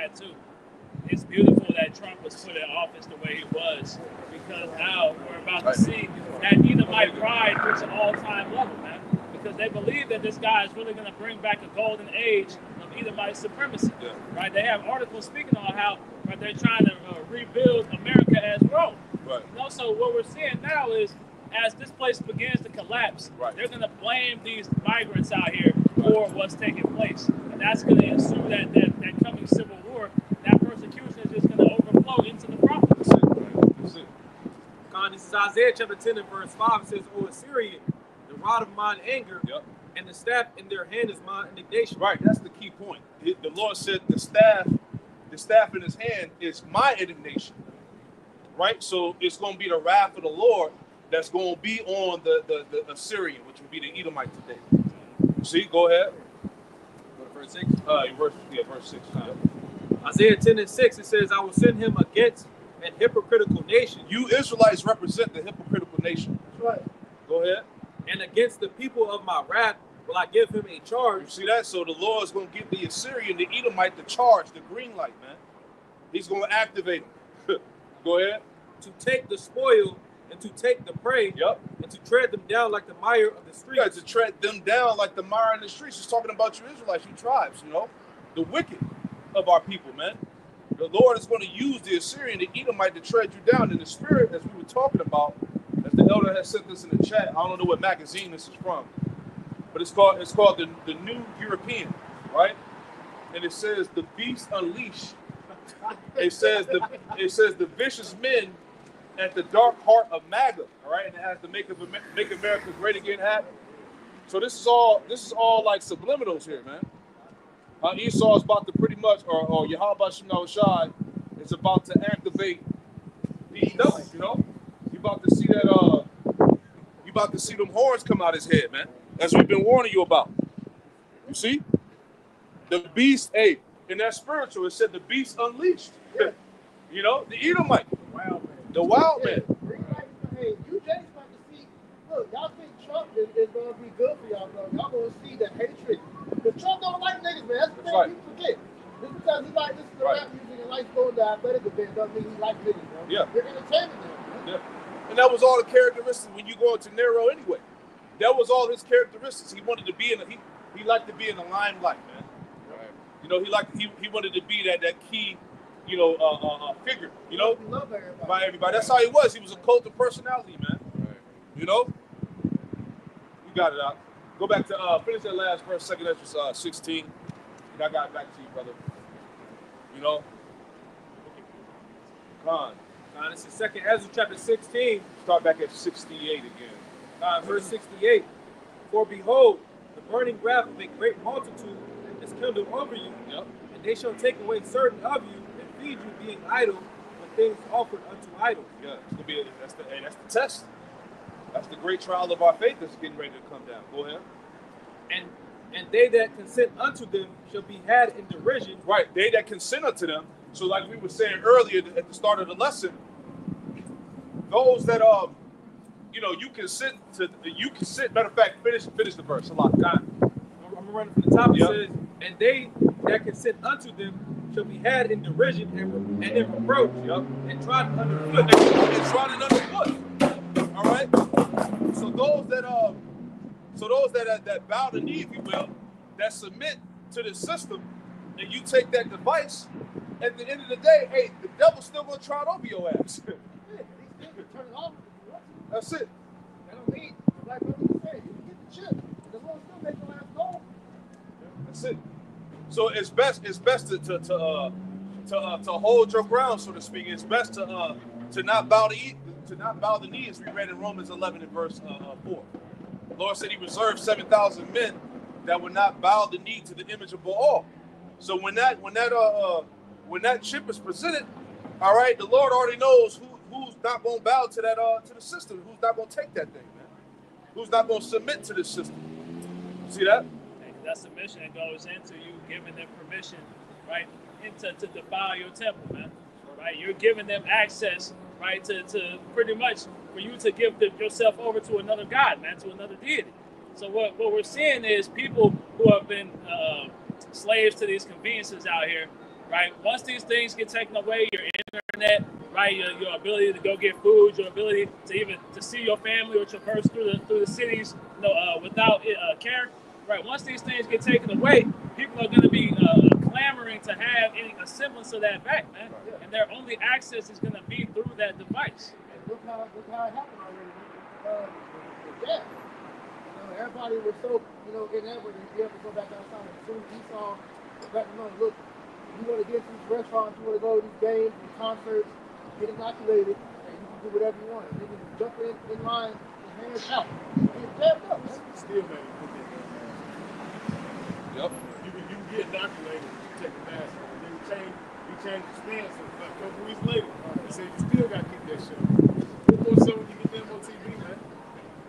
that too. It's beautiful that Trump was put in office the way he was, because now we're about to see that Edomite pride reach an all-time level, man. Because they believe that this guy is really going to bring back a golden age of Edomite supremacy, right? They have articles speaking on how they're trying to rebuild America as Rome. Right. You know, so what we're seeing now is, as this place begins to collapse, they're going to blame these migrants out here for what's taking place. And that's going to ensue that coming civil war. That persecution is just going to overflow into the prophets. That's it. This is Isaiah chapter 10 and verse 5. It says, O Assyrian, the rod of mine anger, and the staff in their hand is mine indignation. Right, that's the key point. The Lord said the staff in his hand is my indignation. Right? So it's going to be the wrath of the Lord that's going to be on the Assyrian, which would be the Edomite today. See, go ahead. Go to verse 6. Verse 6. Isaiah 10 and 6, it says, I will send him against an hypocritical nation. You Israelites represent the hypocritical nation. That's right. Go ahead. And against the people of my wrath will I give him a charge. You see that? So the Lord is going to give the Assyrian, the Edomite, the charge, the green light, man. He's going to activate him. Go ahead. To take the spoil and to take the prey, and to tread them down like the mire of the streets. Yeah, to tread them down like the mire in the streets. He's talking about you Israelites, you tribes, you know, the wicked of our people, man. The Lord is going to use the Assyrian, the Edomite, to tread you down in the spirit, as we were talking about, as the elder has sent this in the chat. I don't know what magazine this is from, but it's called the New European, right? And it says the beast unleashed. It says the vicious men at the dark heart of MAGA, all right, and it has to make America great again happen. So this is all like subliminals here, man. Esau is about to pretty much, or Yahweh Shemel Shai is about to activate these devils, you know. You about to see that, you about to see them horns come out his head, man. As we've been warning you about. You see? The beast, in that spiritual, it said the beast unleashed. You know, the Edomite. The wild man. Hey, you just about to see, look, y'all think Trump is going to be good for y'all, bro. Y'all going to see the hatred. But Trump don't like niggas, man. That's the thing people forget. Just because he like this is the rap music and likes going to athletic event doesn't mean he likes niggas, bro. Yeah. You're entertaining them, man. Yeah. And that was all the characteristics when you go into Nero anyway. That was all his characteristics. He wanted to be he liked to be in the limelight, man. Right. You know, he wanted to be that key, you know, figure, you know, by everybody. That's how he was. He was a cult of personality, man. Right. You know, you got it out. Go back to finish that last verse, 2 Ezra 16. And I got it back to you, brother. You know, This is 2 Ezra chapter 16. Start back at 68 again. Verse 68. For behold, the burning wrath of a great multitude is kindled over you, and they shall take away certain of you and feed you, being idle, with things offered unto idols. Yeah, it's gonna be that's the test. That's the great trial of our faith that's getting ready to come down. Go ahead. And they that consent unto them shall be had in derision. Right, they that consent unto them. So, like we were saying earlier at the start of the lesson, those that you know, you consent. Matter of fact, finish the verse. A lot of time. I'm running from the top. It says, and they that consent unto them shall be had in derision and in reproach, and trodden underfoot. And trodden underfoot. All right. So those that bow the knee, if you will, that submit to the system, and you take that device. At the end of the day, hey, the devil's still gonna trot over your ass. That's it. That don't mean, like what you say, you can get the chip. The Lord still make the last goal. That's it. So it's best to hold your ground, so to speak. It's best to not bow the knee, as we read in Romans 11 and verse 4. The Lord said He reserved 7,000 men that would not bow the knee to the image of Baal. So when that chip is presented, all right, the Lord already knows who's not going to bow to that to the system, who's not going to take that thing, man, who's not going to submit to this system. See that? That submission goes into you giving them permission, right, to defile your temple, man. Right, you're giving them access, right, to pretty much for you to give yourself over to another god, man, to another deity. So what we're seeing is people who have been slaves to these conveniences out here, right? Once these things get taken away, your internet, right, your ability to go get food, your ability to even to see your family or traverse through the cities, without care, right? Once these things get taken away, people are going to be clamoring to have a semblance of that back, man. And their only access is going to be through that device. Look how it happened already with gas. Everybody was so, enamored to be able to go back outside. As soon as he saw back the money, look, you want to get to these restaurants, you want to go to these games and concerts, get inoculated, and you can do whatever you want. And you can jump in line, your hands out. Get jabbed up, man. Still, man, you put that in there. Yep. You can get inoculated, you take a mask off, and then you change the stance a couple weeks later. He said you still got to keep that shit on. Look for something you get them on TV, man.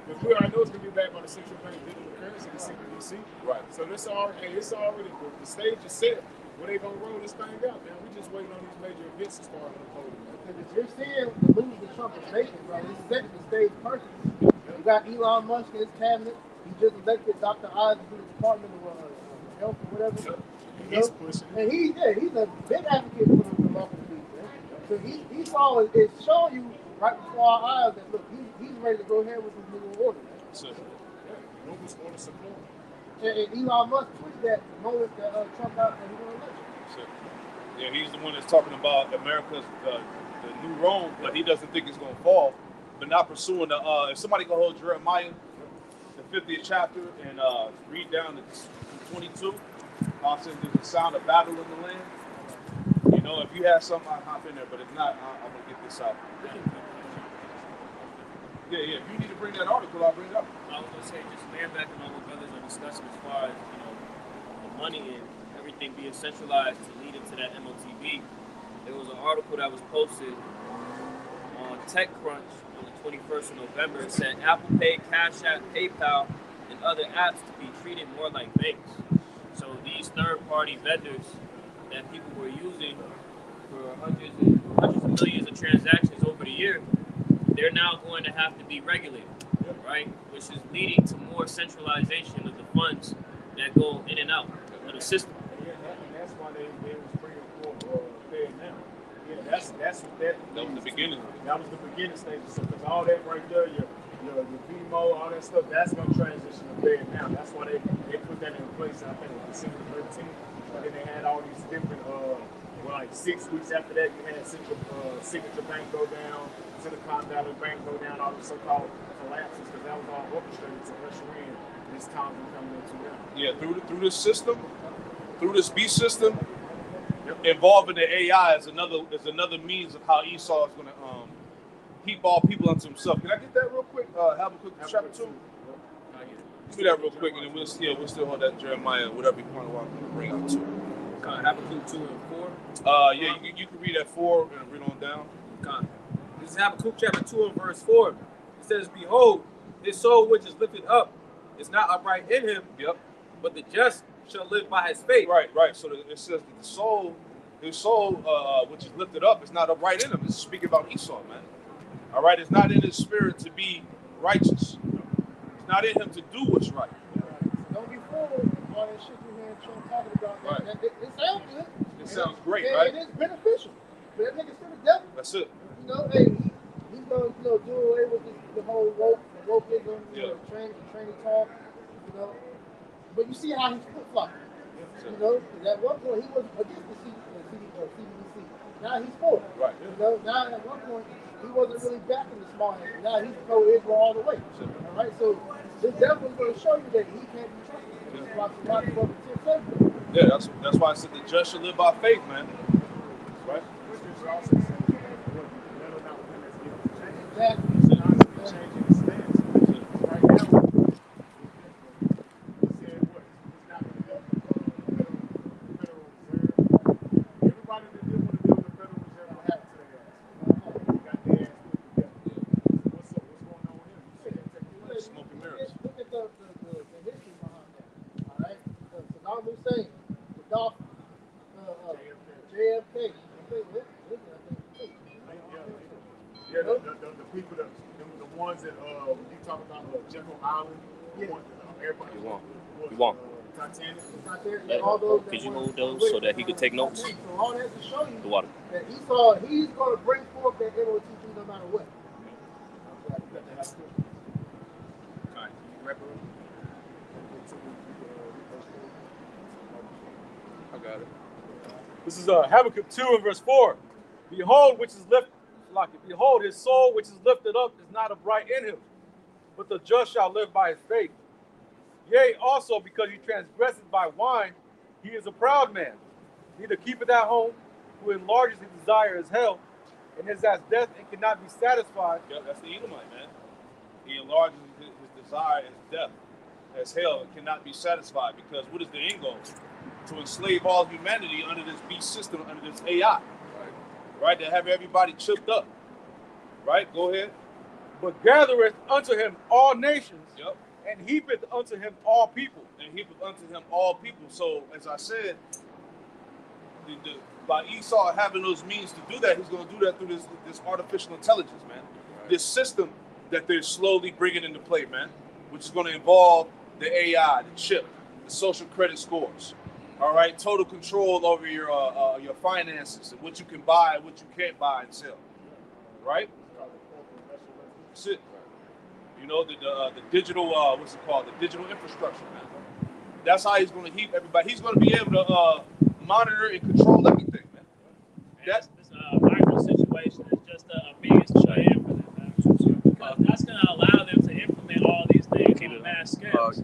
Because we already know it's going to be back by the central bank digital currency, the CBDC. Right. So it's already the stage is set. Where they going to roll this thing out, man? We just waiting on these major events to start unfolding. Because if you're seeing the moves that Trump is making, bro, it's setting the stage perfectly. You got Elon Musk in his cabinet. He just elected Dr. Oz to the Department of Health or whatever. He's pushing. And he's a big advocate for the local police, man. So he saw it showing you right before our eyes that, look, he's ready to go ahead with his new order, man. So, nobody's going to support. And Elon Musk tweeted that the moment that Trump got that he won election. So, yeah, he's the one that's talking about America's the new Rome, but he doesn't think it's going to fall. But not pursuing the. If somebody can hold Jeremiah, the 50th chapter, and read down to 22, says there's a sound of battle in the land. You know, if you have something, I'll hop in there. But if not, I'm gonna get this out. Yeah. If you need to bring that article, I'll bring it up. I was gonna say, just laying back on what brothers are discussing as far as the money and everything being centralized to lead into that MOTB. There was an article that was posted on TechCrunch on the 21st of November. It said Apple Pay, Cash App, PayPal, and other apps to be treated more like banks. So these third-party vendors that people were using for hundreds of millions of transactions over the year, they're now going to have to be regulated, right? Which is leading to more centralization of the funds that go in and out of the system. Yeah, and that's why they was bringing forth Pay Now. Yeah, that was the beginning. That was the beginning stage. So because all that right there, your VMO, all that stuff, that's going to transition to Pay Now. That's why they put that in place. I think it was December 13th. And then they had all these different. Like 6 weeks after that, you had Signature Bank go down, Silicon Valley Bank go down, all the so-called collapses, because that was all orchestrated to usher in this time we're coming into now. Yeah, through this system, through this B system, involving the AI is another means of how Esau is going to keep all people unto himself. Can I get that real quick? Habakkuk chapter 2. Let's do that real quick, and then we'll still hold that Jeremiah, whatever you want to bring out to. Habakkuk 2 and 4. Yeah, you can read that 4 and read on down. This is Habakkuk chapter 2 and verse 4. It says, "Behold, his soul which is lifted up is not upright in him, but the just shall live by his faith." Right. So it says that his soul, which is lifted up, is not upright in him. This is speaking about Esau, man. All right, it's not in his spirit to be righteous. It's not in him to do what's right. Don't be fooled by all that shit you hear Trump talking about. Right. It sounds good. It sounds great, and right? It is beneficial. But that nigga's still the devil. That's it. Hey, he's going to do away with the whole wokeism, training talk, But you see how he's flip-flopping. Because at one point he was against the CBDC. Now he's for it. Right. Now at one point he wasn't really backing the small hand. Now he's pro-Israel all the way. All right, so this devil is going to show you that he can't be trusted. Yeah, that's why I said the just shall live by faith, man. Right? Exactly. Changing the stance. Right now, he said what? He's not going to help the Federal Reserve. Everybody that didn't want to deal with the Federal Reserve will have to their ass. They got their ass put together. What's up? What's going on here? You said take Smoke and mirrors. Look at the history behind that. All right? Saddam Hussein, Gaddafi, JFK. Yeah, the people that the ones that you talk about Jekyll Island. You won't. Could you hold those so that he could take notes? So all that to show you The water. that Esau, he's going to bring forth that MOTP no matter what. Alright, I got it. This is Habakkuk 2 and verse 4. Behold, behold, his soul which is lifted up is not upright in him, but the just shall live by his faith. Yea, also because he transgresseth by wine, he is a proud man. Neither keepeth at home, who enlarges his desire is hell, and is as death and cannot be satisfied. Yeah, that's the Edomite, man. He enlarges his desire as death, as hell, and cannot be satisfied. Because what is the end goal? To enslave all humanity under this beast system, under this AI. Right? To have everybody chipped up. Right? Go ahead. But gathereth unto him all nations, Yep. and heapeth unto him all people. And heapeth unto him all people. So, as I said, by Esau having those means to do that, he's going to do that through this artificial intelligence, man. Right. This system that they're slowly bringing into play, man, which is going to involve the AI, the chip, the social credit scores. All right, total control over your finances and what you can buy, what you can't buy and sell. Right? That's it. You know, the digital, what's it called? The digital infrastructure, man. That's how he's going to heap everybody. He's going to be able to monitor and control everything, man. This micro situation is just a means to in for them, man. Because that's going to allow them to implement all these things on a mass scale. So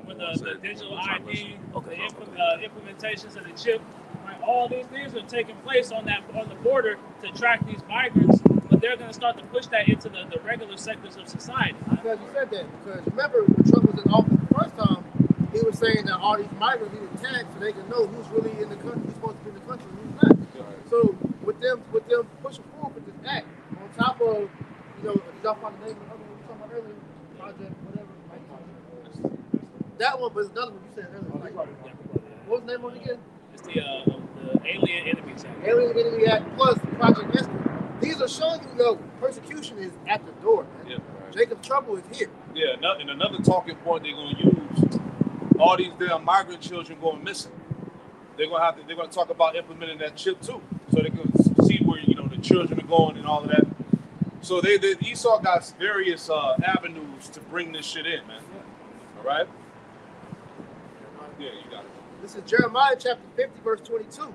with the digital ID, the implementations of the chip, right, all these things are taking place on the border to track these migrants, but they're going to start to push that into the regular sectors of society. Because you said that, because remember when Trump was in office the first time, he was saying that all these migrants needed tags so they can know who's really in the country, who's supposed to be in the country, and who's not. Right. So with them pushing forward with this act, on top of, did y'all find the name of the other one we were talking about earlier? Project, whatever. That one, but another one you said earlier. What was the name on it again? It's the Alien Enemies Act. Alien Enemy Act plus Project Esther. These are showing you, persecution is at the door, man. Yeah, right. Jacob's trouble is here. Yeah, and another talking point they're going to use, all these damn migrant children going missing. They're going to talk about implementing that chip too, so they can see where the children are going and all of that. So Esau got various avenues to bring this shit in, man. All right. Yeah, you got it. This is Jeremiah chapter 50, verse 22.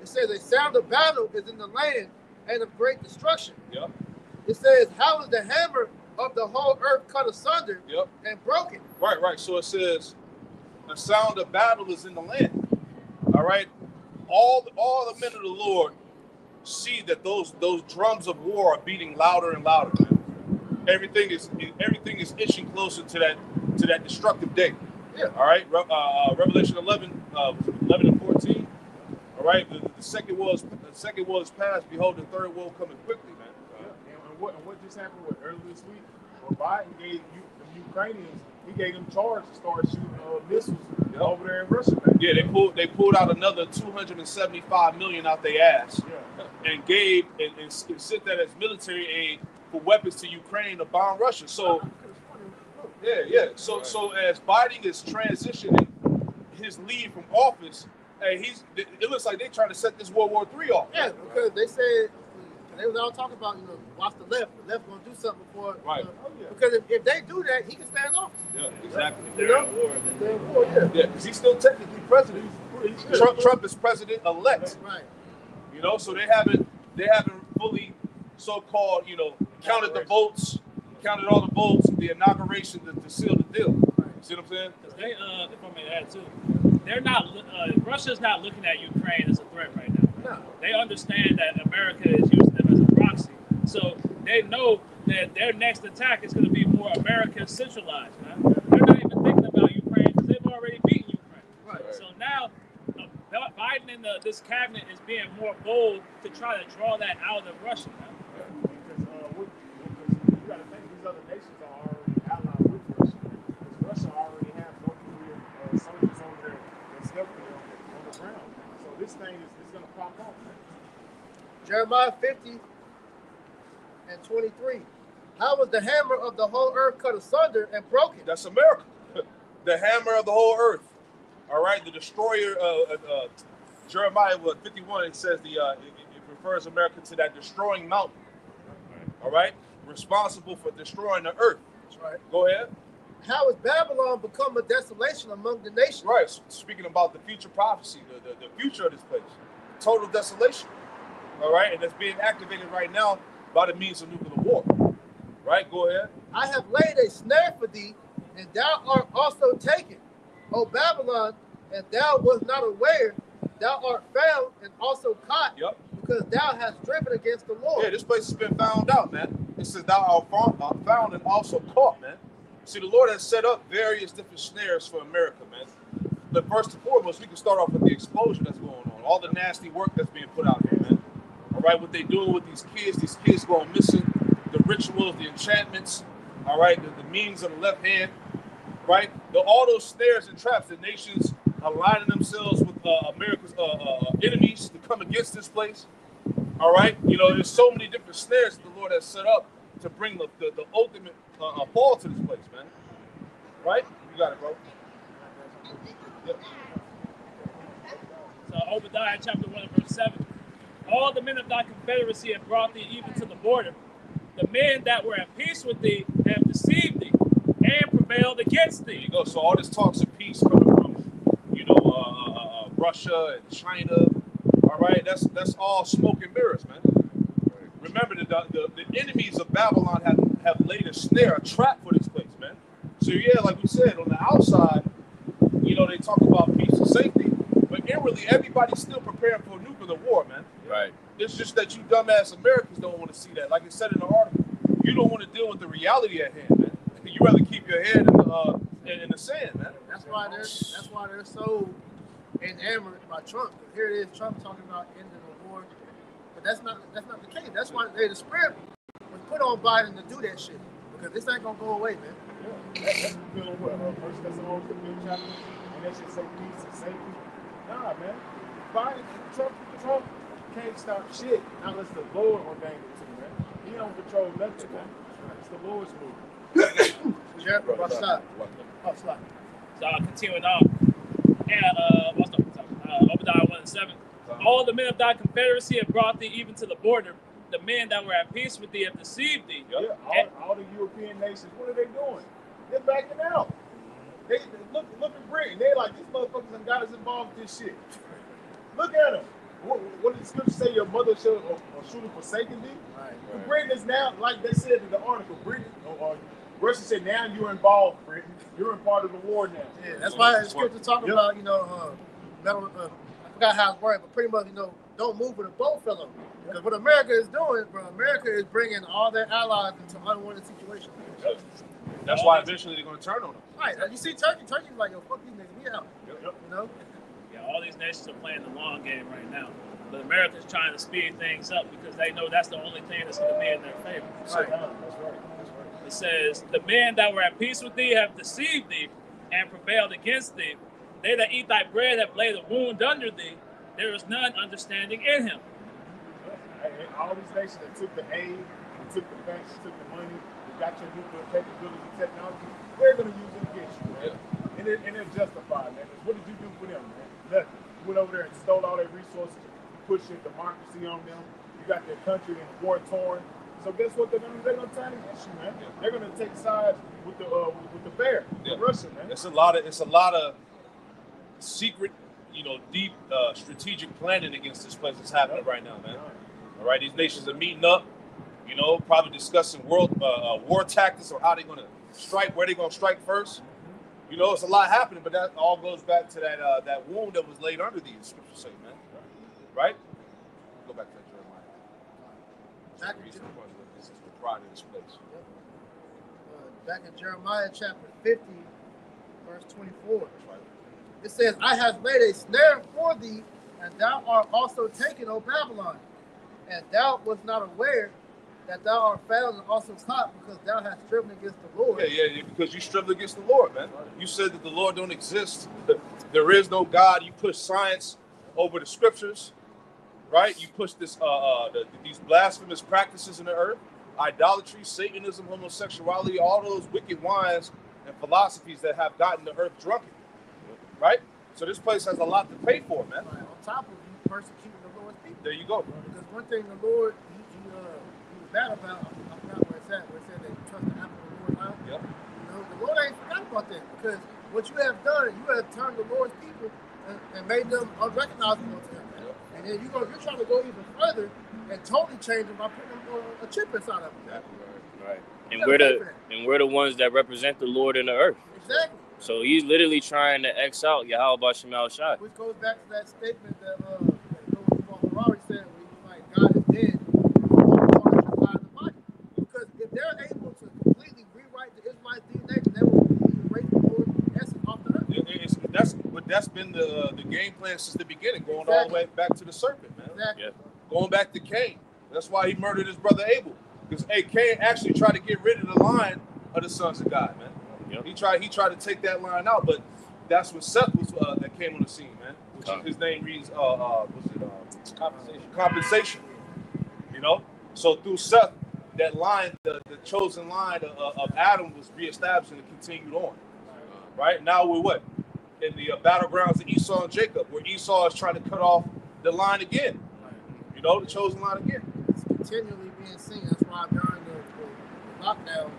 It says, a sound of battle is in the land and of great destruction. Yep. It says, how is the hammer of the whole earth cut asunder and broken? Right. So it says, a sound of battle is in the land. All right. All the men of the Lord see that those drums of war are beating louder and louder, man. Everything is inching closer to that destructive day. Yeah. All right. Revelation 11 and 14. All right. The second war is past. Behold, the third war coming quickly, man. And what just happened earlier this week? Well, Biden gave the Ukrainians, he gave them charge to start shooting missiles over there in Russia, man. Yeah, they pulled out another $275 million out their ass, and gave and sent that as military aid for weapons to Ukraine to bomb Russia. So. Yeah. So as Biden is transitioning his lead from office, it looks like they're trying to set this World War III off. Yeah, because they said they was all talking about watch the left. The left gonna do something before. Right. Because if they do that, he can stay in office. Yeah, exactly. They're in war. Yeah, because he's still technically president. Trump is president elect. Right. So they haven't fully so-called counted the votes. Counted all the votes, the inauguration to seal the deal. Right. See what I'm saying? Because they, if I may add too, they're not. Russia's not looking at Ukraine as a threat right now. No. They understand that America is using them as a proxy, so they know that their next attack is going to be more American centralized. Man. They're not even thinking about Ukraine because they've already beaten Ukraine. Right. So now Biden and this cabinet is being more bold to try to draw that out of Russia. Man. Other nations are already allied with Russia, because Russia already has nuclear soldiers over there that's helping them on the ground. So this thing is going to pop off. Jeremiah 50 and 23. How was the hammer of the whole earth cut asunder and broken? That's America. The hammer of the whole earth. All right, the destroyer, Jeremiah 51, it says it refers America to that destroying mountain. All right, responsible for destroying the earth. That's right. Go ahead. How has Babylon become a desolation among the nations? Right. Speaking about the future prophecy, the future of this place, total desolation. All right, and it's being activated right now by the means of nuclear war. Right. Go ahead. I have laid a snare for thee, and thou art also taken, O Babylon, and thou wast not aware. Thou art found and also caught, Yep. because thou hast driven against the Lord. Yeah, this place has been found out, man. It says thou art found and also caught, man. See, the Lord has set up various different snares for America, man. But first and foremost, we can start off with the explosion that's going on, all the nasty work that's being put out here, man. All right, what they doing with these kids going missing, the rituals, the enchantments, all right, the means of the left hand, right? All those snares and traps, the nations aligning themselves with America's enemies to come against this place. All right, you know, there's so many different snares that the Lord has set up to bring the ultimate fall to this place, man. Right? You got it, bro. Yep. So Obadiah chapter 1 verse 7. All the men of thy confederacy have brought thee even to the border. The men that were at peace with thee have deceived thee and prevailed against thee. There you go. So all this talks of peace coming from, you know, Russia and China. All right, that's all smoke and mirrors, man. Remember that the enemies of Babylon have laid a snare, a trap for this place, man. So yeah, like we said, on the outside, you know, they talk about peace and safety, but inwardly everybody's still preparing for a nuclear war, man. Right. It's just that you dumbass Americans don't want to see that. Like it said in the article, you don't want to deal with the reality at hand, man. You rather keep your head in the sand, man. That's why they're so enamored by Trump. Here it is, Trump talking about ending the war, but that's not the case. That's why the spirit was put on Biden to do that shit, because this ain't gonna go away, man. Yeah, that's fulfilling what? First Thessalonians, the 5th chapter, and that should say peace and safety. Nah, man. Biden, Trump can't stop shit unless the Lord ordained it to, man. He don't control nothing, man. It's the Lord's move. Sheriff, what's up? Oh, slide. So I'll continue on. And what's up? Obadiah 1 and 7. All the men of thy confederacy have brought thee even to the border. The men that were at peace with thee have deceived thee. Yeah, all the European nations, what are they doing? They're backing out. They look at Britain. They like, these motherfuckers have got us involved in this shit. Look at them. What did the scripture say? Your mother shall surely forsaken thee? Right. Britain is now, like they said in the article, Britain, Russia said, now you're involved, Britain. You're in part of the war now. Yeah, that's why the scripture talking about, you know, I forgot how it's worded, but pretty much, you know, don't move with a bow fellow. Because what America is doing, bro, America is bringing all their allies into unwanted situations. That's why eventually they're going to turn on them. Right. You see Turkey's like, yo, fuck these niggas, we out. Yep. You know? Yeah, all these nations are playing the long game right now. But America's trying to speed things up because they know that's the only thing that's going to be in their favor. Right. That's right. It says, the men that were at peace with thee have deceived thee and prevailed against thee. They that eat thy bread have laid a wound under thee. There is none understanding in him. And all these nations that took the aid, that took the banks, took the money, that got your nuclear capability and technology, they're going to use it against you, man. And they're justified, man. Because what did you do for them, man? Nothing. You went over there and stole all their resources, pushed your democracy on them. You got their country in war torn. So guess what they're going to do? They're going to turn against you, man. They're going to take sides with the bear, with Russia, man. It's a lot of secret, you know, deep strategic planning against this place that's happening right now, man. All right, these nations are meeting up, you know, probably discussing war tactics or how they're going to strike, where they're going to strike first. You know, it's a lot happening, but that all goes back to that wound that was laid under these, scriptures say, man. Right? Go back to that Jeremiah. This is the pride of this place. Back in Jeremiah chapter 50, verse 24. It says, I have laid a snare for thee, and thou art also taken, O Babylon. And thou wast not aware that thou art found and also caught, because thou hast striven against the Lord. Yeah, because you striven against the Lord, man. You said that the Lord don't exist. There is no God. You push science over the scriptures, right? You push these blasphemous practices in the earth, idolatry, Satanism, homosexuality, all those wicked wines and philosophies that have gotten the earth drunken, right? So this place has a lot to pay for, man. Right. On top of you persecuting the Lord's people. There you go. Because one thing the Lord, he was bad about, I forgot where it's at, where it said that you trust the apple of the Lord's eye. Yep. You know, the Lord ain't forgot about that. Because what you have done, you have turned the Lord's people and made them unrecognizable to him. Yep. And then you're trying to go even further and totally change them by putting a chip inside of them. Right. And we're the ones that represent the Lord in the earth. Exactly. So he's literally trying to X out Yahweh Bashem Shai. Which goes back to that statement that Ferrari said, where he was like, God is dead, the body. Because if they're able to completely rewrite the Israelite DNA, then they will erase the Lord's essence off the earth. That's been the game plan since the beginning, going all the way back to the serpent, man. Exactly. Yeah. Going back to Cain. That's why he murdered his brother Abel. Because Cain actually tried to get rid of the line of the sons of God, man. Yep. He tried to take that line out, but that's when Seth was that came on the scene, man. Which his name reads compensation. You know, so through Seth, that line, the chosen line of Adam was reestablished and continued on. Right now we're what in the battlegrounds of Esau and Jacob, where Esau is trying to cut off the line again. You know, the chosen line again. It's continually being seen. That's why during the lockdown,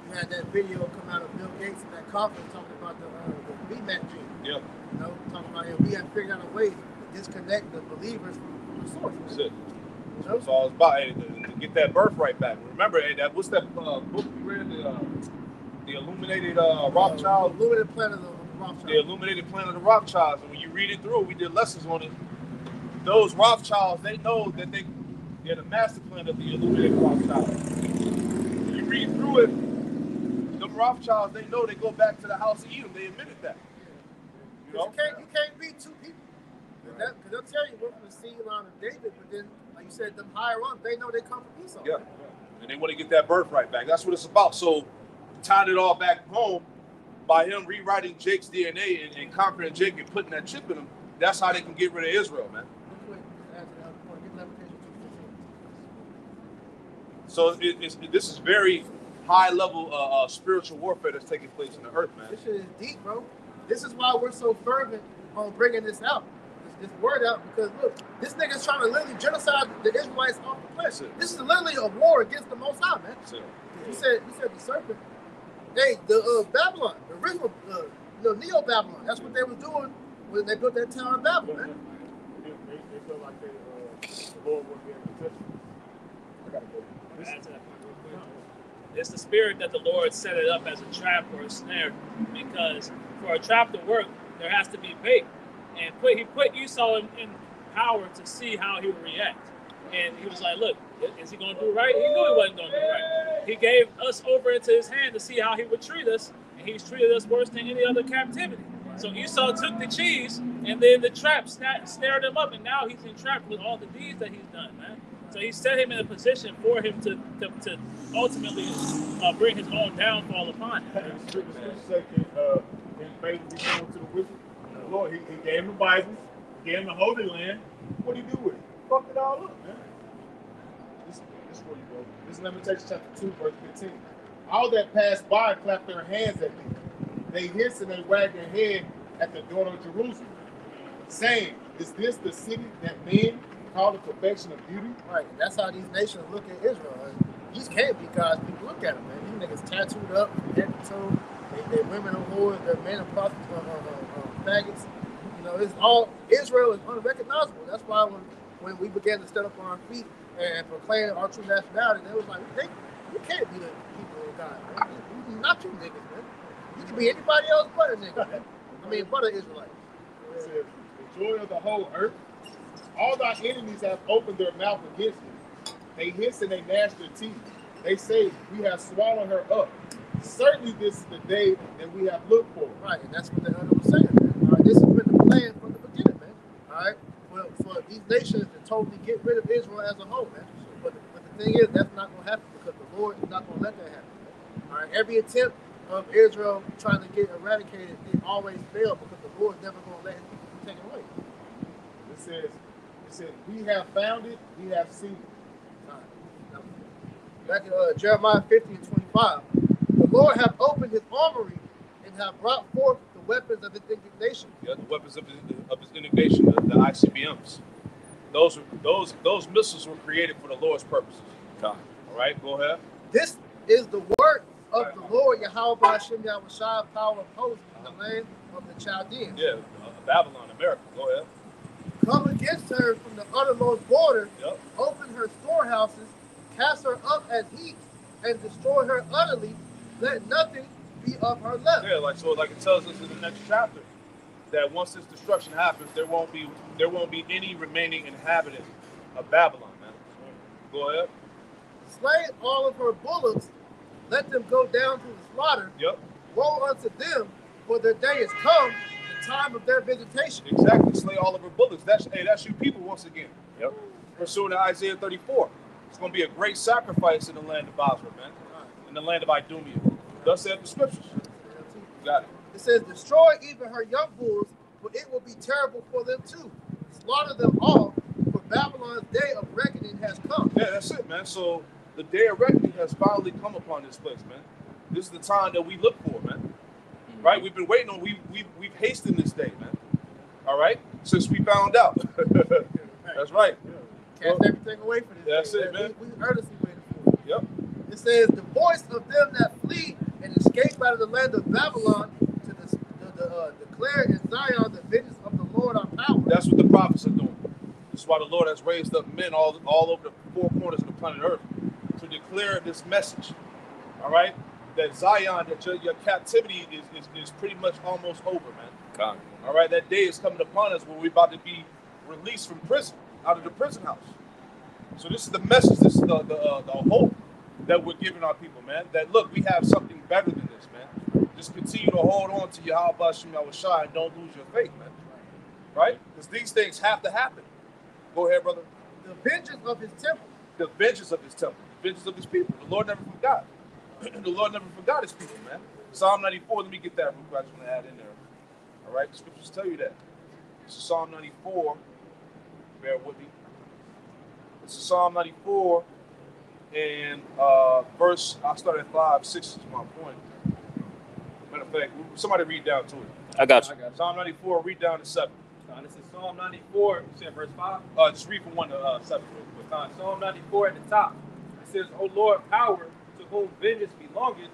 you had that video come out of Bill Gates in that conference talking about the BMAC gene. Yeah. You know, talking about we have figured out a way to disconnect the believers from the source. That's it. You know? So all it's about to get that birthright back. Remember, what's that book we read? The Illuminated Rothschild. Illuminated Planet of Rothschild. The Illuminated Planet of Rothschilds. And when you read it through, we did lessons on it. Those Rothschilds, they know that they're the master plan of the Illuminated Rothschilds. When you read through it, them Rothschilds, they know they go back to the house of Edom. They admitted that. You know? You can't be two people. Because they'll tell you we're from the seed line of David, but then, like you said, them higher up, they know they come from Esau. Yeah. And they want to get that birthright back. That's what it's about. So, tying it all back home, by him rewriting Jake's DNA and conquering Jake and putting that chip in him, that's how they can get rid of Israel, man. So this is very high level spiritual warfare that's taking place in the earth, man. This shit is deep, bro. This is why we're so fervent on bringing this out, this word out, because look, this nigga's trying to literally genocide the Israelites off the planet. This is literally a war against the Most High, man. He said the serpent. Hey, the Babylon, the original, Neo Babylon. That's what they was doing when they built that tower in Babylon, man. They feel like the Lord wouldn't be able to touch them. I gotta go. Add to that point real quick. It's the spirit that the Lord set it up as a trap or a snare, because for a trap to work, there has to be bait. And he put Esau in power to see how he would react. And he was like, look, is he going to do right? He knew he wasn't going to do right. He gave us over into his hand to see how he would treat us, and he's treated us worse than any other captivity. So Esau took the cheese, and then the trap snared him up, and now he's entrapped with all the deeds that he's done, man. So he set him in a position for him to ultimately bring his own downfall upon him. The scripture says in faith we come to the wicked. The Lord, he gave him the Bible, he gave him the Holy Land. What did he do with it? Fucked it all up, man. This is where you go. This is Lamentations chapter 2, verse 15. All that passed by clapped their hands at me. They hissed and they wagged their head at the daughter of Jerusalem, saying, is this the city that men call the perfection of beauty? Right. That's how these nations look at Israel. And these can't be God's people. Look at them, man. These niggas tattooed up from head to toe. They women are whores. They're men of faggots. You know, it's all Israel is unrecognizable. That's why when we began to stand up on our feet and proclaim our true nationality, they was like, you can't be the people of God, man. Not you niggas, man. You can be anybody else but a nigga, man. I mean, but an Israelite. It says, the joy of the whole earth. All thy enemies have opened their mouth against me. They hiss and they gnash their teeth. They say, we have swallowed her up. Certainly this is the day that we have looked for. Right, and that's what the elder was saying, man. All right, this has been the plan from the beginning, man. All right, for these nations to totally get rid of Israel as a whole, man. But the thing is, that's not going to happen because the Lord is not going to let that happen, man. All right, every attempt of Israel trying to get eradicated, it always failed because the Lord is never going to let his people be taken away. It says, we have found it, we have seen it. Back in Jeremiah 50 and 25, the Lord hath opened his armory and have brought forth the weapons of his indignation. Yeah, the weapons of his indignation, the ICBMs. Those missiles were created for the Lord's purposes. All right, go ahead. This is the work of the Lord Yahweh Hashem Yahweh power opposing in the land of the Chaldeans. Yeah, Babylon, America. Go ahead. Come against her from the uttermost border, Yep. open her storehouses, cast her up as heaps, and destroy her utterly. Let nothing be of her left. Yeah, like it tells us in the next chapter that once this destruction happens, there won't be any remaining inhabitant of Babylon, man. Go ahead. Slay all of her bullocks, let them go down to the slaughter. Yep. Woe unto them, for their day is come, the time of their visitation. Exactly. Slay all of her bullocks. That's you people once again. Yep. Pursuing to Isaiah 34. It's going to be a great sacrifice in the land of Basra, man. In the land of Idumea. Thus saith the scriptures. You got it. It says, destroy even her young bulls, for it will be terrible for them too. Slaughter them all, for Babylon's day of reckoning has come. Yeah, that's it, man. So the day of reckoning has finally come upon this place, man. This is the time that we look for, man. Right? We've been waiting on. We've hastened this day, man. All right, since we found out. That's right. Cast everything away from this. That's it, man. We earnestly waiting for it. Yep. It says, the voice of them that flee and escape out of the land of Babylon to declare in Zion the vengeance of the Lord our power. That's what the prophets are doing. This is why the Lord has raised up men all over the four corners of the planet Earth to declare this message. All right, that Zion, that your captivity is pretty much almost over, man. God. All right, that day is coming upon us where we're about to be released from prison, out of the prison house. So this is the message. This is the hope that we're giving our people, man. That look, we have something better than this, man. Just continue to hold on to your Yahweh Hashem Yahweh and don't lose your faith, man. Right? Because these things have to happen. Go ahead, brother. The vengeance of his temple. The vengeance of his temple, the vengeance of his people. The Lord never forgot. The Lord never forgot his people, man. Psalm 94. Let me get that real quick. I just want to add in there. All right, the scriptures tell you that. This is Psalm 94. Bear with me. This is Psalm 94, and verse. I'll start at 5, 6 is my point. Matter of fact, somebody read down to it. I got you. Psalm 94. Read down to 7. This is Psalm 94. You said verse 5. Just read from 1 to 7 real quick. Psalm 94 at the top. It says, O Lord, power, to whom vengeance belongeth.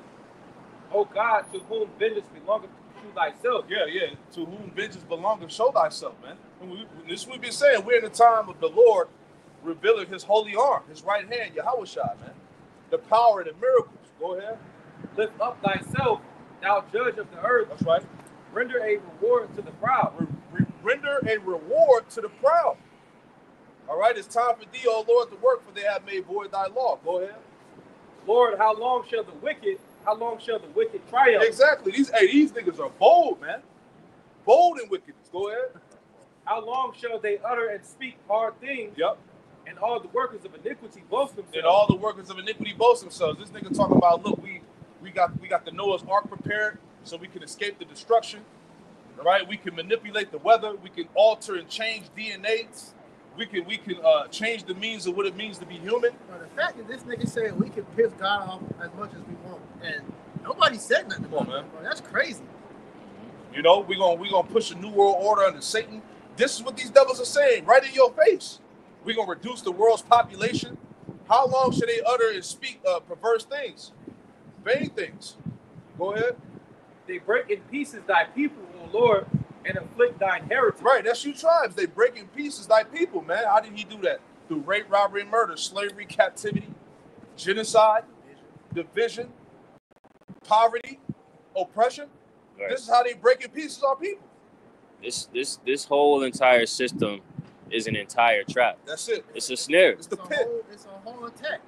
O God, to whom vengeance belongeth, to thyself. Yeah. To whom vengeance belongeth, show thyself, man. And this is what we've been saying. We're in the time of the Lord revealing his holy arm, his right hand, Yahweh Shai, man. The power and the miracles. Go ahead. Lift up thyself, thou judge of the earth. That's right. Render a reward to the proud. Render a reward to the proud. All right, it's time for thee, O Lord, to work, for they have made void thy law. Go ahead. Lord, how long shall the wicked triumph? Exactly. These niggas are bold, man. Bold in wickedness. Go ahead. How long shall they utter and speak hard things? Yep. And all the workers of iniquity boast themselves. And all the workers of iniquity boast themselves. This nigga talking about, look, we got the Noah's Ark prepared so we can escape the destruction. All right, we can manipulate the weather. We can alter and change DNAs. We can change the means of what it means to be human. But the fact that this nigga said we can piss God off as much as we want, and nobody said nothing about man. Bro. That's crazy. You know, we're gonna push a new world order under Satan. This is what these devils are saying right in your face. We're gonna reduce the world's population. How long should they utter and speak perverse things, vain things? Go ahead. They break in pieces thy people, O Lord, and afflict thine heritage. Right, that's you tribes. They break in pieces thy people, man. How did he do that? Through rape, robbery, and murder, slavery, captivity, genocide, division, poverty, oppression. Right. This is how they break in pieces our people. This whole entire system is an entire trap. That's it. It's a snare. It's the pit. It's a whole attack.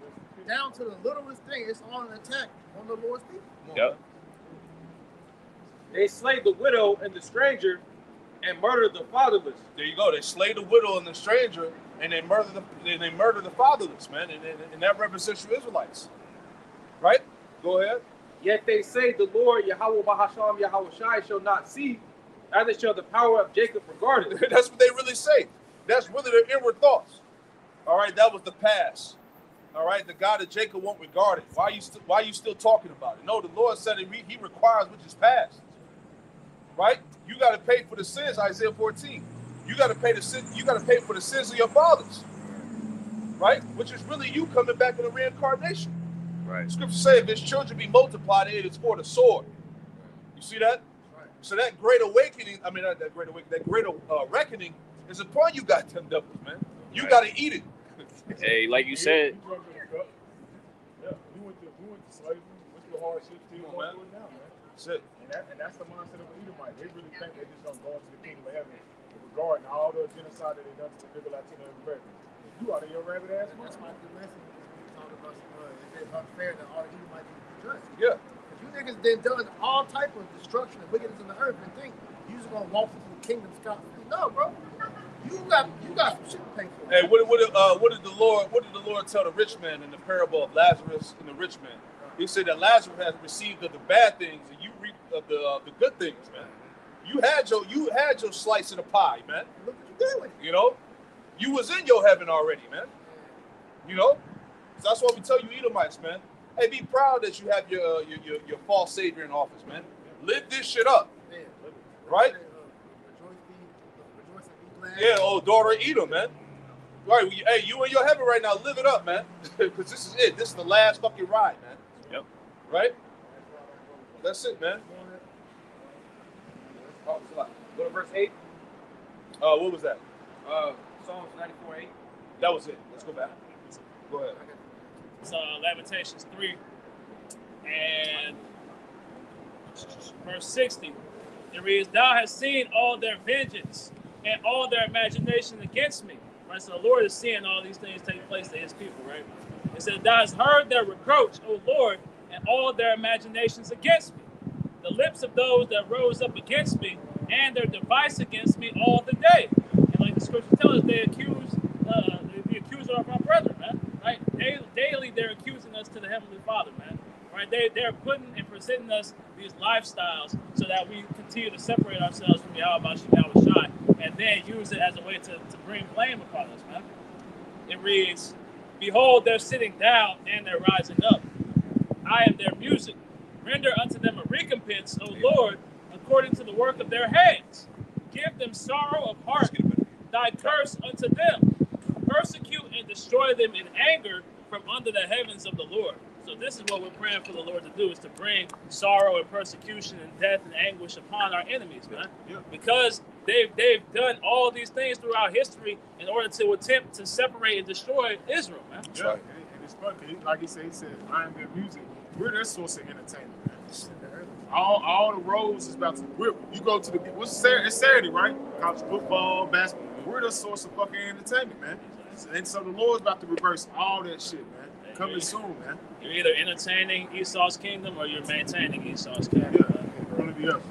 Down to the littlest thing, it's all an attack on the Lord's people. Yep. They slay the widow and the stranger and murder the fatherless. There you go. They slay the widow and the stranger, and they murder the fatherless, man. And that represents you Israelites. Right? Go ahead. Yet they say the Lord Yahweh Bahasham Yahweh Shai shall not see, neither shall the power of Jacob regard it. That's what they really say. That's really their inward thoughts. All right, that was the past. All right, the God of Jacob won't regard it. Why are you still talking about it? No, the Lord said he requires which is past. right? You got to pay for the sins, Isaiah 14. You got to pay the sin. You got to pay for the sins of your fathers, right? Which is really you coming back in the reincarnation. Right. Scripture says, if his children be multiplied, it is for the sword. You see that? Right. So that great awakening, I mean, not that great awakening, that great reckoning is upon you goddamn devils, man. You got to eat it. Hey, like you said. Yeah, we went to slavery, went through hardship, still going through it now, man. That's it. And that's the mindset of an Edomite. They really think they're just going to go into the kingdom of heaven regarding all the genocide that they done to the nigga Latino Americans. You out of your rabbit ass. That's why the lesson we talked about is it unfair that all the Edomites be judged? Yeah. If you niggas then done all type of destruction and wickedness in the earth and think you just gonna walk into the kingdom scot-free. No, bro. You got some shit to pay for. Hey, what did the Lord tell the rich man in the parable of Lazarus and the rich man? He said that Lazarus has received of the bad things and you reap of the good things, man. You had your slice of the pie, man. Look what you doing. You know, you was in your heaven already, man. You know, so that's why we tell you Edomites, man. Hey, be proud that you have your false savior in office, man. Live this shit up, right? Yeah, old daughter of Edom, man. Right, hey, you in your heaven right now. Live it up, man. Because this is it. This is the last fucking ride, man. Yep. Right? That's it, man. Oh, go to verse 8. What was that? Psalms 94:8. That was it. Let's go back. Go ahead. So Lamentations 3 and verse 60. It reads, "Thou hast seen all their vengeance and all their imagination against me." Right. So the Lord is seeing all these things take place to His people. Right. It says, "Thou hast heard their reproach, O Lord, and all their imaginations against me. The lips of those that rose up against me, and their device against me all the day." And like the scripture tells us, they accuse the accuser of our brethren, man. Right? Daily they're accusing us to the Heavenly Father, man. Right? They're putting and presenting us these lifestyles so that we continue to separate ourselves from Yahweh Shai, and then use it as a way to bring blame upon us, man. It reads, "Behold, they're sitting down and they're rising up. I am their music. Render unto them a recompense, O Lord, according to the work of their hands. Give them sorrow of heart, thy curse unto them. Persecute and destroy them in anger from under the heavens of the Lord." So this is what we're praying for the Lord to do, is to bring sorrow and persecution and death and anguish upon our enemies, man. Yeah. Because they've done all these things throughout history in order to attempt to separate and destroy Israel, man. Yeah, and it's funny, like he said, I am their music. We're their source of entertainment, man. All the roads is about to. You go to the what's Saturday? It's Saturday, right? College football, basketball. We're the source of fucking entertainment, man. And so the Lord's about to reverse all that shit, man. Coming soon, man. You're either entertaining Esau's kingdom or you're maintaining Esau's kingdom. Yeah, gonna be up.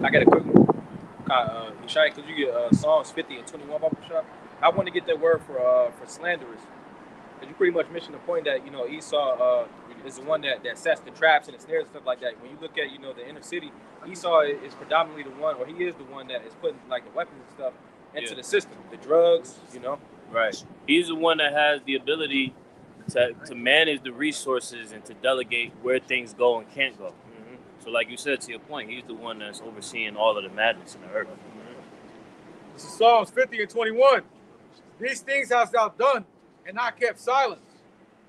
I got a quick one. Shai, could you get Psalms 50 and 21 off the shop? I want to get that word for slanderers. Because you pretty much mentioned the point that, Esau is the one that sets the traps and the snares and stuff like that. When you look at, the inner city, Esau is predominantly the one, or he is the one that is putting, like, the weapons and stuff into the system. The drugs, Right. He's the one that has the ability to manage the resources and to delegate where things go and can't go. Mm-hmm. So like you said, to your point, he's the one that's overseeing all of the madness in the earth. This is Psalms 50 and 21. "These things hast thou done, and I kept silence.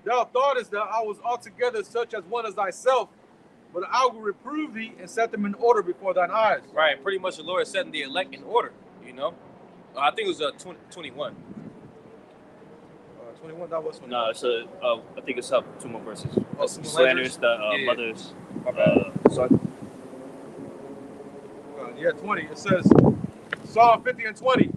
Thou thoughtest that I was altogether such as one as thyself, but I will reprove thee and set them in order before thine eyes." Right, pretty much the Lord is setting the elect in order, I think it was 21. 21, that was 21. No, it's I think it's up 2 more verses. Slanderous, mothers. Son. 20. It says, Psalm 50 and 20.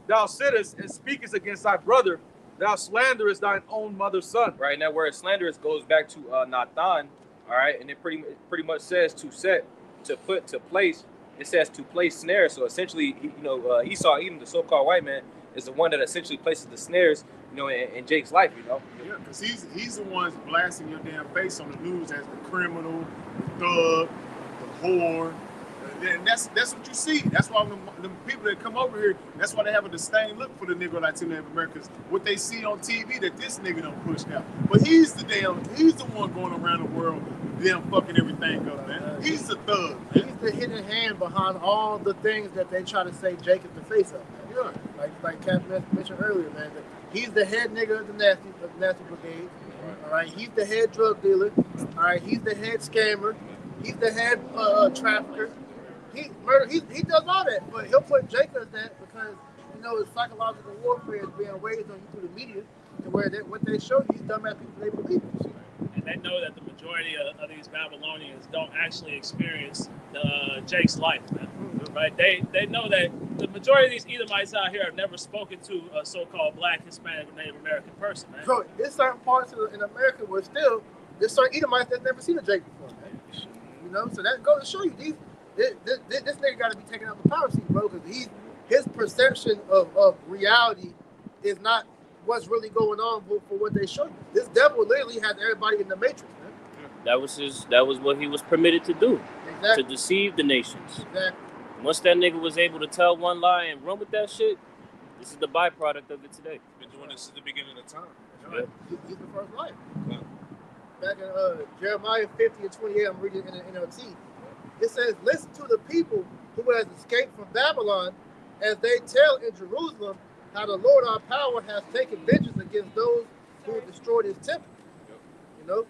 "Thou sittest and speakest against thy brother. Thou slanderest thine own mother's son." Right, and that word slanderous goes back to Nathan, all right? And it pretty much says to set, to put, to place. It says to place snares. So essentially, Esau, even the so-called white man, is the one that essentially places the snares, in Jake's life, Yeah, because he's the one blasting your damn face on the news as the criminal, the thug, the whore. And that's what you see. That's why the people that come over here, that's why they have a disdain look for the Negro Latino Americans. What they see on TV that this nigga done pushed out. But he's the one going around the world them fucking everything up, man. He's a thug, man. He's the hidden hand behind all the things that they try to say Jake is the face of. Man. Yeah. Like Captain mentioned earlier, man. He's the head nigga of the nasty brigade. All right. He's the head drug dealer. All right. He's the head scammer. He's the head trafficker. He does all that, but he'll put Jake as that because his psychological warfare is being waged on you through the media, to where what they show you, these dumbass people, they believe it. And they know that the majority of these Babylonians don't actually experience Jake's life, man. Right? They know that the majority of these Edomites out here have never spoken to a so-called Black, Hispanic, or Native American person, man. Bro, there's certain parts in America where still there's certain Edomites that's never seen a Jake before, man. So that goes to show you this nigga got to be taken out the power seat, bro, because his perception of reality is not what's really going on for what they show you. This devil literally has everybody in the matrix, man. That was what he was permitted to do. Exactly. To deceive the nations. Exactly. Once that nigga was able to tell one lie and run with that shit, this is the byproduct of it today. Been doing this since the beginning of time. Right. He's the first life. Yeah. Back in Jeremiah 50 and 28, I'm reading in the NLT. It says, "Listen to the people who has escaped from Babylon, as they tell in Jerusalem how the Lord our power has taken vengeance against those who destroyed his temple." Yep.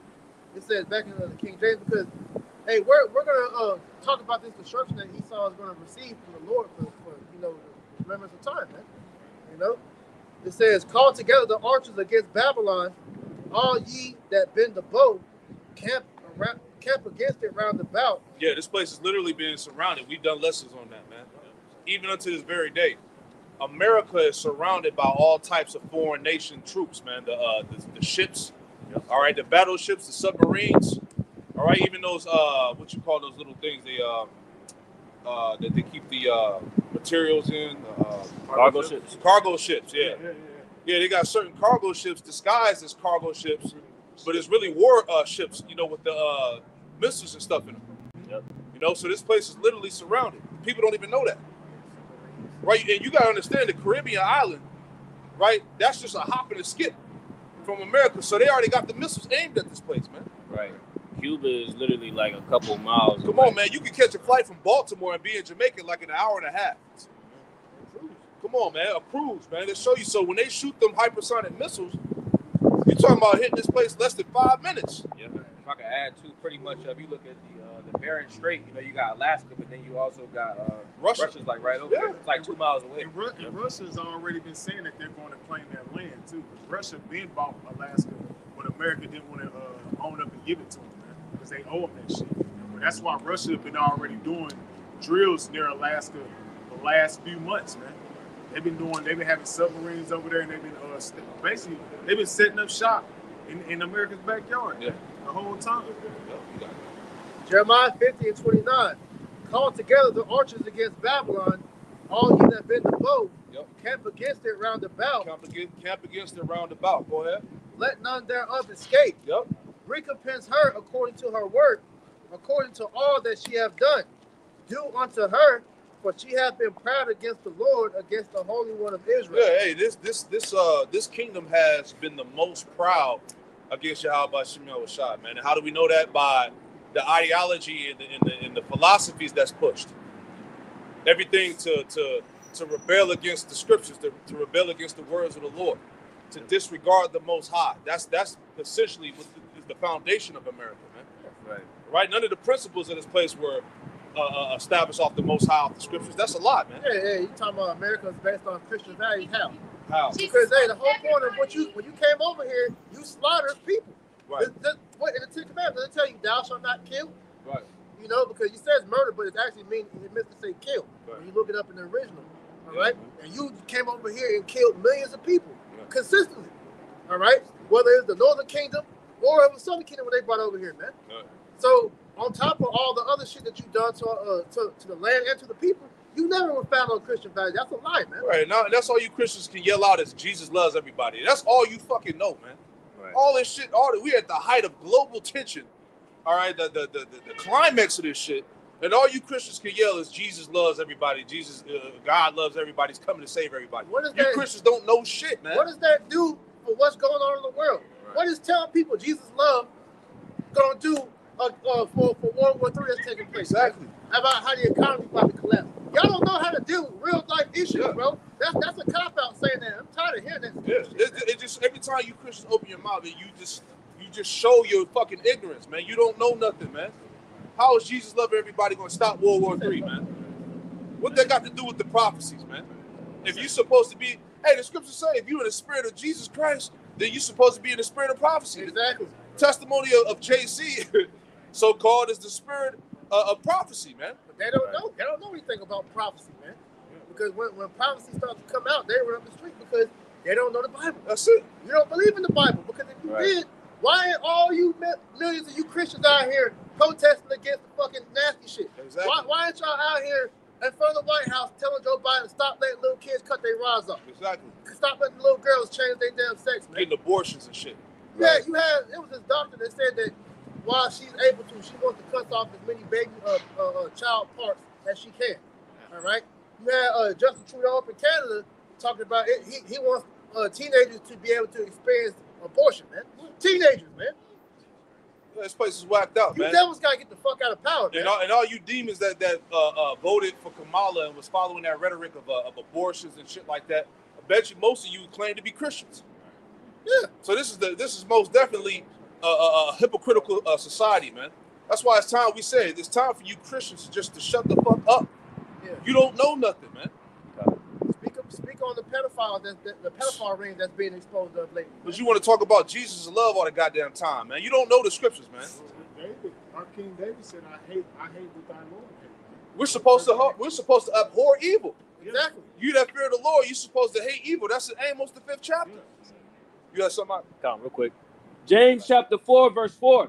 It says back in the King James, because hey, we're gonna talk about this destruction that Esau is gonna receive from the Lord for the remembrance of time, man. It says, "Call together the archers against Babylon, all ye that bend the bow, camp against it round about." Yeah, this place is literally being surrounded. We've done lessons on that, man. Even unto this very day, America is surrounded by all types of foreign nation troops, man. The ships, all right, the battleships, the submarines, all right, even those what you call those little things that they keep the materials in, cargo ships. Cargo ships, yeah. They got certain cargo ships disguised as cargo ships, but it's really war ships, with the missiles and stuff in them. Yep. So this place is literally surrounded. People don't even know that. Right, and you gotta understand the Caribbean island, right? That's just a hop and a skip from America. So they already got the missiles aimed at this place, man. Right. Cuba is literally like a couple miles. Come on, man. You can catch a flight from Baltimore and be in Jamaica in like an hour and a half. Come on, man. A cruise, man. They show you. So when they shoot them hypersonic missiles, you're talking about hitting this place less than 5 minutes. Yeah. If I could add too, pretty much, if you look at the Bering Strait, you got Alaska, but then you also got Russia's like right over there. It's like 2 miles away. And Russia's already been saying that they're going to claim that land too. Russia been bought Alaska, but America didn't want to own up and give it to them, man, because they owe them that shit. That's why Russia have been already doing drills near Alaska the last few months, man. They've been having submarines over there, and they've been basically they've been setting up shop in America's backyard the whole time. Jeremiah 50 and 29. "Call together the archers against Babylon, all ye that bend the bow, camp against it round about." Camp against it round about. Go ahead. "Let none thereof escape. Yep. Recompense her according to her work, according to all that she hath done. Do unto her, for she hath been proud against the Lord, against the Holy One of Israel." Yeah, hey, this kingdom has been the most proud against Yahweh Shemel Shah, man. And how do we know that? By the ideology and the philosophies that's pushed. Everything to rebel against the scriptures, to rebel against the words of the Lord, to disregard the Most High. That's essentially what is the foundation of America, man. Right. None of the principles of this place were established off the Most High, off the scriptures. That's a lot, man. Hey, you talking about America is based on Christian values? How? Because the whole point of when you came over here, you slaughtered people. Right. What in the Ten Commandments, they tell you thou shalt not kill. Right. Because it says murder, but it actually means to say kill. Right. When you look it up in the original. All right. And you came over here and killed millions of people consistently. All right. Whether it's the Northern Kingdom or it was Southern Kingdom when they brought over here, man. Right. So on top of all the other shit that you've done to the land and to the people, you never were found on Christian values. That's a lie, man. Right. Now that's all you Christians can yell out is Jesus loves everybody. That's all you fucking know, man. Right. All this shit, we at the height of global tension. All right, the climax of this shit, and all you Christians can yell is Jesus loves everybody. God loves everybody. He's coming to save everybody. You Christians don't know shit, man. What does that do for what's going on in the world? Right. What is telling people Jesus love gonna do for World War III that's taking place. Exactly. About how the economy about to collapse. Y'all don't know how to deal with real life issues, bro. That's a cop out saying that. I'm tired of hearing that. It just every time you Christians open your mouth, you just show your fucking ignorance, man. You don't know nothing, man. How is Jesus loving everybody going to stop World War III, man? What that got to do with the prophecies, man? If you're supposed to be, hey, the scriptures say if you're in the spirit of Jesus Christ, then you're supposed to be in the spirit of prophecy. Exactly. Testimony of JC, so-called, is the spirit of prophecy, man. But they don't know. They don't know anything about prophecy, man. Because when prophecy starts to come out, they run up the street because they don't know the Bible. That's it. You don't believe in the Bible because if you did, why ain't all you millions of you Christians out here protesting against the fucking nasty shit? Exactly. Why ain't y'all out here in front of the White House telling Joe Biden to stop letting little kids cut their rods off? Exactly. Stop letting little girls change their damn sex, man. Getting abortions and shit. Yeah, it was this doctor that said that while she's able to, she wants to cut off as many baby child parts as she can. All right. You had Justin Trudeau up in Canada talking about it. He wants teenagers to be able to experience abortion, man. Teenagers, man. Yeah, this place is whacked out, man. You devils gotta get the fuck out of power, man. And all you demons that voted for Kamala and was following that rhetoric of abortions and shit like that, I bet you most of you claim to be Christians. Yeah. So this is most definitely a hypocritical society, man. That's why it's time, we say it's time for you Christians just to shut the fuck up. Yeah. You don't know nothing, man. Speak on the pedophile, the pedophile ring that's being exposed of lately. But you want to talk about Jesus and love all the goddamn time, man. You don't know the scriptures, man. David, our King David said, I hate what thy Lord hates. We're supposed to abhor evil. Exactly. You that fear the Lord, you're supposed to hate evil. That's in Amos the 5th chapter. You got something? Come real quick. James chapter 4, verse 4.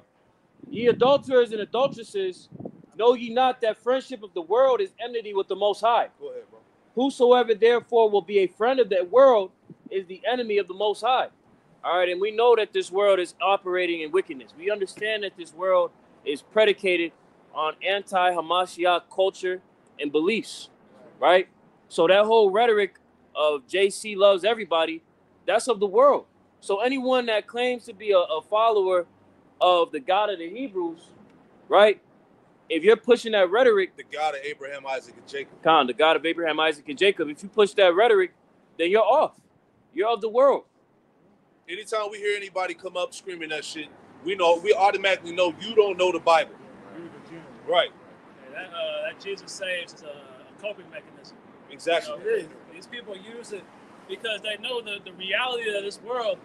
Ye adulterers and adulteresses, know ye not that friendship of the world is enmity with the Most High? Go ahead, bro. Whosoever therefore will be a friend of that world is the enemy of the Most High. All right, and we know that this world is operating in wickedness. We understand that this world is predicated on anti-Hamashiach culture and beliefs, right? So that whole rhetoric of JC loves everybody, that's of the world. So anyone that claims to be a follower of the God of the Hebrews, right? If you're pushing that rhetoric, The God of Abraham, Isaac, and Jacob. the God of Abraham, Isaac, and Jacob, if you push that rhetoric, then you're off. You're of the world. Anytime we hear anybody come up screaming that shit, we automatically know you don't know the Bible. Right. Yeah, that Jesus saves is a coping mechanism. Exactly. You know, these people use it because they know the reality of this world.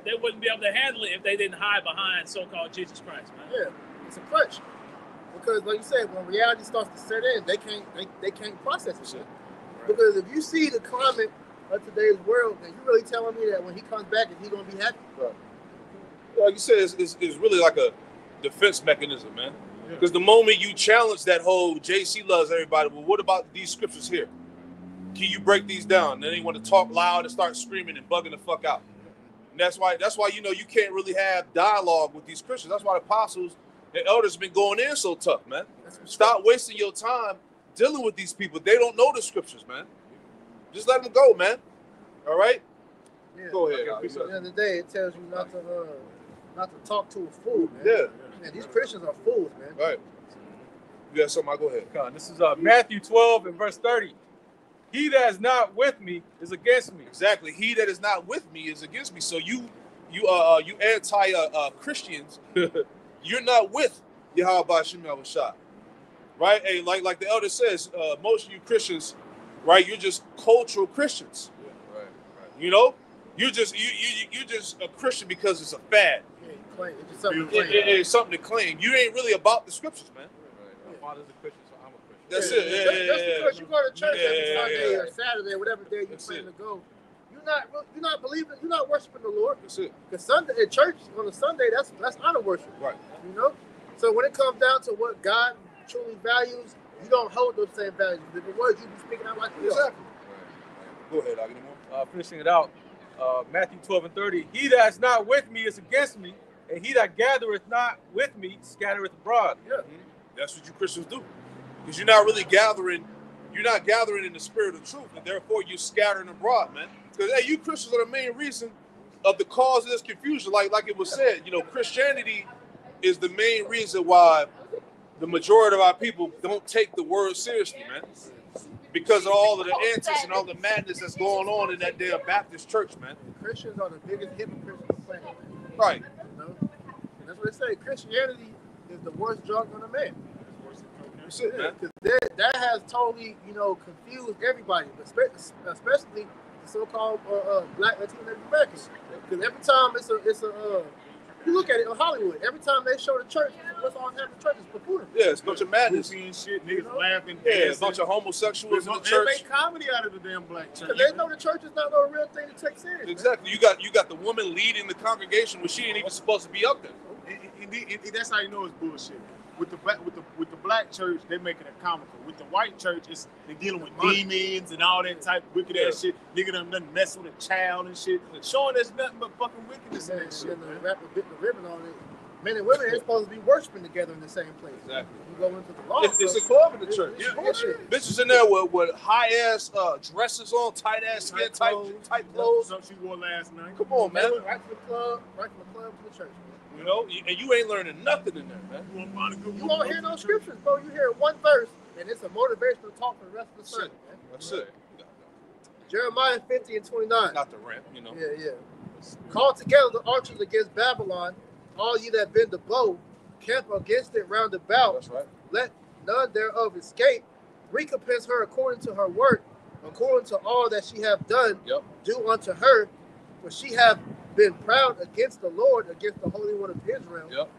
They wouldn't be able to handle it if they didn't hide behind so-called Jesus Christ, man. Yeah, it's a crutch. Because, like you said, when reality starts to set in, they can't process it. Right. Because if you see the climate of today's world, then you really telling me that when he comes back, is he gonna be happy? Right. Like you said, it's really like a defense mechanism, man. Because the moment you challenge that whole JC loves everybody, well, what about these scriptures here? Can you break these down? Then they want to talk loud and start screaming and bugging the fuck out. And that's why you know you can't really have dialogue with these Christians. That's why the apostles and elders have been going in so tough, man. Stop wasting your time dealing with these people. They don't know the scriptures, man. Just let them go, man. All right? Yeah. Go ahead. At the end of the day, it tells you not to talk to a fool, man. Yeah. Man, these Christians are fools, man. Right. You got something? I'll go ahead. God, this is Matthew 12 and verse 30. He that is not with me is against me. Exactly. He that is not with me is against me. So you anti Christians, you're not with Yahweh Shemel Shah. Right? And like the elder says, most of you Christians, right, you're just cultural Christians. Right. You know? You're just a Christian because it's a fad. Yeah, it's just something to claim. It's something to claim. You ain't really about the scriptures, man. My father's a Christian, so I'm a Christian. That's Just because you go to church every Yeah. Sunday or Saturday, whatever day you plan to go, you're not believing, you're not worshiping the Lord. That's it. Because Sunday at church on a Sunday, that's honor worship. Right. You know? So when it comes down to what God truly values, you don't hold those same values. The words you be speaking out like this. Exactly. Go ahead, I'll get more. Finishing it out, Matthew 12 and 30. He that is not with me is against me, and he that gathereth not with me scattereth abroad. Yeah. That's what you Christians do. Because you're not really gathering, you're not gathering in the spirit of truth, and therefore you're scattering abroad, man. Because hey, you Christians are the main reason of the cause of this confusion. Like it was said, you know, Christianity is the main reason why the majority of our people don't take the word seriously, man. Because of all of the antics and all the madness that's going on in that damn Baptist church, man. Christians are the biggest hypocrites on the planet, man. Right. You know? And that's what they say. Christianity is the worst drug on the man. That's it, man. Because that has totally, confused everybody, but especially the so-called Black Latino Americans. Because every time you look at it in Hollywood, every time they show the church, what's all happening in the church is buffoonery. Yeah, it's a bunch of madness. And shit, niggas laughing. Yeah, a bunch of homosexuals in the They church. make comedy out of the damn black church. Because they know the church is not no real thing to take serious. Exactly. You got the woman leading the congregation when she ain't even supposed to be up there. And that's how you know it's bullshit. With the black church, they're making it comical. With the white church, they're dealing with demons and all that type of wicked ass shit. Nigga done mess with a child and shit. Showing there's nothing but fucking wickedness in that shit. And the rapper bit the ribbon on it. Men and women ain't supposed to be worshiping together in the same place. Exactly. You go into the law. It's a club in the church. It's bullshit. Bitches in there with high ass dresses on, tight ass skin, tight clothes. Something she wore last night. Come on, man. Right from the club to the church. You know, and you ain't learning nothing in there, man. You won't hear no scriptures, bro. You hear one verse, and it's a motivational talk for the rest of the sermon. That's it. Jeremiah 50 and 29. Not the rent, you know. Yeah. Call together the archers against Babylon, all ye that bend the bow, camp against it round about. That's right. Let none thereof escape. Recompense her according to her work, according to all that she have done. Yep. Do unto her, for she have been proud against the Lord, against the Holy One of Israel. Yep.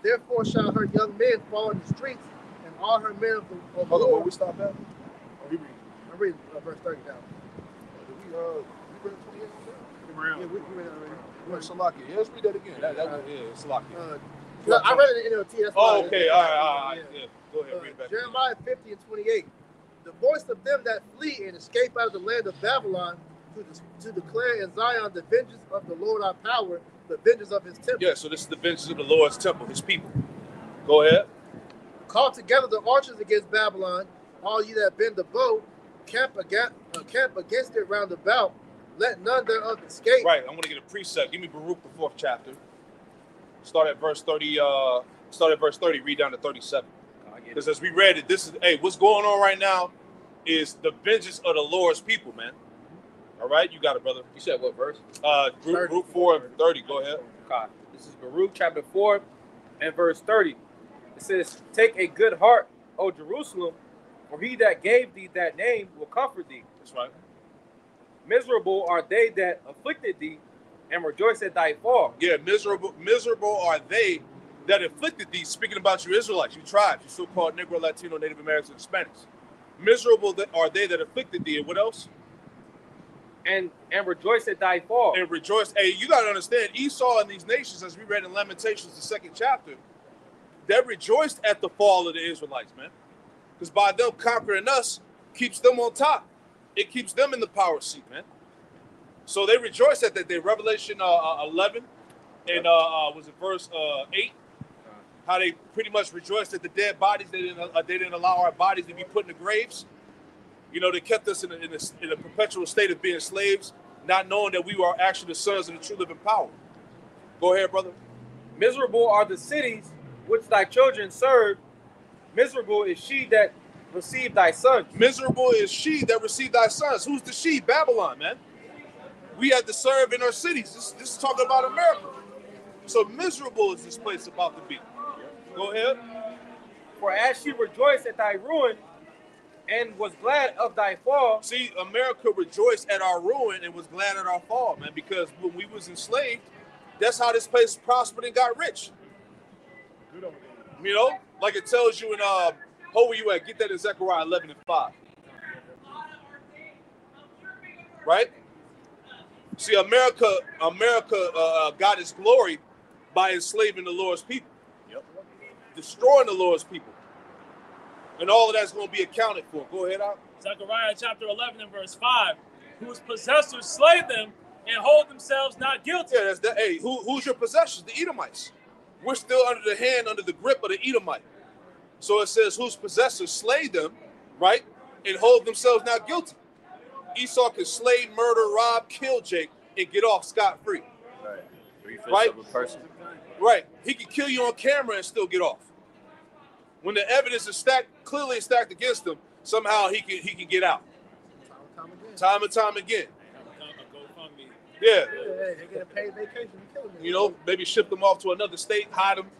Therefore shall her young men fall in the streets, and all her men of the Hold on, where we stop at? I'm reading verse 30 down. We read 28? Yeah, we read that already. Salaki. Yeah, let's read that again. It's Salaki. I read it in NLT. That's Oh, why okay. All right. Yeah. Go ahead, read it back. Jeremiah 50 and 28. The voice of them that flee and escape out of the land of Babylon to declare in Zion the vengeance of the Lord our power, the vengeance of his temple. Yeah, so this is the vengeance of the Lord's temple, his people. Go ahead. Call together the archers against Babylon, all ye that bend the bow, camp against it round about, let none thereof escape. Right, I want to get a precept. Give me Baruch, the 4th chapter. Start at verse 30, read down to 37. Because as we read it, what's going on right now is the vengeance of the Lord's people, man. All right, you got it, brother. You said what verse? Baruch 4 and 30. Go ahead. Okay. This is Baruch chapter 4 and verse 30. It says, "Take a good heart, O Jerusalem, for he that gave thee that name will comfort thee. That's right. Miserable are they that afflicted thee, and rejoice at thy fall." Yeah, miserable are they that afflicted thee. Speaking about you Israelites, you tribes, you so-called Negro, Latino, Native Americans, and Hispanics. Miserable are they that afflicted thee, and what else? And rejoice at thy fall. And rejoice. Hey, you got to understand, Esau and these nations, as we read in Lamentations, the 2nd chapter, they rejoiced at the fall of the Israelites, man. Because by them conquering us, keeps them on top. It keeps them in the power seat, man. So they rejoiced at that day. Revelation 11 and was it verse 8? How they pretty much rejoiced at the dead bodies. They didn't allow our bodies to be put in the graves. You know, they kept us in a perpetual state of being slaves, not knowing that we were actually the sons of the true living power. Go ahead, brother. Miserable are the cities which thy children serve. Miserable is she that received thy sons. Miserable is she that received thy sons. Who's the she? Babylon, man. We had to serve in our cities. This is talking about America. So miserable is this place about to be. Go ahead. For as she rejoiced at thy ruin, and was glad of thy fall. See, America rejoiced at our ruin and was glad at our fall, man, because when we was enslaved, that's how this place prospered and got rich. You know, like it tells you in, how were you at? Get that in Zechariah 11 and 5. Right? See, America got its glory by enslaving the Lord's people. Yep. Destroying the Lord's people. And all of that's going to be accounted for. Go ahead, Al. Zechariah chapter 11 and verse 5. Whose possessors slay them and hold themselves not guilty. Yeah, that's that. Hey, who's your possessors? The Edomites. We're still under the grip of the Edomite. So it says, whose possessors slay them, right, and hold themselves not guilty. Esau can slay, murder, rob, kill Jake, and get off scot-free. Right. right? Of a person. Right. He can kill you on camera and still get off. When the evidence is clearly stacked against him, somehow he can get out. Time and time again. Yeah. They get a paid vacation. You know, maybe ship them off to another state, hide him,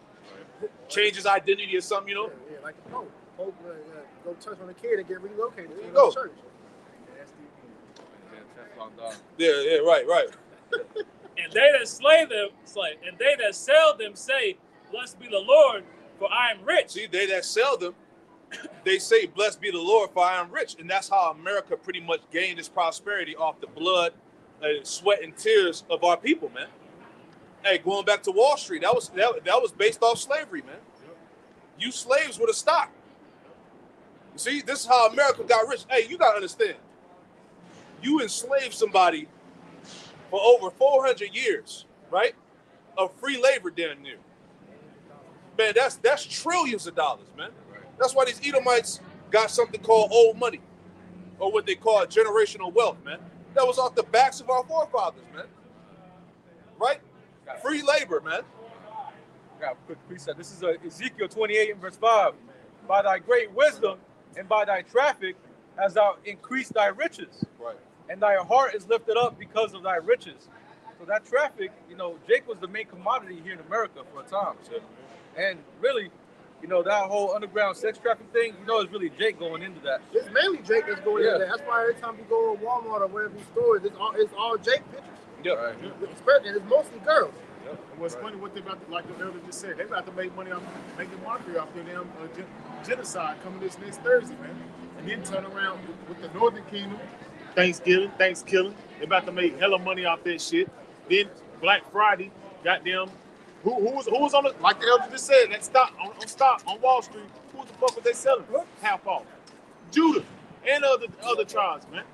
change his identity or something, you know? Yeah, like the Pope. Pope go touch on a kid and get relocated to go. church. Yeah, right. And they that slay them, and they that sell them say, "Blessed be the Lord, for I am rich." See, they that sell them, they say, "Blessed be the Lord, for I am rich." And that's how America pretty much gained its prosperity off the blood and sweat and tears of our people, man. Hey, going back to Wall Street, that was based off slavery, man. You slaves were the stock. You see, this is how America got rich. Hey, you gotta understand. You enslaved somebody for over 400 years, right? Of free labor down there. Man, that's trillions of dollars, man. That's why these Edomites got something called old money, or what they call generational wealth, man. That was off the backs of our forefathers, man. Right? Free labor, man. I got a quick precept. This is Ezekiel 28 and verse 5. By thy great wisdom and by thy traffic hast thou increased thy riches. Right. And thy heart is lifted up because of thy riches. So that traffic, Jake was the main commodity here in America for a time. And really, that whole underground sex trafficking thing, it's really Jake going into that. It's mainly Jake that's going into that. That's why every time you go to Walmart or whatever these stores, it's all Jake pictures. Yeah, right. And it's mostly girls. Yep. And what's funny, what they about to, like the elder just said, they about to make money off, making mockery off their damn genocide coming this next Thursday, man. And then turn around with the Northern Kingdom, Thanksgiving. They about to make hella money off that shit. Then Black Friday, goddamn, who was on the, like the elder just said, that stock on Wall Street, who the fuck was they selling? Half off. Judah and other tribes, man.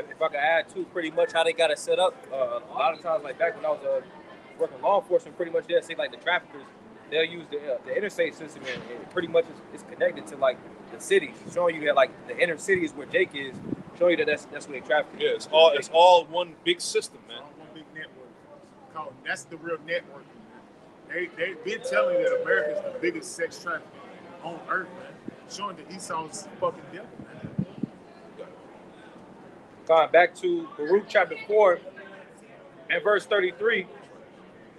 If I could add to pretty much how they got it set up, a lot of times, like back when I was working law enforcement, pretty much they'll say like the traffickers, they'll use the interstate system and it pretty much is connected to like the cities, showing you that like the inner city is where Jake is, showing you that that's where they traffic. Yeah, it's all one big system, man. All one big network. That's the real network. They've been telling you that America is the biggest sex trafficker on earth, man. Showing that Esau's fucking devil, man. Going back to Baruch chapter 4 and verse 33.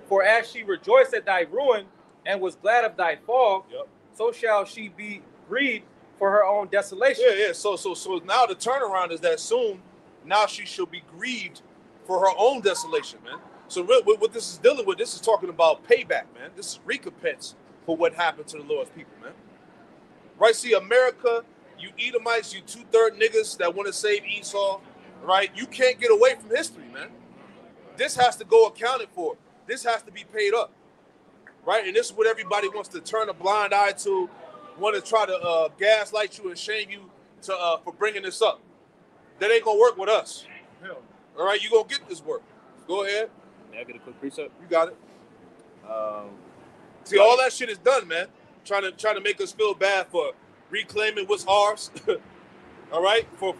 For as she rejoiced at thy ruin and was glad of thy fall, so shall she be grieved for her own desolation. Yeah. So now the turnaround is that soon, now she shall be grieved for her own desolation, man. So what this is dealing with, this is talking about payback, man. This is recompense for what happened to the Lord's people, man. Right? See, America, you Edomites, you 2/3 niggas that want to save Esau, right? You can't get away from history, man. This has to go accounted for. This has to be paid up, right? And this is what everybody wants to turn a blind eye to, want to try to gaslight you and shame you for bringing this up. That ain't gonna work with us. Hell. All right, you gonna get this work. Go ahead. May I get a quick precept? You got it. See, all that shit is done, man. Trying to make us feel bad for reclaiming what's ours. All right, for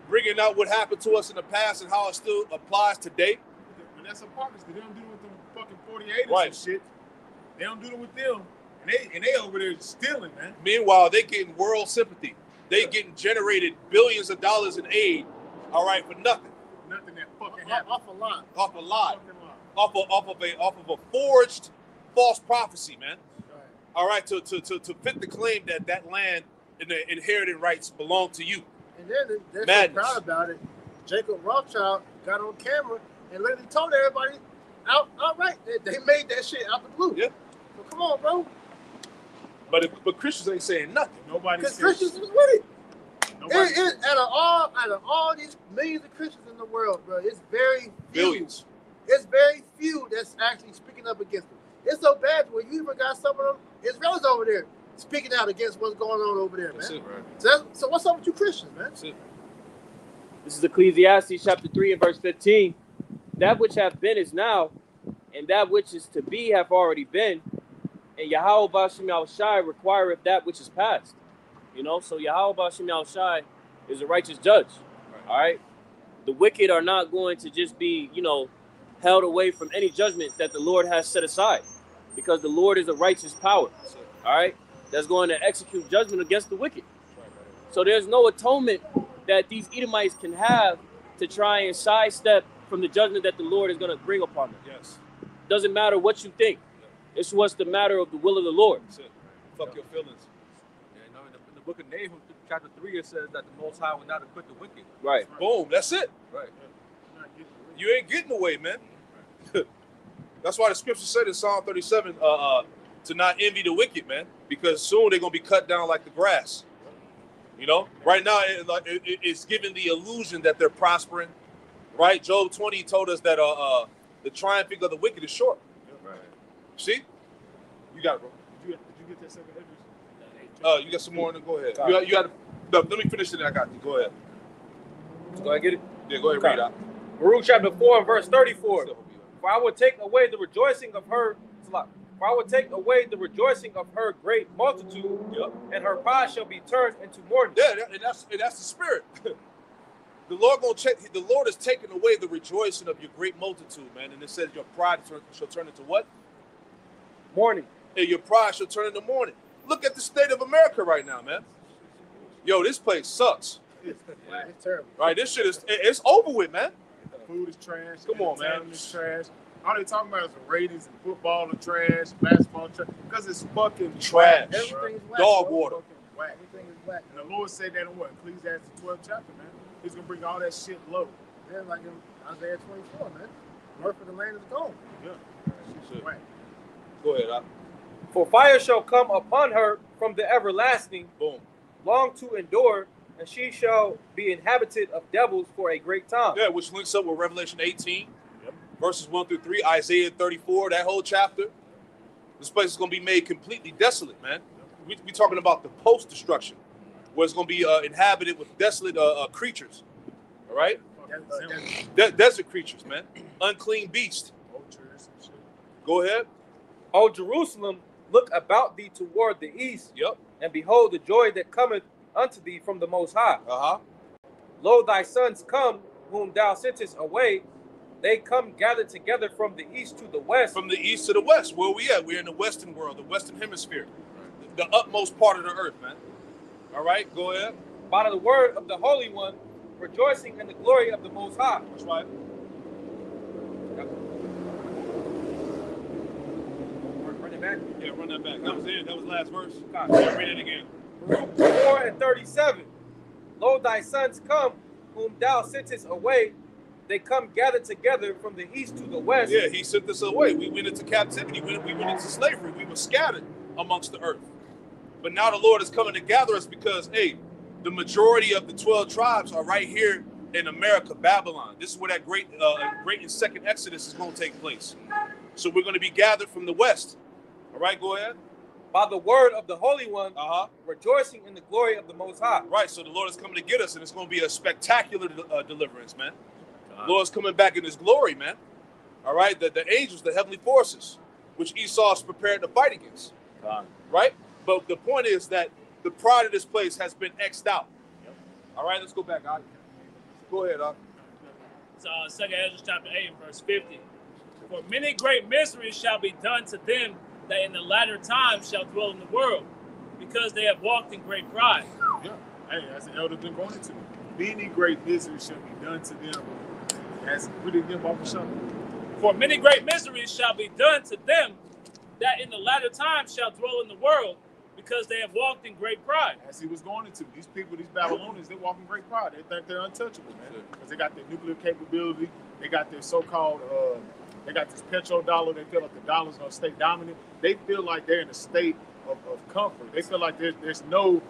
bringing out what happened to us in the past and how it still applies today. But that's a partners, because they don't do it with them fucking 48ers Right. and shit. They don't do it with them. And they over there stealing, man. Meanwhile, they getting world sympathy. They getting generated billions of dollars in aid, all right, for nothing. Nothing that fucking happened. Off a lot. Off a lie. Fucking lie. Off of a forged false prophecy, man. Right. All right, to fit the claim that land and the inherited rights belong to you. And then they're so Madness. proud about it. Jacob Rothschild got on camera and literally told everybody outright that they made that shit out the blue. Yeah. So come on, bro. But Christians ain't saying nothing. Nobody Because says. Christians was with it. Nobody says. Out of all these millions of Christians in the world, bro, it's very few. Billions. It's very few that's actually speaking up against them. It's so bad where you even got some of them Israelis over there speaking out against what's going on over there, man. That's it, right? So what's up with you Christians, man? That's it. This is Ecclesiastes chapter 3 and verse 15. That which hath been is now, and that which is to be hath already been. And Yahweh Ba'ashem Yahushai requireth that which is past. So Yahweh Ba'ashem Yahushai is a righteous judge. All right? The wicked are not going to just be, held away from any judgment that the Lord has set aside, because the Lord is a righteous power, all right, that's going to execute judgment against the wicked. So there's no atonement that these Edomites can have to try and sidestep from the judgment that the Lord is going to bring upon them. Yes. Doesn't matter what you think. It's what's the matter of the will of the Lord. That's it. Fuck your feelings. Yeah, you know, in the book of Nahum, chapter 3, it says that the Most High will not acquit the wicked. Right. Boom. That's it. Right. You ain't getting away, man. That's why the scripture said in Psalm 37 to not envy the wicked, man, because soon they're going to be cut down like the grass. You know, right now it's giving the illusion that they're prospering, right? Job 20 told us that the triumphing of the wicked is short. Right. See? You got it, bro. Did you get that second Esdras? You got some more in there? Go ahead. Got it. You got no, let me finish it. I got you. Go ahead. Go ahead, get it. Yeah, go ahead, read out. Baruch chapter 4 and verse 34. For I will take away the rejoicing of her. For I will take away the rejoicing of her great multitude, and her pride shall be turned into mourning. Yeah, and that's the spirit. The Lord is taking away the rejoicing of your great multitude, man. And it says your pride shall turn into what? Mourning. Yeah, your pride shall turn into mourning. Look at the state of America right now, man. Yo, this place sucks. It's terrible. Right, this shit it's over with, man. Food is trash. Come on, man. Entertainment is trash. All they talking about is the ratings and football are trash, basketball trash, because it's fucking Trash. Everything is whack. Dog bro. water. Fucking whack. Everything is whack. And the Lord said that in what? Ecclesiastes 12th chapter, man. He's gonna bring all that shit low. Yeah, like in Isaiah 24, man. Work for the land is gone. Yeah. Shit. Whack. Go ahead, For fire shall come upon her from the everlasting, boom. long to endure, and she shall be inhabited of devils for a great time. Yeah, which links up with Revelation 18, verses 1 through 3, Isaiah 34, that whole chapter. This place is going to be made completely desolate, man. We talking about the post-destruction, where it's going to be inhabited with desolate creatures, all right? Desert creatures, man. Unclean beast. Vultures and shit. Go ahead. O Jerusalem, look about thee toward the east, Yep. and behold the joy that cometh unto thee from the Most High. Uh-huh. Lo, thy sons come, whom thou sentest away. They come gathered together from the east to the west. From the east to the west. Where we at? We're in the Western world, the Western Hemisphere. The utmost part of the earth, man. All right, go ahead. By the word of the Holy One, rejoicing in the glory of the Most High. That's right. Run it back. Yeah, run that back. That was it. That was the last verse. God. Yeah, read it again. 4 and 37. Lo, thy sons come, whom thou sentest away. They come gathered together from the east to the west. Yeah, he sent us away. We went into captivity. We went into slavery. We were scattered amongst the earth. But now the Lord is coming to gather us because, hey, the majority of the 12 tribes are right here in America, Babylon. This is where that great and second Exodus is going to take place. So we're going to be gathered from the west. All right, go ahead. By the word of the Holy One, rejoicing in the glory of the Most High. Right, so the Lord is coming to get us, and it's going to be a spectacular deliverance, man. The Lord's coming back in his glory, man. All right, the angels, the heavenly forces, which Esau is prepared to fight against. Right? But the point is that the pride of this place has been X'd out. All right, let's go back, Doc. Go ahead, Doc. It's 2 Ezra chapter 8 and verse 50. For many great miseries shall be done to them that in the latter times shall dwell in the world, because they have walked in great pride. Yeah. Hey, as the elder been going into. Many great miseries shall be done to them. As read it again, Bible shop. For many great miseries shall be done to them that in the latter times shall dwell in the world, because they have walked in great pride. As he was going into, these people, these Babylonians, they walk in great pride. They think they're untouchable, man. Because they got their nuclear capability. They got their so-called, they got this petrodollar. They feel like the dollar's going to stay dominant. They feel like they're in a state of comfort. They feel like there's no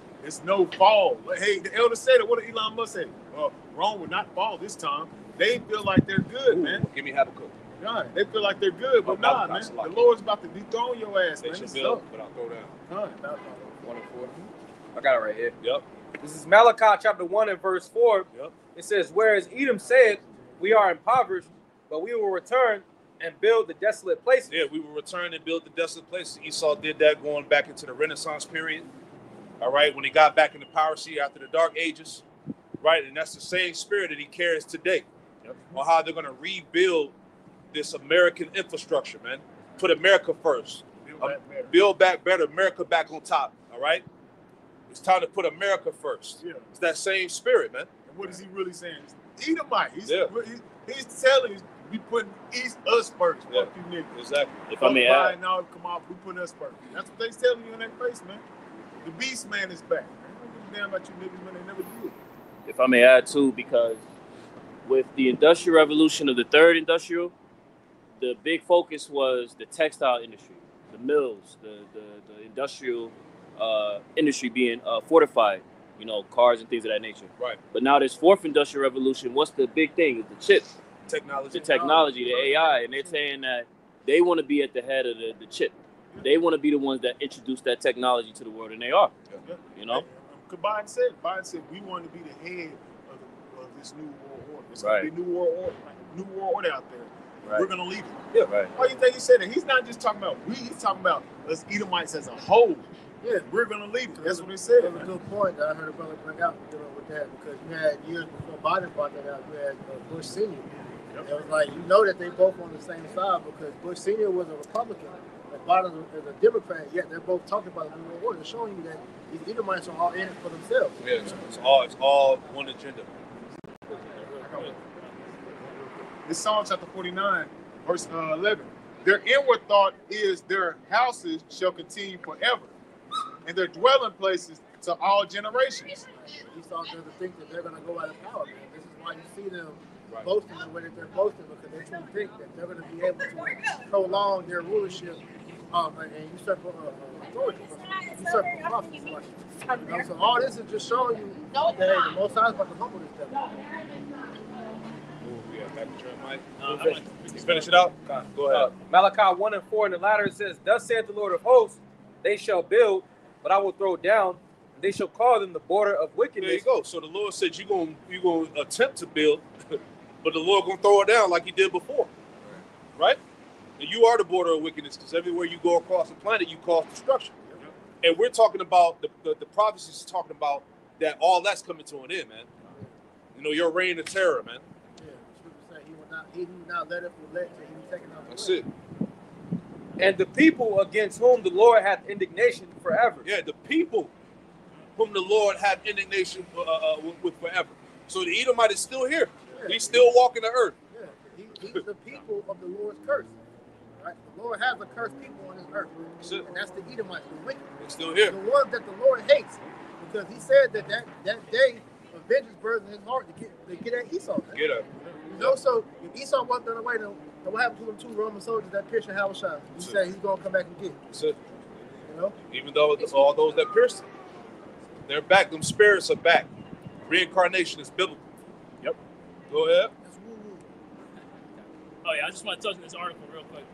fall. Hey, the elder said it. What did Elon Musk say? Well, Rome would not fall this time. They feel like they're good, man. Give me Habakkuk. God, they feel like they're good, but nah, man. The Lord's about to dethrone your ass, man. They should build, but I'll throw down. No. 1 and 4. I got it right here. Yep. This is Malachi chapter 1 and verse 4. Yep. It says, whereas Edom said, we are impoverished, but we will return and build the desolate places. Yeah, we will return and build the desolate places. Esau did that going back into the Renaissance period. All right, when he got back in the power seat after the Dark Ages. Right, and that's the same spirit that he carries today. Yep. On how they're going to rebuild this American infrastructure, man. Put America first. Build back better. Build back better, America back on top, all right? It's time to put America first. Yeah. It's that same spirit, man. And what is he really saying? Edomite. He's telling you, we putting us first. Yeah. Fuck you niggas. Exactly. If I may add, Now come out, we putting us first. That's what they telling you in that face, man. The beast man is back. They don't give a damn about you niggas when they never do it. if I may add too, because with the Industrial Revolution of the third industrial, the big focus was the textile industry, the mills, the industrial industry being fortified, you know, cars and things of that nature. Right. But now this fourth industrial revolution, what's the big thing? Is the chip, Technology. the technology, the AI, and they're saying that they want to be at the head of the chip. They want to be the ones that introduce that technology to the world, and they are. Yeah. You know. Biden said we want to be the head of this new world order. It's Right. gonna be new world order out there. Right. We're gonna lead it. Yeah. Right. Why you think he said that? He's not just talking about we. He's talking about us Edomites as a whole. Yeah, we're gonna lead it. That's what he said. That was a good point that I heard a brother bring out with that, because you had years before Biden brought that out, you had Bush Senior. Yep. It was like, you know that they both on the same side, because Bush Senior was a Republican and Biden is a Democrat, yet they're both talking about the New World Order. They're showing you that these Edomites are all in it for themselves. Yeah, it's all one agenda. This Psalm chapter 49, verse 11. Their inward thought is their houses shall continue forever, and their dwelling places to all generations. Esau doesn't think that they're going to go out of power, man. This is why you see them Right. boasting the way that they're boasting, because they truly think that they're going to be able to prolong their rulership and usurp authority, usurp office. You know, so all this is just showing you that hey, the Most High is about to humble this devil. Yeah, back to Trent, Mike. You finish it out? Go ahead. Malachi 1:4 in the latter it says, "Thus saith the Lord of hosts, they shall build, but I will throw down, and they shall call them the border of wickedness." There you go. So the Lord said you're gonna attempt to build, but the Lord gonna throw it down like He did before, right? And you are the border of wickedness, because everywhere you go across the planet, you cause destruction. And we're talking about the prophecies is talking about that all that's coming to an end, man. You know, your reign of terror, man. Yeah, the scripture said he will not let it relate till he be taken out. That's it. And the people against whom the Lord hath indignation forever. Yeah, the people whom the Lord had indignation with forever. So the Edomite is still here. Yeah. He's still walking the earth. Yeah, he's the people of the Lord's curse. Right? The Lord has a cursed people on His earth, and that's the Edomites, the wicked. He's still here. The ones that the Lord hates, because He said that day of vengeance burns in His heart to get at Esau. Man. Get up. You know, so if Esau wasn't done away, then what happened to them two Roman soldiers that pierced Yahushua? He said He's going to come back and get it. That's it. You know? Even though all those that pierced him, they're back. Them spirits are back. Reincarnation is biblical. Yep. Go ahead. That's woo-woo. Oh yeah, I just want to touch on this article real quick.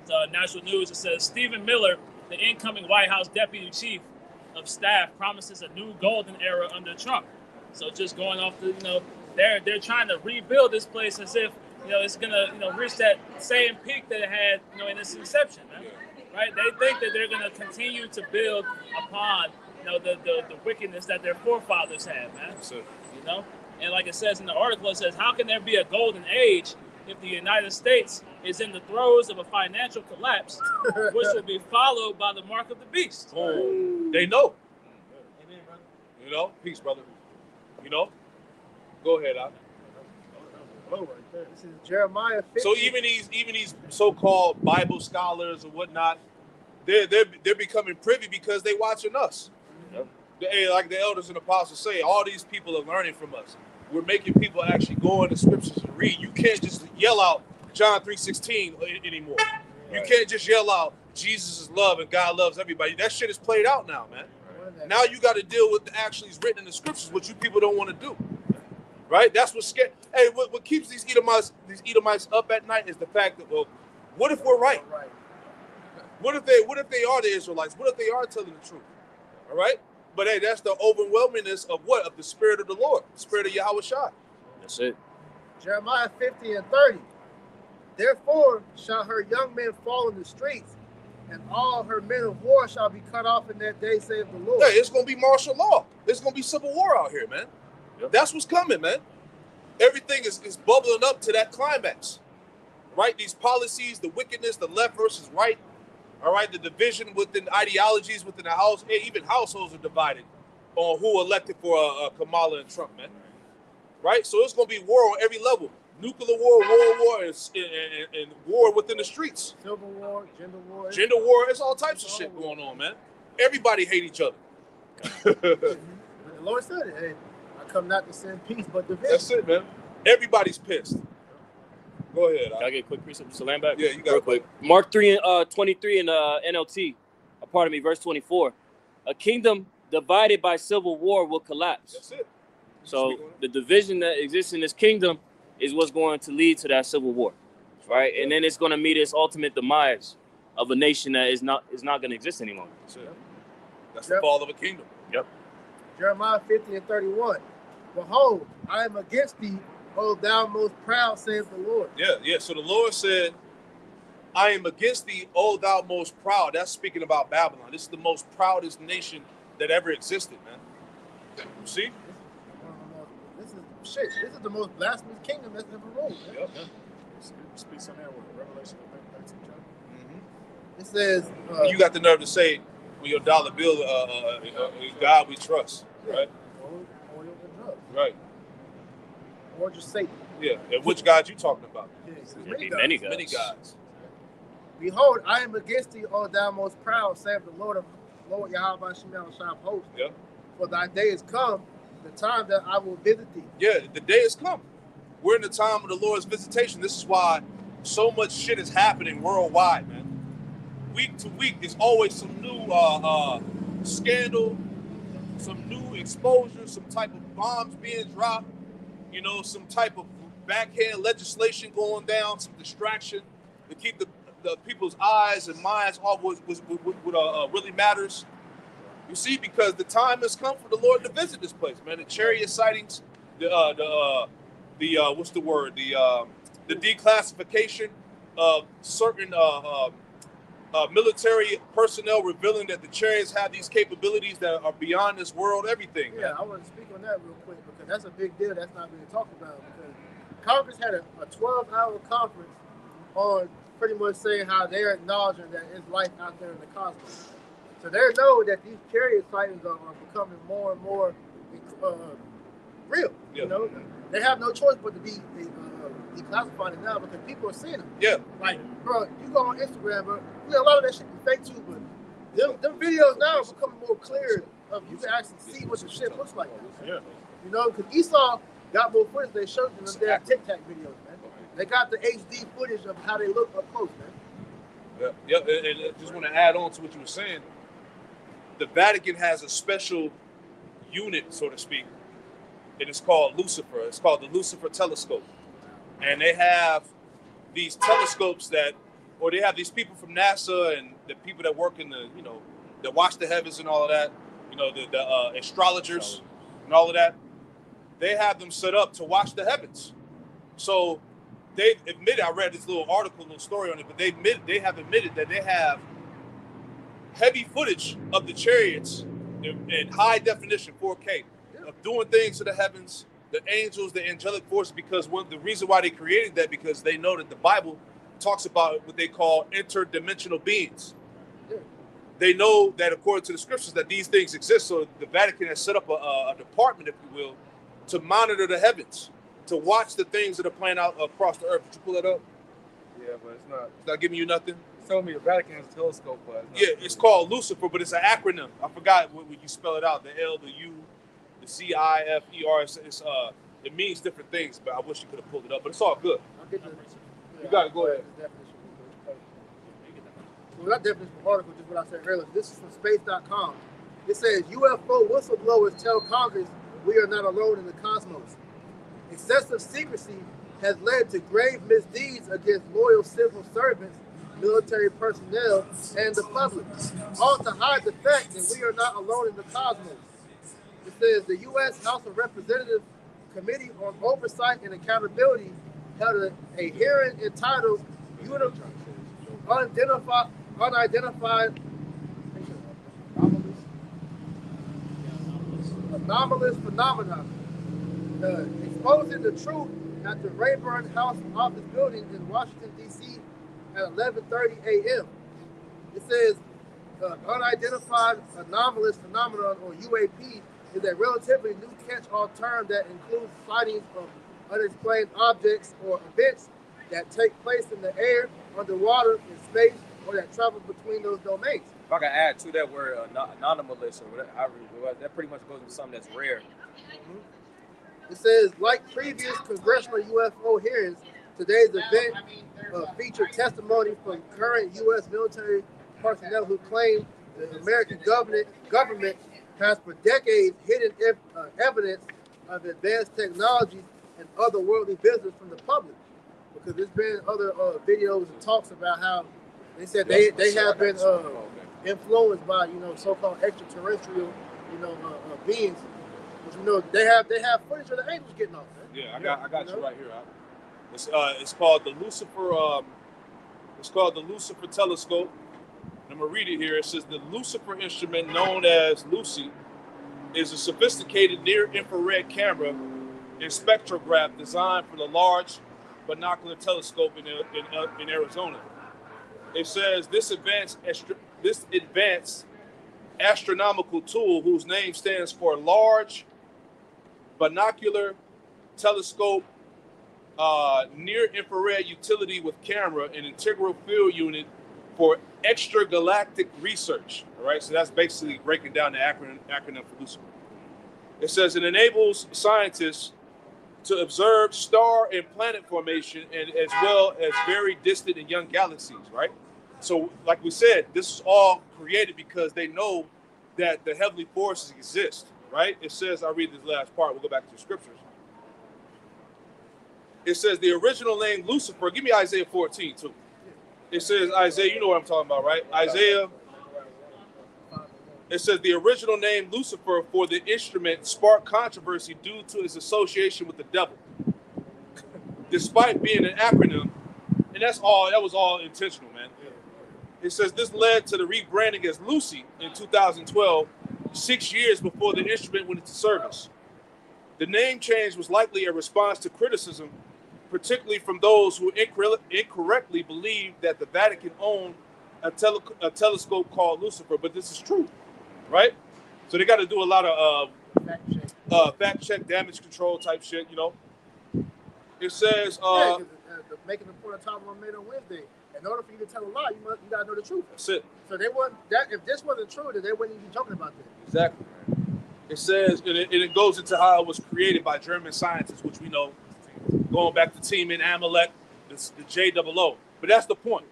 It's National News. It says Stephen Miller, the incoming White House Deputy Chief of Staff, promises a new golden era under Trump. So just going off the, they're trying to rebuild this place as if it's gonna reach that same peak that it had in its inception, man. Right? They think that they're gonna continue to build upon the wickedness that their forefathers had, man. And like it says in the article, it says, how can there be a golden age if the United States is in the throes of a financial collapse, which will be followed by the mark of the beast? Oh, they know. Amen, brother. Peace, brother. Go ahead, Al. This is Jeremiah 50. So even these so-called Bible scholars or whatnot, they're becoming privy because they watching us. Like the elders and apostles say, all these people are learning from us. We're making people actually go in the scriptures and read. You can't just yell out John 3:16 anymore. You can't just yell out Jesus is love and God loves everybody. That shit is played out now, man. Now you got to deal with the actually written in the scriptures, what you people don't want to do. Right? That's what's scary. Hey, what keeps these Edomites up at night is the fact that, well, what if we're right? What if they are the Israelites? What if they are telling the truth? All right? But hey, that's the overwhelmingness of what? Of the Spirit of the Lord, the Spirit of Yahushua. That's it. Jeremiah 50:30. Therefore shall her young men fall in the streets, and all her men of war shall be cut off in that day, save the Lord. Yeah, it's going to be martial law. It's going to be civil war out here, man. Yep. That's what's coming, man. Everything is bubbling up to that climax, right? These policies, the wickedness, the left versus right, all right? The division within ideologies within the house, even households are divided on who elected for Kamala and Trump, man. Right? So it's going to be war on every level. Nuclear war, world war, and war within the streets. Civil war, gender war. Gender war, it's all types of shit going on, man. Everybody hate each other. The Lord said it. Hey, I come not to send peace, but division. That's it, man. Everybody's pissed. Go ahead. Can I get a quick precept to land back? Yeah, you got real it. quick. Mark 3:23 in NLT, pardon me, verse 24. A kingdom divided by civil war will collapse. That's it. So the division that exists in this kingdom is what's going to lead to that civil war, right? And then it's going to meet its ultimate demise of a nation that is not going to exist anymore. That's it. That's the fall of a kingdom. Yep. Jeremiah 50:31. Behold, I am against thee, O thou most proud, saith the Lord. Yeah. So the Lord said, I am against thee, O thou most proud. That's speaking about Babylon. This is the most proudest nation that ever existed, man. You see? This is the most blasphemous kingdom that's ever ruled. Yep. Speaks on that word, Revelation 13 chapter. It says, you got the nerve to say, with your dollar bill, God we trust, right? Or drugs. Right. Or just Satan. Yeah. And which God you talking about? There'd be many gods. Many gods. Behold, I am against thee, O thou most proud, saith the Lord Yahweh Shemel Shah host. Yeah. For thy day is come, the time that I will visit thee. Yeah, the day has come. We're in the time of the Lord's visitation. This is why so much shit is happening worldwide, man. Week to week, there's always some new scandal, some new exposure, some type of bombs being dropped, you know, some type of backhand legislation going down, some distraction to keep the people's eyes and minds off what really matters. You see, because the time has come for the Lord to visit this place, man. The chariot sightings, the what's the word? The declassification of certain military personnel revealing that the chariots have these capabilities that are beyond this world, everything. Yeah, man. I want to speak on that real quick because that's a big deal that's not being talked about. Because Congress had a 12-hour conference on pretty much saying how they're acknowledging that there's life out there in the cosmos. So they know that these chariot sightings are becoming more and more real. Yeah. You know, they have no choice but to be declassified it now because people are seeing them. Yeah. Like, bro, you go on Instagram, bro. Yeah, a lot of that shit is fake too, but them videos now are becoming more clear. You can actually see what the shit looks like. Yeah. You know, because Esau got more footage they showed you in their Tic Tac videos, man. They got the HD footage of how they look up close, man. Yeah. And I just want to add on to what you were saying. The Vatican has a special unit, so to speak, and it's called Lucifer. It's called the Lucifer Telescope. And they have these telescopes or they have these people from NASA and the people that work in the, that watch the heavens and all of that, the astrologers and all of that. They have them set up to watch the heavens. So they admitted, I read this little story on it, but they have admitted that they have heavy footage of the chariots in high definition, 4K, of doing things to the heavens, the angels, the angelic force, because the reason why they created that, because they know that the Bible talks about what they call interdimensional beings. They know that according to the scriptures that these things exist, so the Vatican has set up a department, if you will, to monitor the heavens, to watch the things that are playing out across the earth. Did you pull that up? Yeah, but it's not. It's not giving you nothing? It's telling me the Vatican has a telescope, but It's called Lucifer, but it's an acronym. I forgot when you spell it out. The L, the U, the CIFER. It means different things, but I wish you could have pulled it up. But it's all good. You got it. Go ahead. Well, that definition of article, just what I said earlier. This is from space.com. It says UFO whistleblowers tell Congress we are not alone in the cosmos. Excessive secrecy has led to grave misdeeds against loyal civil servants, military personnel, and the public, all to hide the fact that we are not alone in the cosmos. It says the U.S. House of Representatives Committee on Oversight and Accountability held a hearing entitled Unidentified Anomalous Phenomena, exposing the truth at the Rayburn House office building in Washington, D.C. at 11:30 a.m. It says unidentified anomalous phenomenon, or UAP, is a relatively new catch-all term that includes sightings of unexplained objects or events that take place in the air, underwater, in space, or that travel between those domains. If I can add to that word anomalous, or whatever, that pretty much goes into something that's rare. It says, like previous congressional UFO hearings, today's event featured testimony from current U.S. military personnel who claim the American government has for decades hidden evidence of advanced technologies and otherworldly business from the public. Because there's been other videos and talks about how they said they have been influenced by, you know, so-called extraterrestrial, you know, beings. Which, you know, they have footage of the angels getting off. Man. Yeah, I got you right here. It's called the Lucifer. It's called the Lucifer telescope. I'm gonna read it here. It says the Lucifer instrument, known as Lucy, is a sophisticated near-infrared camera and spectrograph designed for the large binocular telescope in Arizona. It says this advanced astronomical tool, whose name stands for Large Binocular Telescope, near-infrared utility with camera and integral field unit for extragalactic research. All right, so that's basically breaking down the acronym for Lucifer. It says it enables scientists to observe star and planet formation, and as well as very distant and young galaxies, right? So, like we said, this is all created because they know that the heavenly forces exist, right? It says, I'll read this last part, we'll go back to the scriptures. It says the original name Lucifer, give me Isaiah 14 too. It says, Isaiah, you know what I'm talking about, right? Isaiah, it says the original name Lucifer for the instrument sparked controversy due to its association with the devil. Despite being an acronym, and that was all intentional, man. It says this led to the rebranding as Lucy in 2012, 6 years before the instrument went into service. The name change was likely a response to criticism, particularly from those who incorrectly believed that the Vatican owned a telescope called Lucifer, but this is true, right? So they got to do a lot of fact check, damage control type shit, you know. It says making the point of talking about made on Wednesday. In order for you to tell a lie, you gotta know the truth. That's it. So they wouldn't. If this wasn't true, then they wouldn't even be talking about this. Exactly. It says, and it goes into how it was created by German scientists, which we know, going back to Team in Amalek, the JOO. But that's the point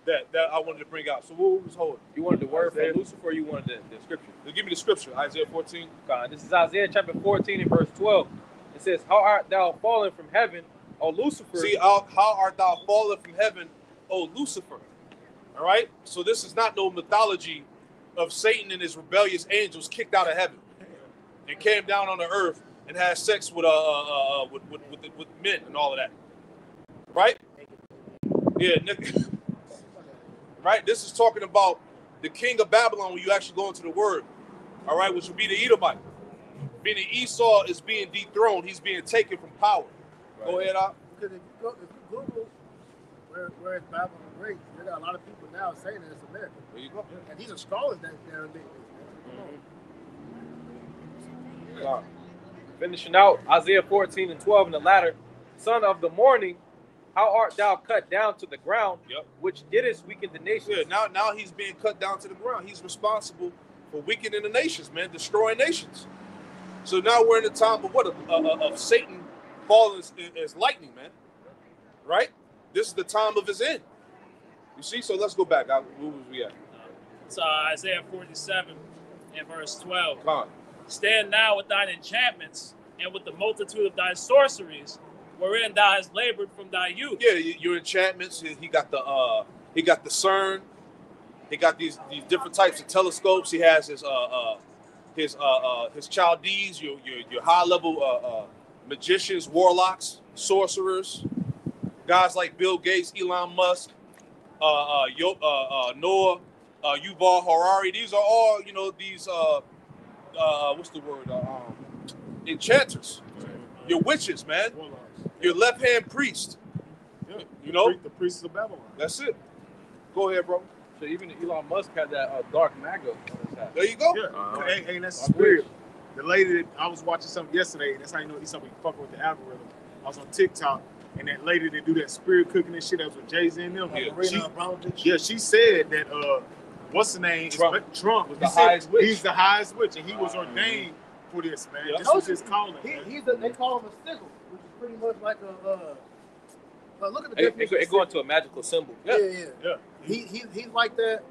that I wanted to bring out. So what was holding? You wanted the word for Lucifer, or you wanted the scripture? Give me the scripture, Isaiah 14. God, this is Isaiah chapter 14 and verse 12. It says, "How art thou fallen from heaven, O Lucifer?" See, how art thou fallen from heaven, O Lucifer? All right. So this is not no mythology of Satan and his rebellious angels kicked out of heaven and came down on the earth and had sex with men and all of that. Right? Yeah. Right. This is talking about the king of Babylon when you actually go into the word. All right, which would be the Edomite. Meaning Esau is being dethroned. He's being taken from power. Right. Go ahead, Al. Because if you Google where is Babylon great, there are a lot of people now saying that it's America. There you go. And these are scholars that are doing this. Finishing out Isaiah 14 and 12 in the latter, "Son of the morning, how art thou cut down to the ground, which didst weaken the nations?" Yeah, now he's being cut down to the ground. He's responsible for weakening the nations, man, destroying nations. So now we're in the time of what? Of Satan falling as lightning, man. Right? This is the time of his end. You see? So let's go back. Where was we at? It's Isaiah 47 and verse 12. Come on. "Stand now with thine enchantments and with the multitude of thy sorceries, wherein thou hast labored from thy youth." Yeah, your enchantments. He got the CERN. He got these different types of telescopes. He has his Chaldees, your high level magicians, warlocks, sorcerers, guys like Bill Gates, Elon Musk, Noah, Yuval Harari. These are all, these what's the word? Enchanters. Your witches, man. Your left hand priest. Yeah. You know? The priests of Babylon. That's it. Go ahead, bro. So even Elon Musk had that dark MAGA on his hat. There you go. Yeah. Hey, that's the spirit. The lady that I was watching something yesterday, that's how you know somebody fucking with the algorithm. I was on TikTok, and that lady that do that spirit cooking and shit, that was with Jay-Z and them. Yeah. She said that what's the name? Trump was the highest witch. He's the highest witch, and he was ordained for this, man. Yeah. This was his calling. They call him a sigil, which is pretty much like a look at the definition. It go into a magical symbol. Yeah. Yeah. He's like that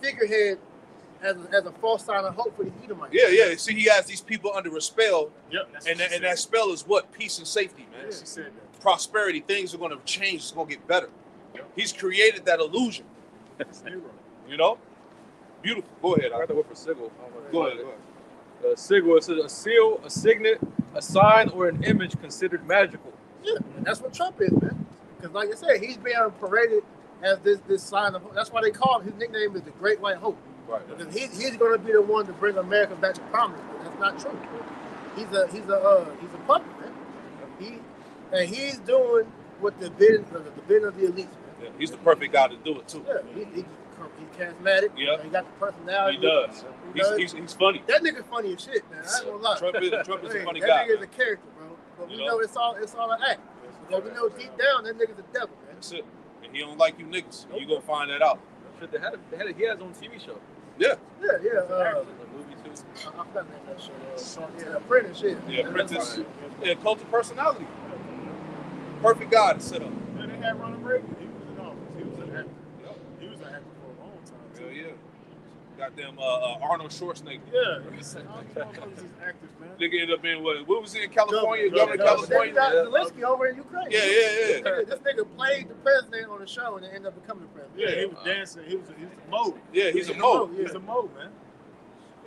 figurehead as a false sign of hope for the Edomites. Yeah. See, he has these people under a spell. Yep. And that spell is what? Peace and safety, man. Yeah, she said that. Prosperity. Things are going to change. It's going to get better. Yep. He's created that illusion. You know? Beautiful. Go ahead. I got the word for sigil. Go ahead. Sigil is a seal, a signet, a sign, or an image considered magical. Yeah, and that's what Trump is, man. Because like I said, he's being paraded as this sign of hope. That's why they call him, his nickname is the Great White Hope. Right. Because he's going to be the one to bring America back to prominence. But that's not true. He's a puppet, man. He's doing what the bidding of the elites, man. Yeah, he's the perfect guy to do it too. Yeah, he's charismatic. Yeah, he got the personality. He does. He's funny. That nigga funny as shit, man. I ain't gonna lie. Trump is a funny that guy. That nigga is a character, bro. But we know it's all an act. Because we know deep down that nigga's a devil, man. That's it. And he don't like you niggas. You gonna find that out. He has his own TV show. Yeah. Yeah. A movie too. I forgot that show. Yeah, Apprentice shit. Yeah, Apprentice. Yeah, Cult of Personality. Perfect guy to sit up. Yeah, they had Ronald Reagan. He was in office. He was an actor. Yep. He was an actor for a long time. Hell yeah. Goddamn Arnold Schwarzenegger. Yeah. All these motherfuckers actors, man. Nigga ended up in what was he in California? Governor Governor of California. Zelensky over in Ukraine. Yeah. This nigga played the president on the show and then ended up becoming the president. Yeah, he was dancing. He was a mode. Yeah, he's a mode. He's a mode, man.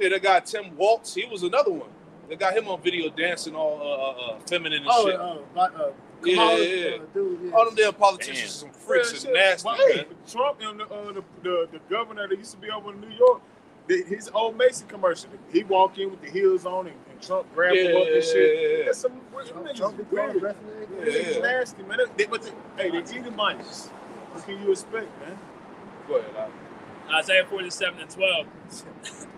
Yeah, they got Tim Waltz. He was another one. They got him on video dancing all feminine and shit. Yeah. Dude, All them damn politicians are some freaks and nasty, man. Trump and the governor that used to be over in New York, his old Mason commercial, he walked in with the heels on and Trump grabbed him up and shit. That's some niggas weird. It's nasty, man. Hey, they eating mice. What can you expect, man? Go ahead, Isaiah 47:12.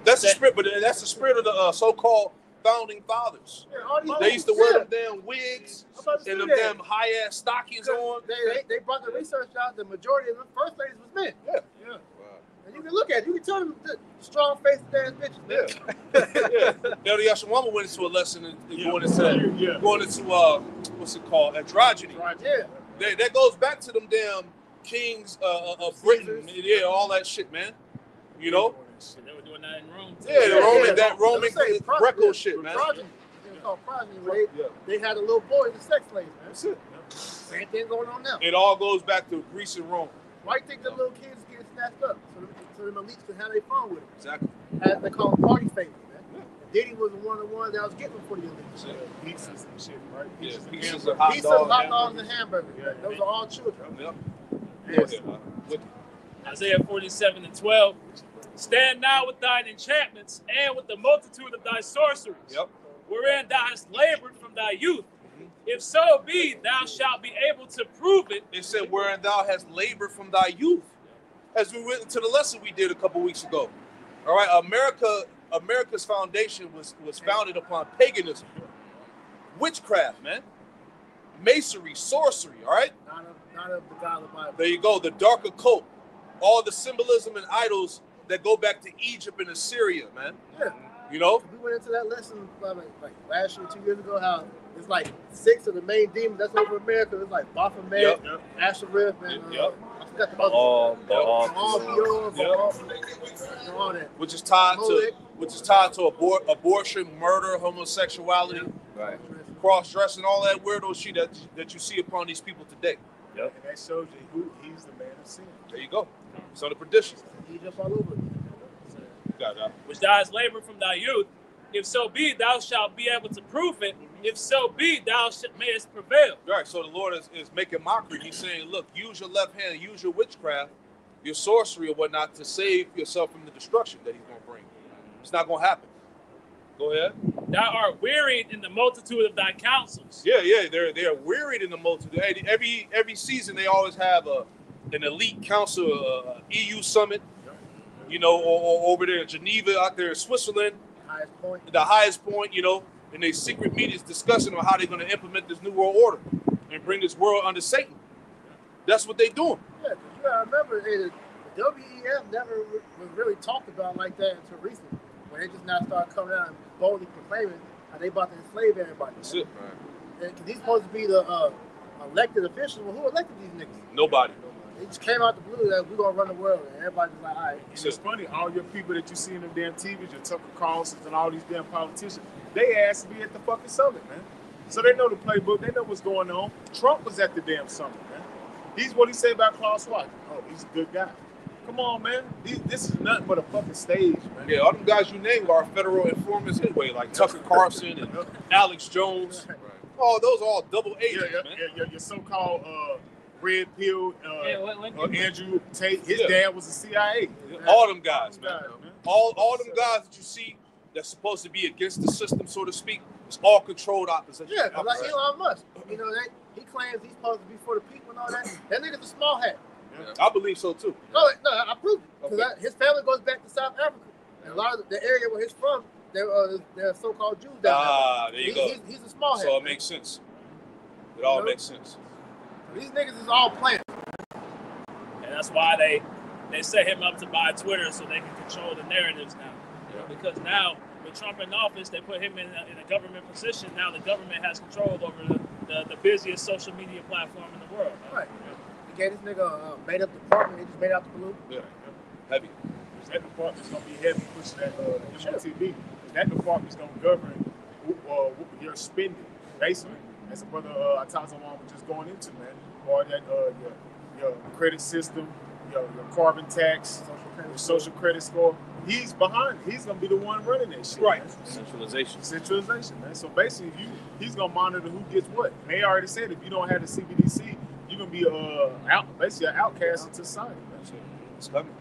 That's the spirit, but that's the spirit of the so-called founding fathers. They used to wear them damn wigs and them damn high-ass stockings on. They brought the research out. The majority of the first ladies was men. Yeah. Wow. And you can look at it. You can tell them strong-faced ass bitches. Man. Yeah. The Yashawama went into a lesson and going into what's it called? Androgyny. Yeah. That goes back to them damn kings of Britain. Yeah, all that shit, man. You know? They were doing that in Rome. Yeah, that Roman Greco shit, man. It's called progeny, where they had a little boy as a sex slave, man. That's it. Same thing going on now. It all goes back to Greece and Rome. Why you think the little kids getting snatched up so the elites can have their fun with them? Exactly. They call them party favors, man. Yeah. Diddy was one of the ones that was getting them for the elites. Yeah. Pizzas and shit, right? Yeah, Pizzas of hot dogs and hamburgers. Yeah. Those are all children. Yep. Yes. Isaiah 47:12. Stand now with thine enchantments and with the multitude of thy sorceries, wherein thou hast labored from thy youth. If so be, thou shalt be able to prove it. It said, wherein thou hast labored from thy youth. As we went into the lesson we did a couple weeks ago. All right, America's foundation was founded upon paganism, witchcraft, man, masonry, sorcery. All right. Not of the God of the Bible. There you go. The dark occult, all the symbolism and idols that go back to Egypt and Assyria, man. Yeah. You know? We went into that lesson like last year, 2 years ago, how it's like 6 of the main demons that's over America. It's like Baphomet, Ashereth, and I forgot the other all that. Which is tied to abortion, murder, homosexuality, cross-dressing, all that weirdo shit that you see upon these people today. Yep. And that shows you who he's the man of sin. There you go. So the perdition. Egypt all over. Which thou hast labored from thy youth. If so be, thou shalt be able to prove it. If so be, thou mayest prevail. Right. So the Lord is making mockery. He's saying, look, use your left hand, use your witchcraft, your sorcery or whatnot to save yourself from the destruction that he's going to bring. It's not going to happen. Go ahead. Thou art wearied in the multitude of thy counsels. Yeah, they're wearied in the multitude. Every season they always have an elite council, EU summit, you know, or over there in Geneva, out there in Switzerland, the highest point, you know, and they secret meetings discussing on how they're going to implement this new world order and bring this world under Satan. That's what they're doing. Yeah, because you gotta remember, the WEF never was really talked about like that until recently, when they just now started coming out and boldly proclaiming how they about to enslave everybody. That's it. Because he's supposed to be the elected official. Well, who elected these niggas? Nobody. They just came out the blue that we're gonna run the world, and everybody's like, all right. It's funny, all your people that you see in them damn TVs, your Tucker Carlsons and all these damn politicians, they asked to be at the fucking summit, man. So they know the playbook, they know what's going on. Trump was at the damn summit, man. He's what he said about Klaus Schwab. Oh, he's a good guy. Come on, man. This is nothing but a fucking stage, man. Yeah, all them guys you named are federal informants anyway, like Tucker Carlson and Alex Jones. Right. Oh, those are all double agents, man. Your so-called red pill Andrew Tate, his dad was a CIA. All them guys, man. All them guys that you see that's supposed to be against the system, so to speak, it's all controlled opposition. Yeah, like Elon Musk. You know, he claims he's supposed to be for the people and all that. That nigga's a small hat. Yeah. I believe so too. No, I prove it. Because his family goes back to South Africa. And a lot of the area where he's from, they're so-called Jews down there. There you go. He's a small hat. So it makes sense. It all makes sense. These niggas is all planned. And that's why they set him up to buy Twitter so they can control the narratives now. Yeah. Because now, with Trump in office, they put him in a government position. Now the government has control over the busiest social media platform in the world. Right. He gave this nigga made up department. He just made out the blue. Yeah. Heavy. That department's going to be heavy pushing that MOTB. That department's going to govern your spending, basically. As a brother Ataza was just going into, man. Or that your credit system, your carbon tax, your social credit score. He's behind it. He's going to be the one running that shit. Right. Man. Centralization, man. So basically, he's going to monitor who gets what. And they already said if you don't have the CBDC, you're going to be basically an outcast into society. Man. It's coming.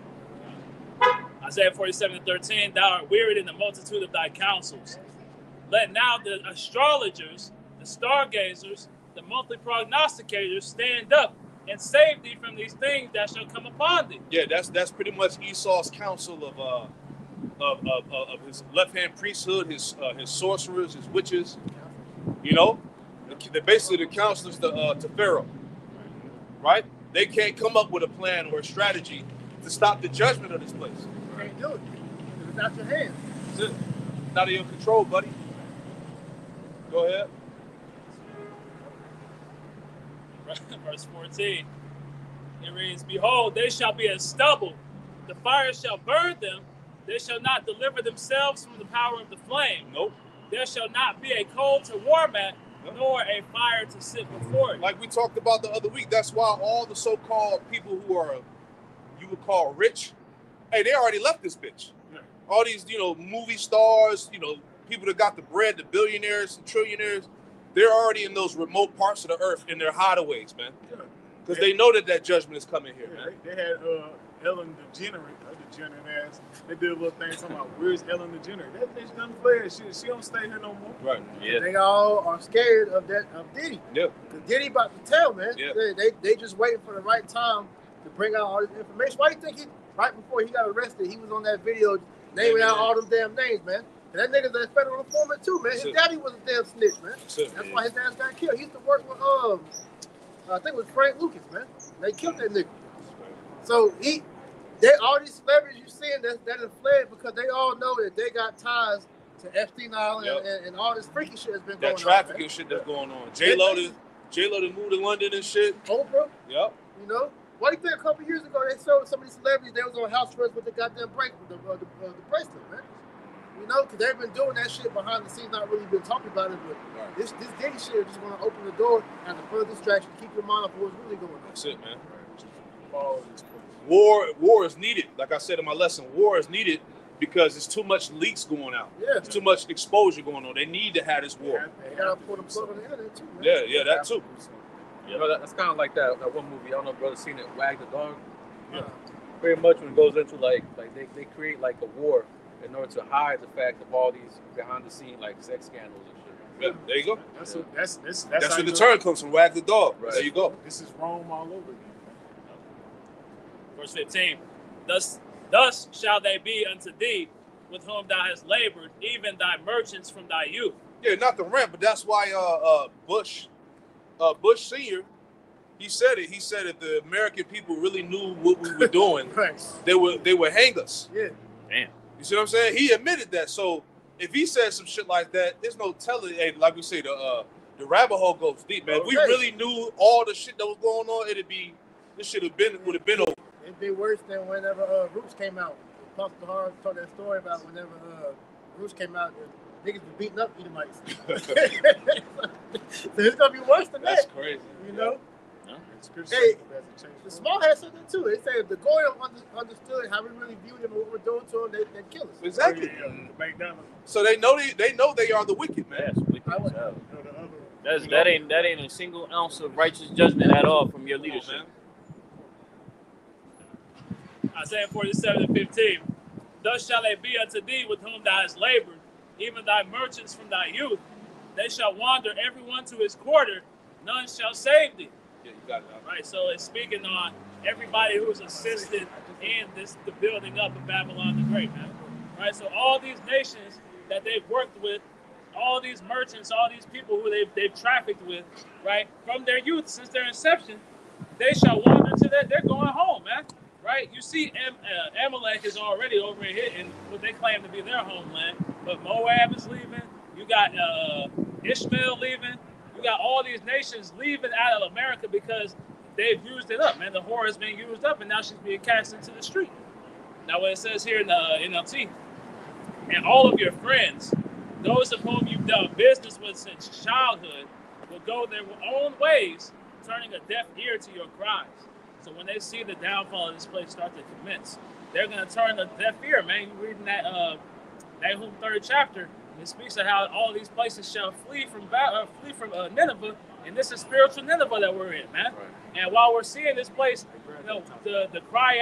Isaiah 47:13, thou art wearied in the multitude of thy counsels. Let now the astrologers, the stargazers, the monthly prognosticators stand up and save thee from these things that shall come upon thee. Yeah, that's pretty much Esau's counsel of his left-hand priesthood, his sorcerers, his witches. You know, they're basically the counselors to Pharaoh, right? They can't come up with a plan or a strategy to stop the judgment of this place. You can't do it. It's out your hands. It's not in your control, buddy. Go ahead. Verse 14, it reads, behold, they shall be as stubble, the fire shall burn them, they shall not deliver themselves from the power of the flame. Nope. There shall not be a coal to warm at, nor a fire to sit before it. Like we talked about the other week, that's why all the so-called people who are, you would call rich, hey, they already left this bitch. Yeah. All these, movie stars, people that got the bread, the billionaires and trillionaires, they're already in those remote parts of the earth in their hideaways, man. Because they know that judgment is coming here, man. They had Ellen DeGeneres, ass. They did a little thing talking about where's Ellen DeGeneres. That bitch done fled. She don't stay here no more. Right. Yeah. They all are scared of Diddy. Yep. Because Diddy about to tell, man. Yep. They just waiting for the right time to bring out all this information. Why do you think right before he got arrested, he was on that video naming out all them damn names, man? And that nigga's a federal informant too, man. His daddy was a damn snitch, man. That's why his dad got killed. He used to work with I think it was Frank Lucas, man. They killed that nigga. So all these celebrities you seeing that have fled because they all know that they got ties to Epstein Island and all this freaky shit that's been going on. That trafficking shit that's going on. J-Lo done moved to London and shit. Oprah. Yep. Why do you think a couple years ago they showed some of these celebrities they was on house arrest with the goddamn the bracelet, man? Because they've been doing that shit behind the scenes, not really been talking about it, but this Diddy shit is just going to open the door and the further distraction to keep your mind off what's really going on. That's it, man. War is needed. Like I said in my lesson, war is needed because there's too much leaks going out. Yeah. There's too much exposure going on. They need to have this war. They got to pull the plug on the internet too, man. Yeah, that too. That's kind of like that one movie. I don't know if brother's seen it, Wag the Dog. Yeah. Very much when it goes into like they create like a war in order to hide the fact of all these behind the scene like sex scandals and shit. Yeah, there you go. That's That's how where the you term comes from. Wag the dog. Right. There you go. This is Rome all over again. Verse 15. Thus shall they be unto thee, with whom thou hast labored, even thy merchants from thy youth. Yeah, not the rent, but that's why Bush Senior, he said it. He said if the American people really knew what we were doing, Right. they would hang us. Yeah. Damn. You see what I'm saying? He admitted that. So if he said some shit like that, there's no telling. Hey, like we say, the rabbit hole goes deep, man. If we really knew all the shit that was going on, this would have been over. It'd be worse than whenever Roots came out. Pastor Hard told that story about whenever Roots came out, the niggas were beating up Edomites. So it's gonna be worse than That's that. crazy. You know? Hey, The Small had something too. They say if the Goyim understood how we really viewed them and what we're doing to them, they'd kill us. Exactly. McDonald's. So they know they are the wicked, man. That's wicked I as would- hell. You know, the other. That ain't a single ounce of righteous judgment at all from your leadership. Isaiah 47:15. Thus shall they be unto thee, with whom thou hast labored, even thy merchants from thy youth. They shall wander every one to his quarter, none shall save thee. Yeah, you got it. Right, so it's speaking on everybody who was assisted in the building up of Babylon the Great, man. Right, so all these nations that they've worked with, all these merchants, all these people who they've trafficked with, right, from their youth since their inception, they shall wander to that. They're going home, man. Right, you see, Amalek is already over here in what they claim to be their homeland, but Moab is leaving. You got Ishmael leaving. You got all these nations leaving out of America because they've used it up, man. The whore has been used up, and now she's being cast into the street. Now, what it says here in the NLT, and all of your friends, those of whom you've done business with since childhood, will go their own ways, turning a deaf ear to your cries. So when they see the downfall of this place start to commence, they're going to turn a deaf ear, man. You're reading that Nahum 3rd chapter. It speaks of how all these places shall flee from Nineveh, and this is spiritual Nineveh that we're in, man. Right. And while we're seeing this place, you know, the cry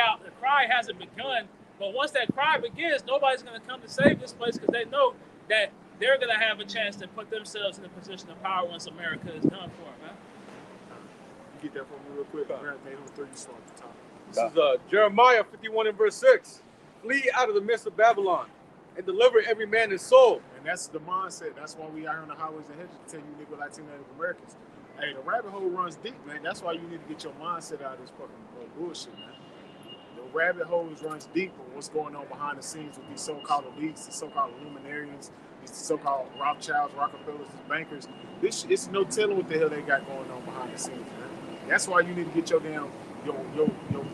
hasn't begun. But once that cry begins, nobody's going to come to save this place because they know that they're going to have a chance to put themselves in a position of power once America is done for, man. Get that for me real quick. Nahum 3, you start at the top. This is Jeremiah 51 and verse 6. Flee out of the midst of Babylon and deliver every man his soul. And that's the mindset. That's why we out here on the highways and hedges to tell you nigga Latino Native Americans. Hey, the rabbit hole runs deep, man. That's why you need to get your mindset out of this fucking bullshit, man. The rabbit hole runs deep on what's going on behind the scenes with these so-called elites, these so-called luminaries, these so-called Rothschilds, Rockefellers, these bankers. It's no telling what the hell they got going on behind the scenes, man. That's why you need to get your damn your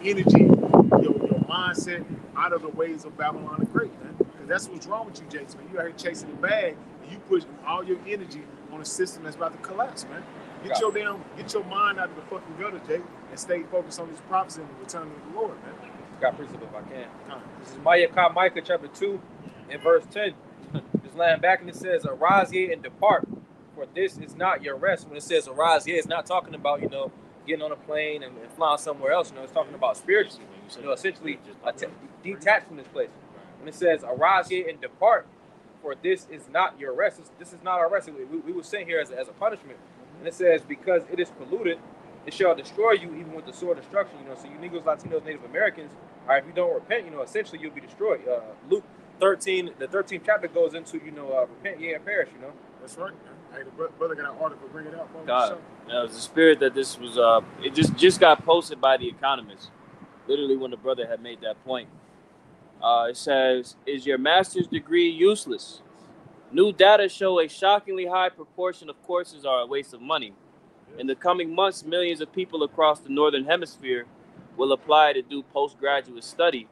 energy, your mindset out of the ways of Babylon the Great, man. Because that's what's wrong with you, Jason. Man. You out here chasing the bag and you push all your energy on a system that's about to collapse, man. Get your mind out of the fucking gutter, Jake, and stay focused on these prophecies and the return of the Lord, man. Got precept if I can. This is Micah chapter 2 and verse 10. Just laying back and it says, "Arise ye and depart, for this is not your rest." When it says arise ye, it's not talking about, getting on a plane and flying somewhere else. It's talking about spiritually. Essentially detached from this place. When it says arise ye and depart, for this is not your rest. This is not our rest. We were sent here as a punishment. And it says, because it is polluted, it shall destroy you even with the sword of destruction. So you Negroes, Latinos, Native Americans, if you don't repent, essentially you'll be destroyed. Luke 13, the 13th chapter goes into, repent ye and perish, That's right, man. Hey, the brother got an article, bring it out. God, it was the spirit that this was, it just got posted by The Economist, literally when the brother had made that point. It says, is your master's degree useless? New data show a shockingly high proportion of courses are a waste of money. In the coming months, millions of people across the Northern Hemisphere will apply to do postgraduate study.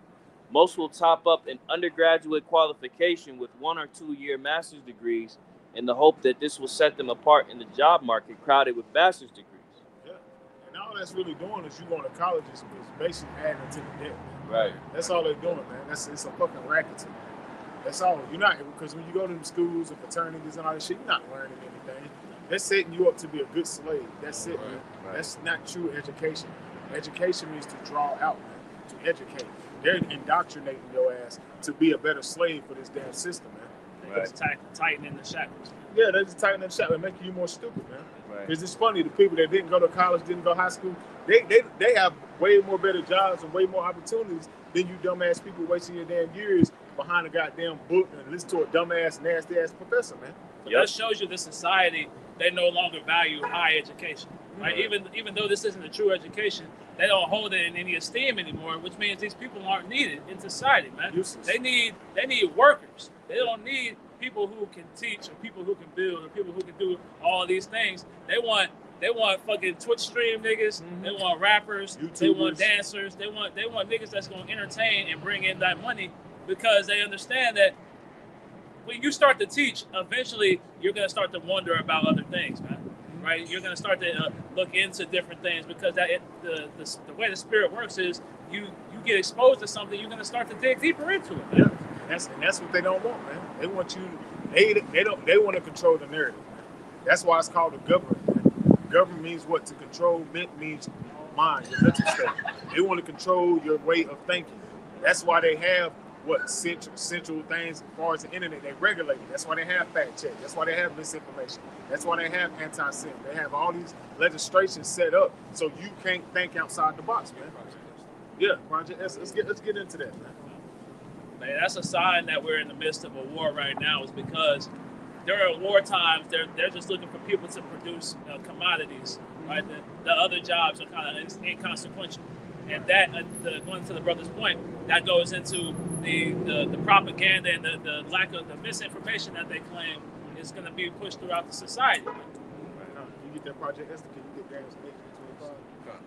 Most will top up an undergraduate qualification with 1 or 2 year master's degrees in the hope that this will set them apart in the job market crowded with bachelor's degrees. Yeah, and all that's really doing is you going to colleges is basically adding to the debt. Right. That's all they're doing, man. It's a fucking racket to me. That's all. You're not, because when you go to them schools and fraternities and all that shit, you're not learning anything. They're setting you up to be a good slave. That's it, man. Right. That's not true education. Education means to draw out, man. To educate. They're indoctrinating your ass to be a better slave for this damn system, man. Right. Tightening the shackles. Yeah, they just tightening the shackles and making you more stupid, man. Right. Because it's funny, the people that didn't go to college, didn't go to high school, they have way more better jobs and way more opportunities than you dumbass people wasting your damn years behind a goddamn book and listen to a dumbass, nasty-ass professor, man. So that shows you the society, they no longer value high education. Right? Even though this isn't a true education, they don't hold it in any esteem anymore, which means these people aren't needed in society, man. Useless. They need workers. They don't need people who can teach or people who can build or people who can do all these things. They want fucking Twitch stream niggas. They want rappers. YouTubers. They want dancers. They want niggas that's gonna entertain and bring in that money, because they understand that when you start to teach, eventually you're gonna start to wonder about other things, man. Right? You're gonna start to look into different things, because the way the spirit works is you get exposed to something, you're gonna start to dig deeper into it, man. Yeah, and that's what they don't want, man. They want you. They want to control the narrative, man. That's why it's called a government. Man. Government means what? To control. Means mind, your mental state. They want to control your way of thinking. That's why they have what central things as far as the internet. They regulate it. That's why they have fact check. That's why they have misinformation. That's why they have anti-sin. They have all these legislations set up so you can't think outside the box, man. Yeah, Project S. Let's get into that, man. Man, that's a sign that we're in the midst of a war right now, is because during war times, they're just looking for people to produce commodities, right? The other jobs are kind of inconsequential. And that, going to the brother's point, that goes into the propaganda and the lack of the misinformation that they claim is going to be pushed throughout the society. Right now, you get that Project Esther, can you get Daniel's 1825? Okay.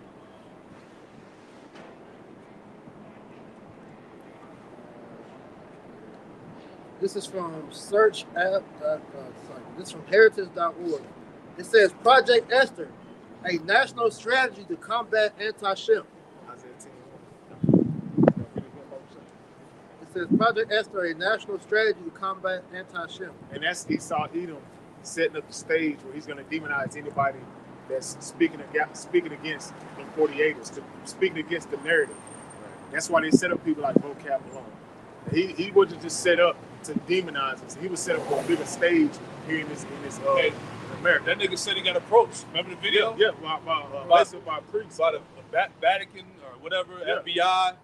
This is from This is from heritage.org. It says Project Esther, a national strategy to combat anti-Shem. It says Project Esther, a national strategy to combat anti-Shem. And that's Esau Edom setting up the stage where he's going to demonize anybody that's speaking against the 48ers, speaking against the narrative. That's why they set up people like Vocab Malone. He wasn't just set up to demonize us. He was set up for a bigger stage here in this America. That nigga said he got approached. Remember the video? Yeah, by priests. By the Vatican or whatever, FBI. Right.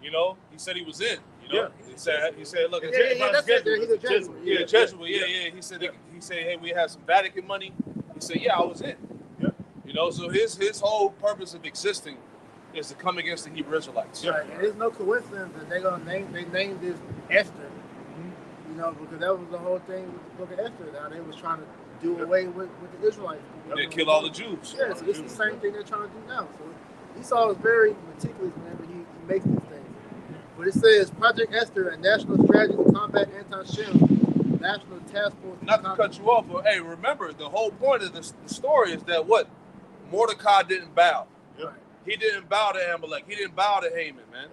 You know, he said he was in. You know, he said, look, he's a Jesuit. Yeah, Jesuit. Yeah. He said, hey, we have some Vatican money. He said, yeah, I was in. Yeah. You know, so his whole purpose of existing is to come against the Hebrew Israelites. Right, and it's no coincidence that they named this Esther. You know, because that was the whole thing with the book of Esther. How they was trying to do away with the Israelites. They kill all the Jews. Yeah, so it's the same thing they're trying to do now. So Esau is very meticulous, man, but he makes these things. But it says Project Esther, a national strategy to combat anti-Shem, national task force. Not to cut you off, but hey, remember the whole point of the story is that what Mordecai didn't bow. Right. He didn't bow to Amalek. He didn't bow to Haman, man.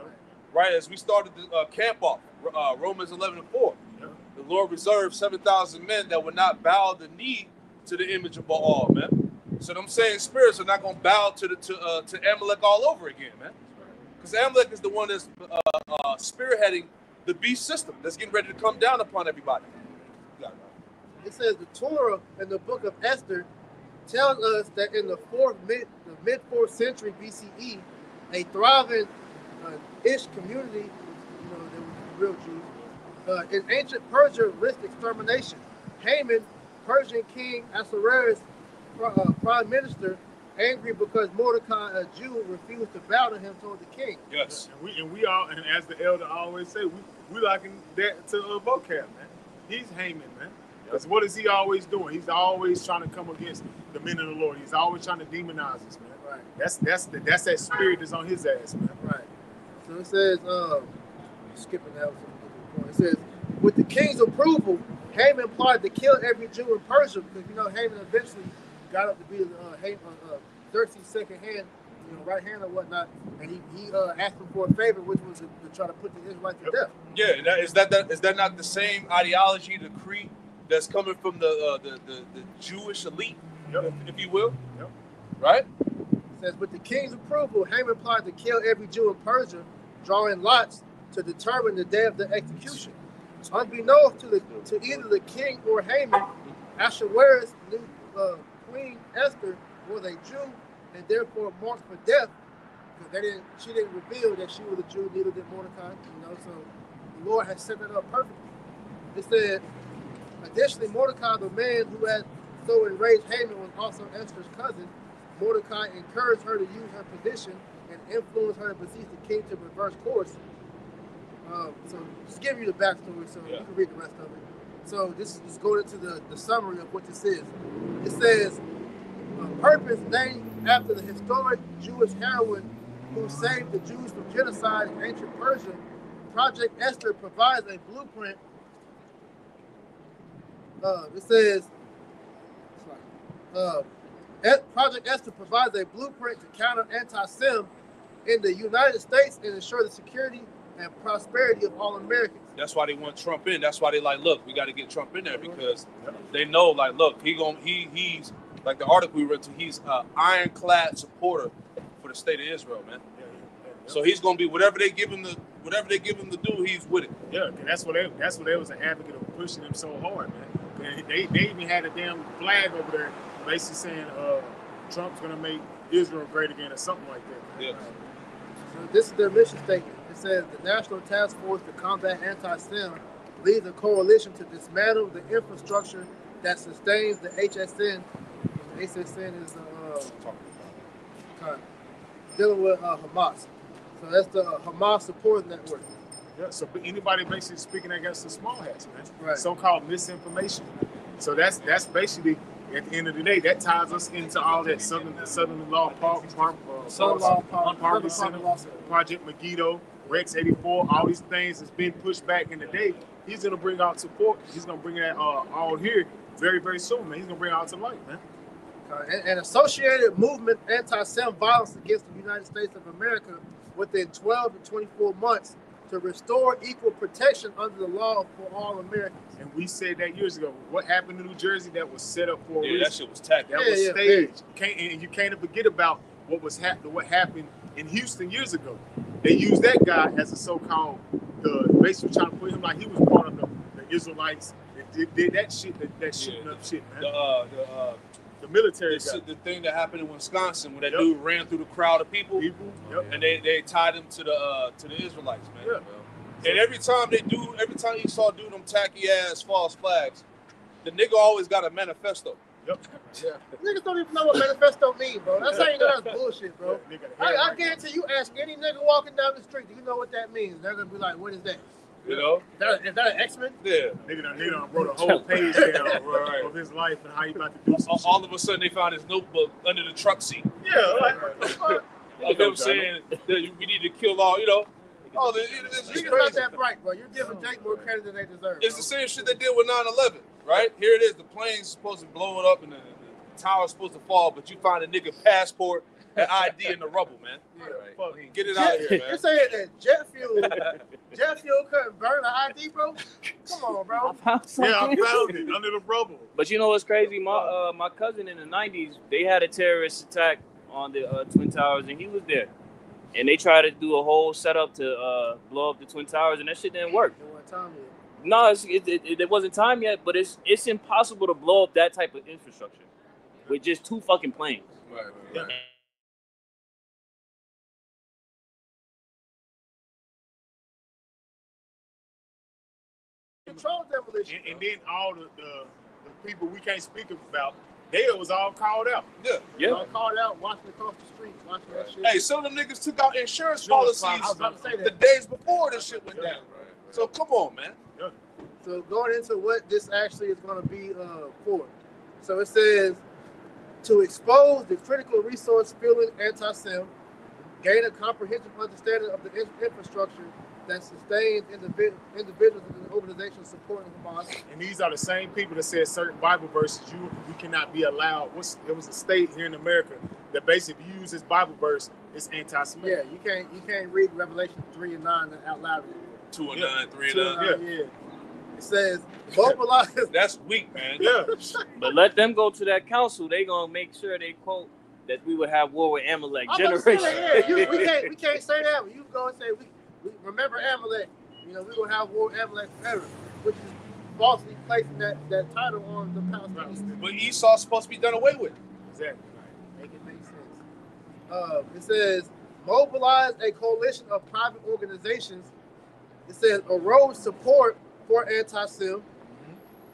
Right, as we started the camp off, Romans 11:4. The Lord reserved 7,000 men that would not bow the knee to the image of Baal, man. So them saying spirits are not going to bow to Amalek all over again, man. Because Amalek is the one that's spearheading the beast system that's getting ready to come down upon everybody. It says the Torah in the book of Esther tells us that in the mid 4th century BCE, a thriving Ish community, you know, they were real Jews, in ancient Persia risked extermination. Haman, Persian king Ahasuerus' prime minister, angry because Mordecai, a Jew, refused to bow to him, told the king. Yes. And we all, and as the elder always say, we liken that to Vocab, man. He's Haman, man. Because what is he always doing? He's always trying to come against the men of the Lord. He's always trying to demonize us, man. Right. That's that spirit that's on his ass, man. Right. So it says, skipping that. It says, with the king's approval, Haman plotted to kill every Jew in Persia, because you know Haman eventually got up to be Xerxes' second hand, you know, right hand or whatnot, and he asked him for a favor, which was to try to put the Israelites to death. Yeah, is that not the same ideology, the creed that's coming from the Jewish elite, if you will? Yep. Right? It says, with the king's approval, Haman plotted to kill every Jew in Persia, drawing lots to determine the day of the execution. Unbeknownst to either the king or Haman, Ahasuerus knew Queen Esther was a Jew and therefore marked for death, because she didn't reveal that she was a Jew, neither did Mordecai. So the Lord has set that up perfectly. It said, additionally, Mordecai, the man who had so enraged Haman, was also Esther's cousin. Mordecai encouraged her to use her position and influenced her to beseech the king to reverse course. So just give you the backstory so you can read the rest of it. So this is going into the summary of what this is. It says, purpose named after the historic Jewish heroine who saved the Jews from genocide in ancient Persia, Project Esther provides a blueprint. It says, Project Esther provides a blueprint to counter anti-Sem in the United States and ensure the security and prosperity of all Americans. That's why they want Trump in. That's why they like, look, we got to get Trump in there, because they know, like, look, he's like the article we read to. He's an ironclad supporter for the state of Israel, man. So he's gonna be whatever they give him to do. He's with it. Yeah, and that's what they was an advocate of pushing him so hard, man. They even had a damn flag over there, basically saying Trump's gonna make Israel great again or something like that. Yeah. So this is their mission statement. It says the National Task Force to Combat Anti-Sem leads a coalition to dismantle the infrastructure that sustains the HSN. The HSN is dealing with Hamas. So that's the Hamas support network. Yeah, so anybody basically speaking against the small hats, man. Right. So-called misinformation. So that's basically, at the end of the day, that ties us into all that Southern Law Park Center, Project Megiddo, Rex 84, all these things that's been pushed back in the day. He's gonna bring out support. He's gonna bring that all here very, very soon, man. He's gonna bring it out to light, man. An associated movement anti-Sem violence against the United States of America within 12 to 24 months to restore equal protection under the law for all Americans. And we said that years ago. What happened in New Jersey that was set up for a reason. That shit was tactical. That was staged. You can't forget about what happened in Houston years ago. They used that guy as a so-called, basically trying to put him like he was part of the Israelites that did that shit, that shooting up shit, man. The military guy. The thing that happened in Wisconsin when that dude ran through the crowd of people and they tied him to the Israelites, man. Yeah. And every time you saw dude them tacky ass false flags, the nigga always got a manifesto. Yep. Yeah. Niggas don't even know what manifesto mean, bro. That's how you know that's bullshit, bro. I guarantee you ask any nigga walking down the street, do you know what that means? They're gonna be like, what is that? You know? Is that an X-Men? Yeah. Nigga done wrote a whole page down of his life and how he about to do some all of a sudden they found his notebook under the truck seat. Yeah, like what the fuck? Like them saying that we need to kill all, you know. Oh, Niggas not that bright, bro. You're giving Jake more credit than they deserve. It's the same shit they did with 9/11, right? Here it is. The plane's supposed to blow it up and the tower's supposed to fall, but you find a nigga passport and ID in the rubble, man. Yeah. Right. Get it out of here, man. You're saying that jet fuel couldn't burn an ID, bro? Come on, bro. I found it under the rubble. But you know what's crazy? My cousin in the 90s, they had a terrorist attack on the Twin Towers, and he was there. And they tried to do a whole setup to blow up the Twin Towers, and that shit didn't work. It wasn't time yet. No, it wasn't time yet, but it's impossible to blow up that type of infrastructure with just 2 fucking planes. Right. Yeah. Control demolition. And then all the people we can't speak about, they was all called out. Yeah. All called out, watching across the street, watching that shit. Hey, some of them niggas took out insurance policies I was about to say the that. days before this shit went down. So come on, man. Yeah. So going into what this actually is going to be for. So it says, to expose the critical resource fueling anti-Sem, gain a comprehensive understanding of the infrastructure that sustains individuals and organizations supporting Hamas. And these are the same people that said certain Bible verses you cannot be allowed. There was a state here in America that basically use this Bible verse, it's anti-Semitic. Yeah, you can't read Revelation 3 and 9 out loud anymore. 2 and 9, 3 and 9. Yeah. It says mobilize. That's weak, man. Yeah. But let them go to that council. They gonna make sure they quote that we would have war with Amalek generation. We can't say that. You go and say remember Amalek. You know, we're going to have war with Amalek forever, which is falsely placing that title on the Palestinians. But Esau's supposed to be done away with. Exactly. Make it make sense. It says, mobilize a coalition of private organizations. It says, erode support for anti-Sim.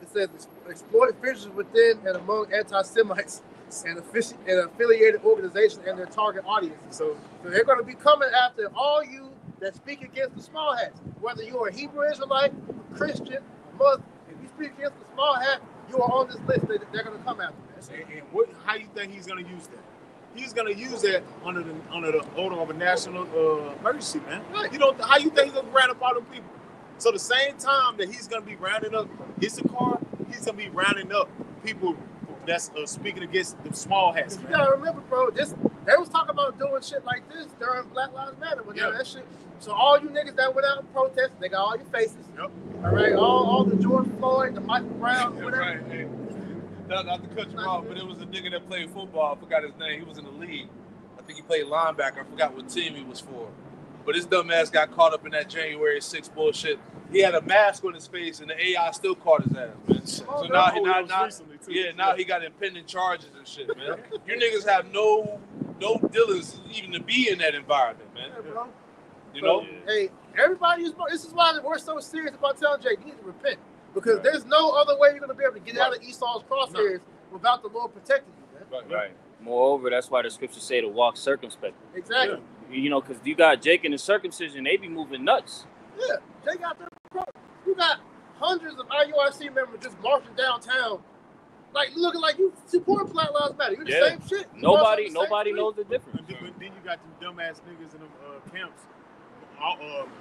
It says, exploit fissures within and among anti-Semites and affiliated organizations and their target audiences. So they're going to be coming after all you that speak against the small hats. Whether you're a Hebrew Israelite, a Christian, a Muslim, if you speak against the small hat, you are on this list. They're going to come after that. And how you think he's going to use that? He's going to use that under the order of a national emergency, man. Right. You know, how you think he's going to round up all them people? So the same time that he's going to be rounding up Issachar, he's going to be rounding up people that's speaking against the small hats, man. You got to remember, bro, they was talking about doing shit like this during Black Lives Matter. That shit. So all you niggas that went out and protested, they got all your faces. Yep. All right, all the George Floyd, the Michael Brown, whatever. Right. Hey, not to cut you off, but it was a nigga that played football. I forgot his name. He was in the league. I think he played linebacker. I forgot what team he was for. But his dumb ass got caught up in that January 6th bullshit. He had a mask on his face, and the AI still caught his ass, man. So now he got impending charges and shit, man. You niggas have no dealings even to be in that environment, man. Yeah, bro. You know? Hey, everybody this is why we're so serious about telling Jay, you need to repent. Because there's no other way you're going to be able to get out of Esau's crosshairs without the Lord protecting you, man. Right. Moreover, that's why the scriptures say to walk circumspectly. Exactly. You know, because you got Jake and the circumcision, they be moving nuts. Yeah, they got them. You got hundreds of IUIC members just marching downtown, like looking like you support Black Lives Matter. You the same shit. Nobody knows the difference. Then you got them dumbass niggas in them camps,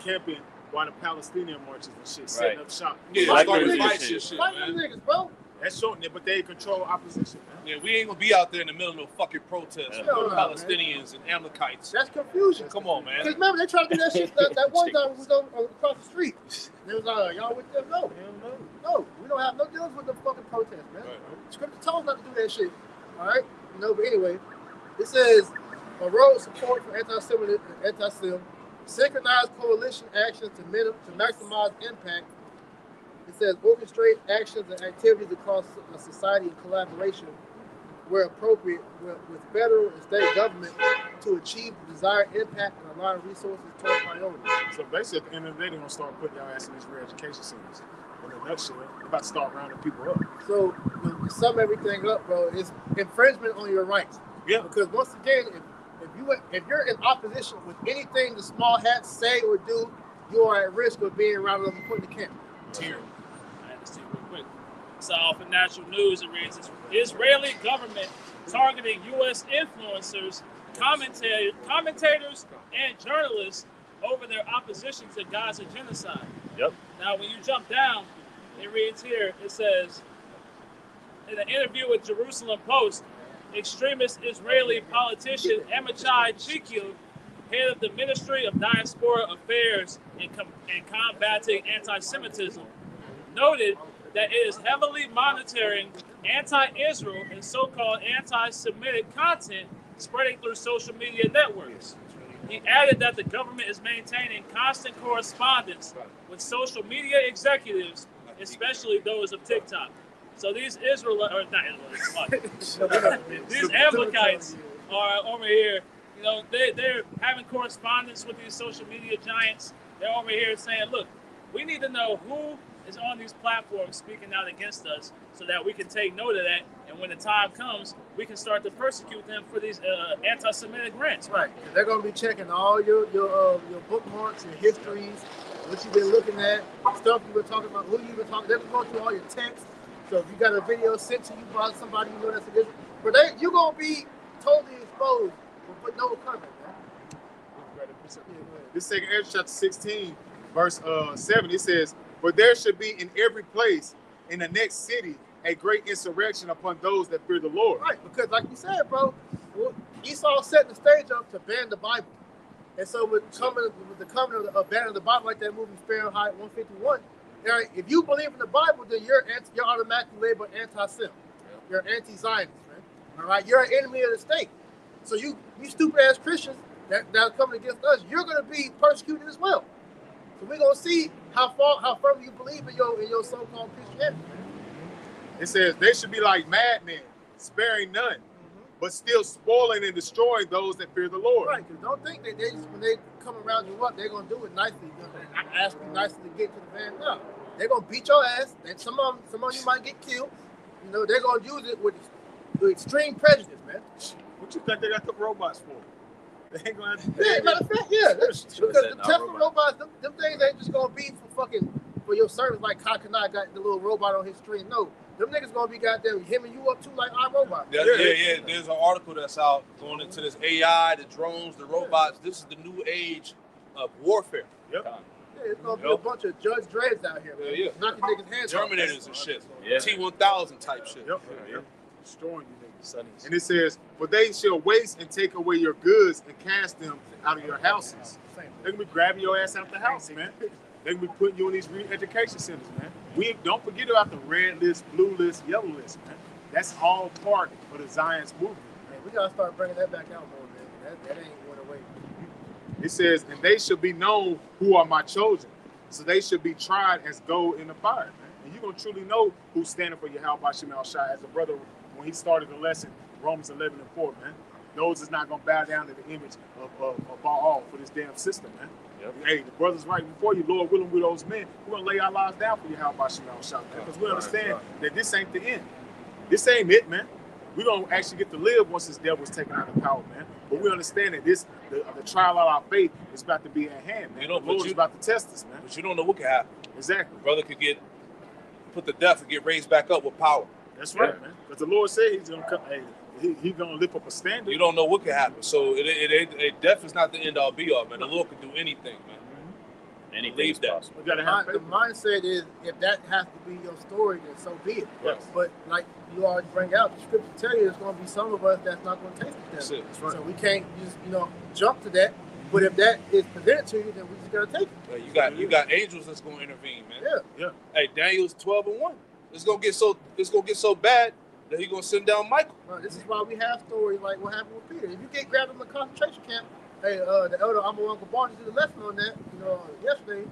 camping while the Palestinian marches and shit, setting up shop. Yeah, Like starting them fights niggas. and shit, Fight man. them niggas, bro. That's showing it, but they control opposition, man. Yeah, we ain't gonna be out there in the middle of no fucking protest with No, Palestinians and Amalekites. That's confusion. Come on, man. Because remember, they tried to do that shit that one time we was across the street. They was like, y'all with them? No. No, we don't have no dealings with the fucking protest, man. Right. Scripture told us not to do that shit. All right? You know, but anyway, it says, erode support for anti-Sim, synchronize coalition actions to maximize impact. It says, orchestrate actions and activities across society in collaboration where appropriate with federal and state government to achieve the desired impact and align resources toward priorities. So basically, at the end of the day, they're gonna start putting y'all ass in these re-education centers. In a nutshell, they're about to start rounding people up. So to sum everything up, bro, it's infringement on your rights. Yeah. Because once again, if you're in opposition with anything the small hats say or do, you are at risk of being rounded up and put in the camp. Let's see real quick. So for national news, it reads, Israeli government targeting U.S. influencers, commentators, and journalists over their opposition to Gaza genocide. Yep. Now, when you jump down, it reads here, it says, in an interview with Jerusalem Post, extremist Israeli politician Amichai Chikil, head of the Ministry of Diaspora Affairs in combating anti-Semitism, noted that it is heavily monitoring anti-Israel and so-called anti-Semitic content spreading through social media networks. He added that the government is maintaining constant correspondence with social media executives, especially those of TikTok. So these these Amalekites are over here, you know, they're having correspondence with these social media giants. They're over here saying, look, we need to know who is on these platforms speaking out against us so that we can take note of that. And when the time comes, we can start to persecute them for these anti-Semitic rants. Right. They're going to be checking all your bookmarks and histories, what you've been looking at, stuff you've been talking about, who you've been talking. They're going through all your texts. So if you got a video sent to you by somebody you know that's against, but you're going to be totally exposed with no comment, man. This second Ezra chapter 16, verse 7, it says, "For there should be in every place in the next city a great insurrection upon those that fear the Lord." Right, because like you said, bro, Esau setting the stage up to ban the Bible. And so with the coming of banning the Bible, like that movie Fahrenheit 151, if you believe in the Bible, then you're automatically labeled anti-Sem. You're anti-Zionist, man. All right, you're an enemy of the state. So you stupid ass Christians that are coming against us, you're going to be persecuted as well. So we're gonna see how firm you believe in your so-called Christianity. It says they should be like madmen, sparing none, but still spoiling and destroying those that fear the Lord. Right, because don't think that they just, when they come around you up, they're gonna do it nicely. Ask you nicely to get to the van. No, they're gonna beat your ass. And some of you might get killed. You know, they're gonna use it with extreme prejudice, man. What you think they got the robots for? They ain't gonna have to. Yeah, matter of fact, yeah. Because the Tesla robots, them things ain't just gonna be for your service like Kakanai got the little robot on his screen. No, them niggas gonna be goddamn hemming you up too like our robots. Yeah. There's an article that's out going into this AI, the drones, the robots. This is the new age of warfare. Yep. Yeah, it's gonna be a bunch of Judge Dredd's out here, man. Yeah. Knocking niggas' hands off. Terminators and shit. Yeah. T-1000 type shit. Yep. Destroying you niggas. And it says, "For they shall waste and take away your goods and cast them out of your houses." They're gonna be grabbing your ass out the house, man. They're gonna be putting you in these re-education centers, man. We don't forget about the red list, blue list, yellow list, man. That's all part of the Zion's movement. Man, we gotta start bringing that back out more, man. That ain't went away. It says, "And they shall be known who are my children, so they should be tried as gold in the fire." Man. And you're gonna truly know who's standing for Yahweh Shemal Shai. As a brother, when he started the lesson, Romans 11:4, man. Those is not gonna bow down to the image of Baal for this damn system, man. Yep. Hey, the brothers right before you, Lord willing, with those men, we're gonna lay our lives down for Yahweh Shemal Shai, man, because we understand that this ain't the end. This ain't it, man. We're gonna actually get to live once this devil's taken out of power, man. But we understand that the trial of our faith is about to be at hand, man. The Lord is about to test us, man. But you don't know what can happen. Exactly. The brother could get put to death and get raised back up with power. That's right, man. Because the Lord said He's gonna come. Hey, He's gonna lift up a standard. You don't know what can happen. So death is not the end all be all, man. The Lord can do anything, man. Anything's possible. The mindset is, if that has to be your story, then so be it. Yes. But like you already bring out, the scripture tell you there's going to be some of us that's not going to taste it. That's it. That's right. So we can't just jump to that. But if that is presented to you, then we just got to take it. Yeah, you got angels that's going to intervene, man. Yeah. Hey, Daniel's 12:1. It's gonna get so bad that He's gonna send down Michael. This is why we have stories like what happened with Peter. If you get grabbed in a concentration camp. Hey, the elder Uncle Barnes did a lesson on that, yesterday,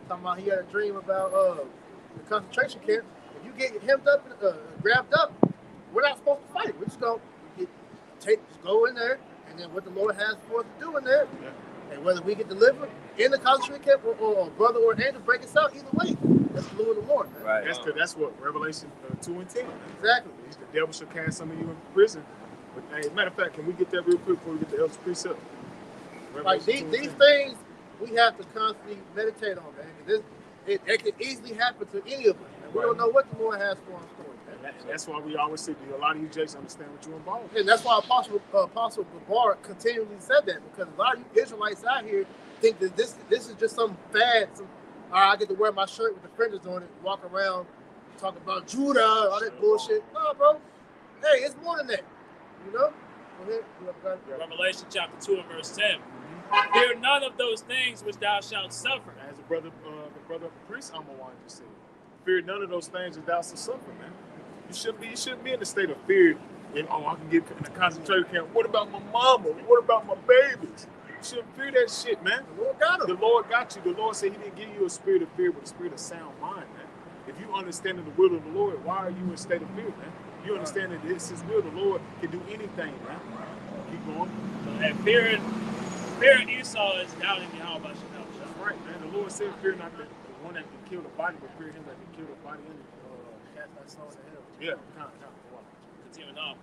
talking about he had a dream about the concentration camp. If you get hemmed up, grabbed up, we're not supposed to fight. We're just going to go in there, and then what the Lord has for us to do in there, and whether we get delivered in the concentration camp or a brother or an angel break us out, either way, that's the will of the Lord. Man. Right. That's what Revelation 2:10. Exactly. The devil shall cast some of you in prison. But hey, matter of fact, can we get that real quick before we get the elder's precept? Like these things we have to constantly meditate on, man. Because it could easily happen to any of us. And we don't know what the Lord has for us. That's why we always say, a lot of you Jakes understand what you're involved in. And that's why Apostle Babar continually said that, because a lot of you Israelites out here think that this is just some fad. I get to wear my shirt with the fringes on it, walk around, talk about Judah, all that bullshit. No, bro. Hey, it's more than that. Revelation chapter 2 and verse 10. Fear none of those things which thou shalt suffer. As the brother priest Amawan just said, fear none of those things that thou shalt suffer, man. You shouldn't be in the state of fear. And I can get in a concentration camp. What about my mama? What about my babies? You shouldn't fear that shit, man. The Lord got you. The Lord said He didn't give you a spirit of fear, but a spirit of sound mind, man. If you understand the will of the Lord, why are you in a state of fear, man? You understand that it's His will. The Lord can do anything, man. Keep going. And fearing Esau is doubting Yahweh. That's right, man. The Lord said, fear not the one that can kill the body, but fear Him that can kill the body and cast that soul to hell. Yeah, Continuing on.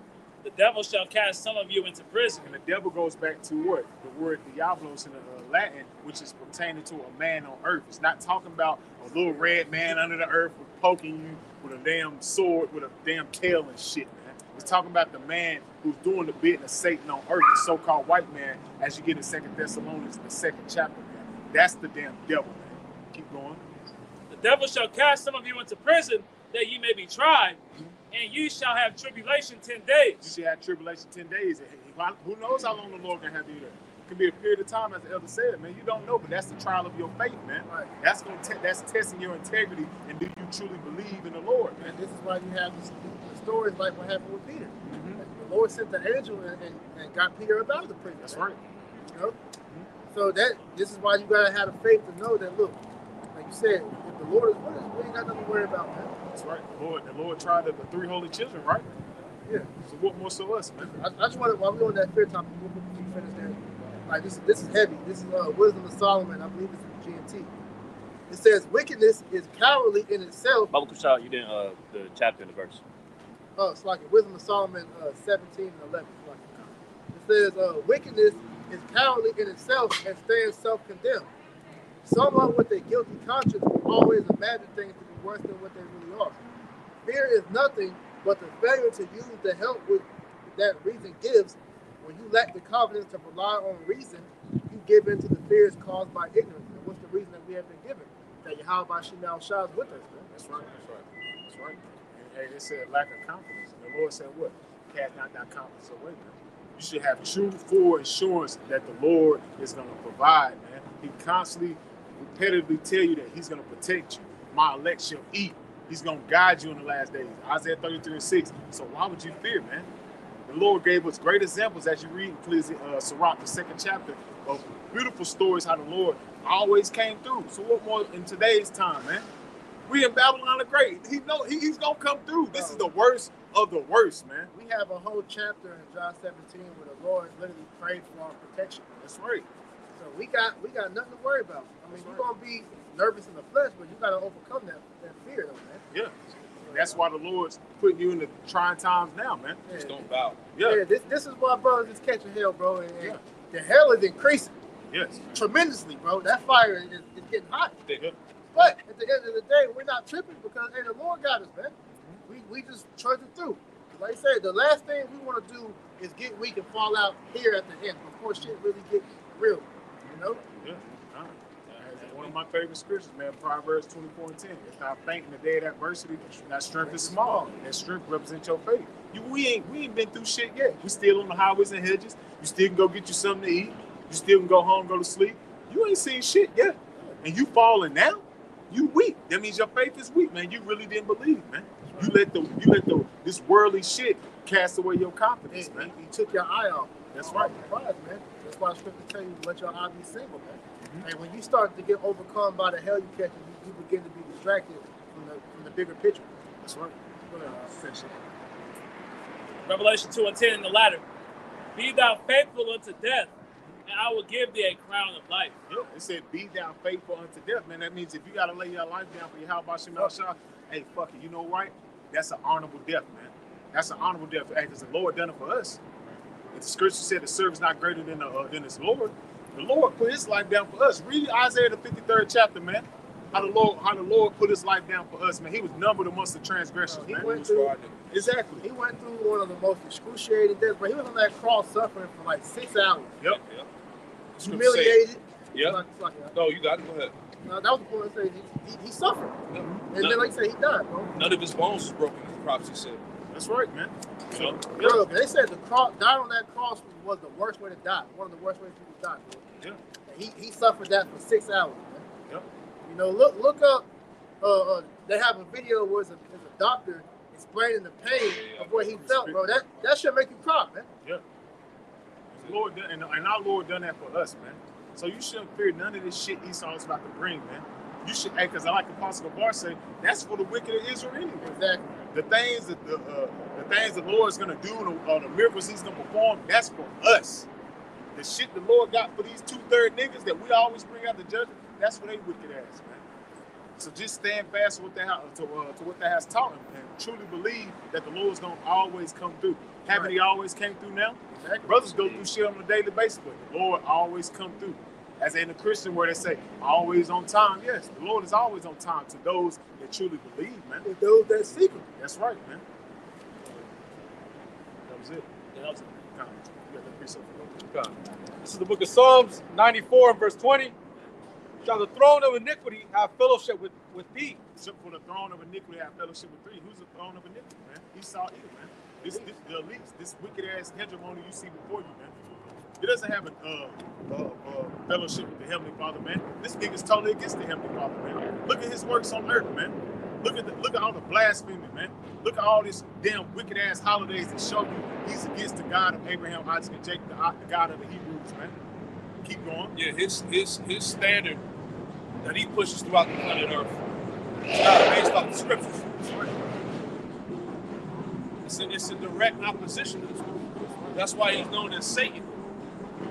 The devil shall cast some of you into prison. And the devil goes back to what? The word diablos in the Latin, which is pertaining to a man on earth. It's not talking about a little red man under the earth poking you with a damn sword, with a damn tail and shit, man. It's talking about the man who's doing the bidding of Satan on earth, the so-called white man, as you get in 2 Thessalonians, the 2nd chapter, man. That's the damn devil, man. Keep going. The devil shall cast some of you into prison, that ye may be tried, and you shall have tribulation 10 days. You shall have tribulation 10 days. Who knows how long the Lord can have you there? It can be a period of time, as the elder said, man. You don't know, but that's the trial of your faith, man. Right. That's testing your integrity, and do you truly believe in the Lord, man? And this is why you have the stories like what happened with Peter. The Lord sent the angel and got Peter up out of the prison. That's right. So this is why you gotta have the faith to know that, look, you said, if the Lord is with us, we ain't got nothing to worry about, man. That's right. The Lord tried the three holy children, right? Yeah. So what more so us, man? I just want to, while we're on that fear topic, we'll finish there. Like, this is heavy. This is Wisdom of Solomon. I believe it's in GMT. It says, wickedness is cowardly in itself. Bible Charlotte, you didn't the chapter and the verse. Oh, it's like Wisdom of Solomon 17 and 11. It says, wickedness is cowardly in itself and stands self-condemned. Someone with a guilty conscience will always imagine things to be worse than what they really are. Fear is nothing but the failure to use the help with that reason gives. When you lack the confidence to rely on reason, you give in to the fears caused by ignorance. And what's the reason that we have been given? That Yahweh Shemel Shah is with us, man. That's right. That's right. That's right. And hey, they said lack of confidence. And the Lord said what? Cast not thy confidence away, man. You should have true full assurance that the Lord is going to provide, man. He constantly, repetitively tell you that he's going to protect you. My elect shall eat. He's going to guide you in the last days. Isaiah 33:6. So why would you fear, man? The Lord gave us great examples as you read Sirach, the 2nd chapter, of beautiful stories how the Lord always came through. So what more in today's time, man? We in Babylon the Great. He's going to come through. This is the worst of the worst, man. We have a whole chapter in John 17 where the Lord literally prayed for our protection. That's right. So we got nothing to worry about. I mean, you're going to be nervous in the flesh, but you got to overcome that fear, though, man. Yeah. That's why the Lord's putting you in the trying times now, man. Yeah. Just don't bow. Yeah, this is why brothers is catching hell, bro. And the hell is increasing. Yes. Tremendously, bro. That fire is getting hot. Yeah. But at the end of the day, we're not tripping because, hey, the Lord got us, man. We just trudging through. Like I said, the last thing we want to do is get weak and fall out here at the end before shit really gets real, you know? Yeah. One of my favorite scriptures, man, Proverbs 24:10. If I faint in the day of adversity, that strength is small. That strength represents your faith. We ain't been through shit yet. We still on the highways and hedges. You still can go get you something to eat. You still can go home, go to sleep. You ain't seen shit yet. And you falling now, you weak. That means your faith is weak, man. You really didn't believe, man. You let this worldly shit cast away your confidence, man. He took your eye off. That's right. Surprise, man. That's why scripture tell you let your eye be single, man. And when you start to get overcome by the hell you catch, you begin to be distracted from the bigger picture. That's right. Revelation 2:10 in the latter. Be thou faithful unto death, and I will give thee a crown of life. Yeah, it said, be thou faithful unto death, man. That means if you got to lay your life down for your Yahweh Shemel Shah, hey, fuck it, you know what? That's an honorable death, man. That's an honorable death. Hey, because the Lord done it for us. If the scripture said the servant's not greater than his Lord, the Lord put his life down for us. Read Isaiah the 53rd chapter, man. How the Lord put his life down for us, man. He was numbered amongst the transgressions, man. Exactly. He went through one of the most excruciating deaths, but he was on that cross suffering for like 6 hours. Yep. Humiliated. Yeah. No, you got it. Go ahead. No, that was the point I said. He suffered. And then, like you said, he died, bro. None of his bones was broken, as the prophecy said. That's right, man. So, bro, they said the cross, dying on that cross was the worst way to die. One of the worst ways people die, bro. Yeah. And he suffered that for 6 hours, man. Yep. You know, look up. They have a video where it's a doctor explaining the pain of what he felt, bro. That should make you cry, man. Yeah. The Lord done, and our Lord done that for us, man. So you shouldn't fear none of this shit Esau is about to bring, man. You should, because I like the Apostle Bar say, that's for the wicked of Israel anyway. Exactly. The things that the Lord is gonna do, the miracles He's gonna perform, that's for us. The shit the Lord got for these 2/3 niggas that we always bring out the judgment, that's for they wicked ass, man. So just stand fast with to what that has taught him, and truly believe that the Lord's gonna always come through. Haven't He always came through now? Exactly. Brothers go through shit on a daily basis, but the Lord always come through. As in the Christian where they say, always on time. Yes, the Lord is always on time to those that truly believe, man. To those that seek Him. That's right, man. That was it. Yeah, that was it. You got that precept. This is the book of Psalms 94 and verse 20. Shall the throne of iniquity have fellowship with thee? For the throne of iniquity have fellowship with thee. Who's the throne of iniquity, man? Esau is, man. The elites, this wicked ass hegemony you see before you, man. It doesn't have a fellowship with the Heavenly Father, man. This nigga's totally against the Heavenly Father, man. Look at his works on earth, man. Look at all the blasphemy, man. Look at all this damn wicked ass holidays that show you he's against the God of Abraham, Isaac, and Jacob, the God of the Hebrews, man. Keep going. Yeah, his standard that he pushes throughout the planet Earth. It's not based off the scriptures. It's a direct opposition to the scriptures. That's why he's known as Satan.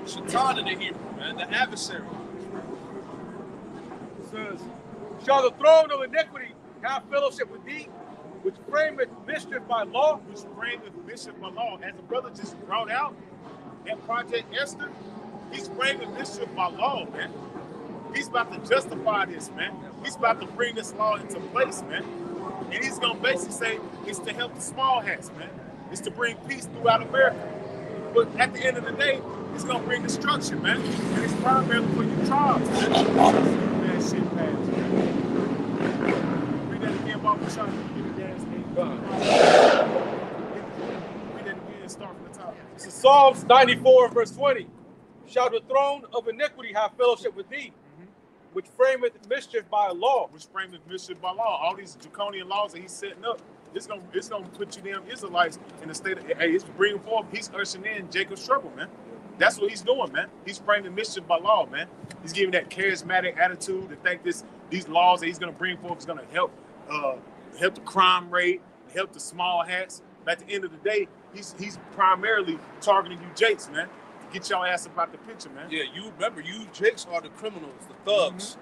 Shaitan in the Hebrew, man, the adversary. It says, shall the throne of iniquity have fellowship with thee, which frameth mischief by law? Which frameth mischief by law. As the brother just brought out, that Project Esther, he's framing mischief by law, man. He's about to justify this, man. He's about to bring this law into place, man. And he's going to basically say it's to help the small hats, man. It's to bring peace throughout America. But at the end of the day, it's going to bring destruction, man. And it's primarily for your tribes, man. That shit fast, man. Read that again, Bob Shot. Read that again, start from the top. This is Psalms 94, verse 20. Shall the throne of iniquity have fellowship with thee, which frameth mischief by law? Which frameth mischief by law. All these draconian laws that he's setting up, it's gonna put you damn Israelites in a state of, hey, it's bringing forth, he's ushering in Jacob's trouble, man. That's what he's doing, man. He's framing mischief by law, man. He's giving that charismatic attitude to think these laws that he's gonna bring forth is gonna help the crime rate, help the small hats. But at the end of the day, he's primarily targeting you Jakes, man. Get your ass up out the picture, man. Yeah, you remember, you Jakes are the criminals, the thugs,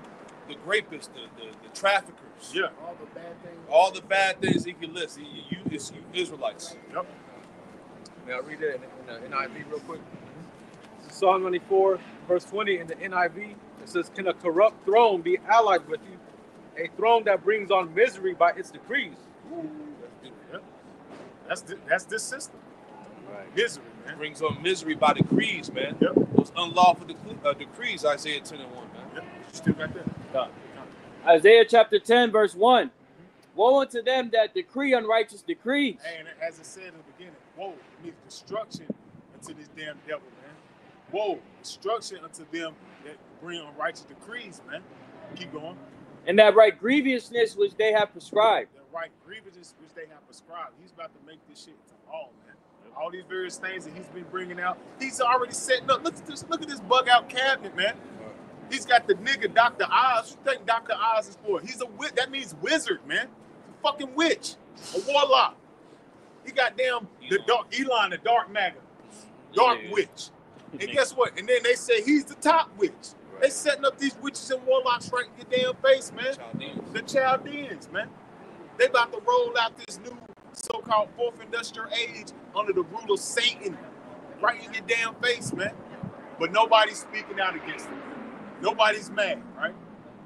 the rapists, the traffickers. Yeah. All the bad things he can list. It's you Israelites. Yep. May I read that in the NIV real quick? This is Psalm 94, verse 20 in the NIV. It says, can a corrupt throne be allied with you? A throne that brings on misery by its decrees. Yep. That's this system. Right. Misery, man. Brings on misery by decrees, man. Yep. Those unlawful decrees, Isaiah 10 and 1, man. Yep. Still got that. Isaiah chapter 10, verse 1. Woe unto them that decree unrighteous decrees. And as it said in the beginning, woe, it means destruction unto this damn devil, man. Woe, destruction unto them that bring unrighteous decrees, man. Keep going. And that right grievousness which they have prescribed. The right grievances which they have prescribed. He's about to make this shit into law, man. All these various things that he's been bringing out, he's already setting up. Look at this bug out cabinet, man. He's got the nigga Dr. Oz. What you think Dr. Oz is for? He's a witch. That means wizard, man. A fucking witch. A warlock. He got damn the dark Elon, the dark maga. Dark witch. And guess what? And then they say he's the top witch. Right. They setting up these witches and warlocks right in your damn face, man. The Chaldeans, man. They about to roll out this new so-called fourth industrial age under the rule of Satan right in your damn face, man. But nobody's speaking out against them. Nobody's mad, right?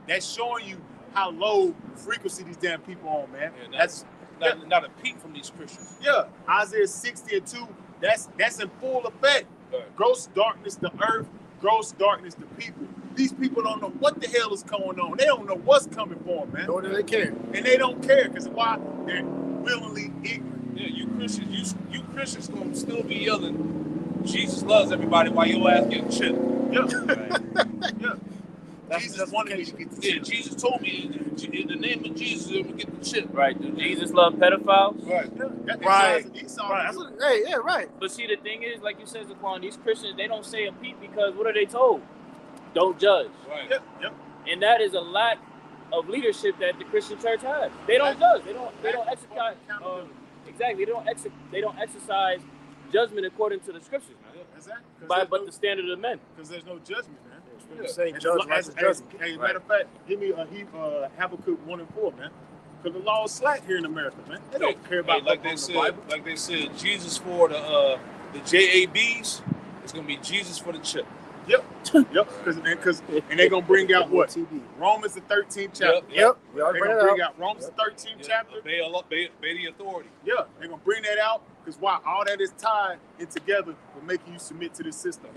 That's showing you how low frequency these damn people on, man. Yeah, that's not a peep from these Christians. Yeah, Isaiah 60 and 2, that's in full effect. Right. Gross darkness the earth, gross darkness the people. These people don't know what the hell is going on. They don't know what's coming for them, man. Nor do they care. And they don't care, because why? They're willingly ignorant. Yeah, you Christians gonna still be yelling, Jesus loves everybody while your ass getting chipped. Yeah. Yeah. Jesus wanted me to get the chip. Yeah, Jesus told me in the name of Jesus, I'm gonna get the chip. Right. Do Jesus love pedophiles? Right. Right. Right. Hey, yeah, right. But see, the thing is, like you said, Zaquan, these Christians, they don't say a peep because what are they told? Don't judge. Right. Yep. And that is a lack of leadership that the Christian church has. They don't judge. They don't exercise. Exactly. They don't exercise judgment according to the scriptures, man. Exactly. But the standard of men. Because there's no judgment, man. Say judge versus judgment. Hey, matter of fact, give me Habakkuk 1 and 4, man. Because the law is slack here in America, man. They don't care about like they said, Jesus for the JABs, it's gonna be Jesus for the chip. Yep. Because they're gonna bring out what? Romans the 13th chapter. Yep. They're gonna bring out Romans the 13th chapter. Obey the authority. Yeah, they're gonna bring that out because why? All that is tied in together will make you submit to this system.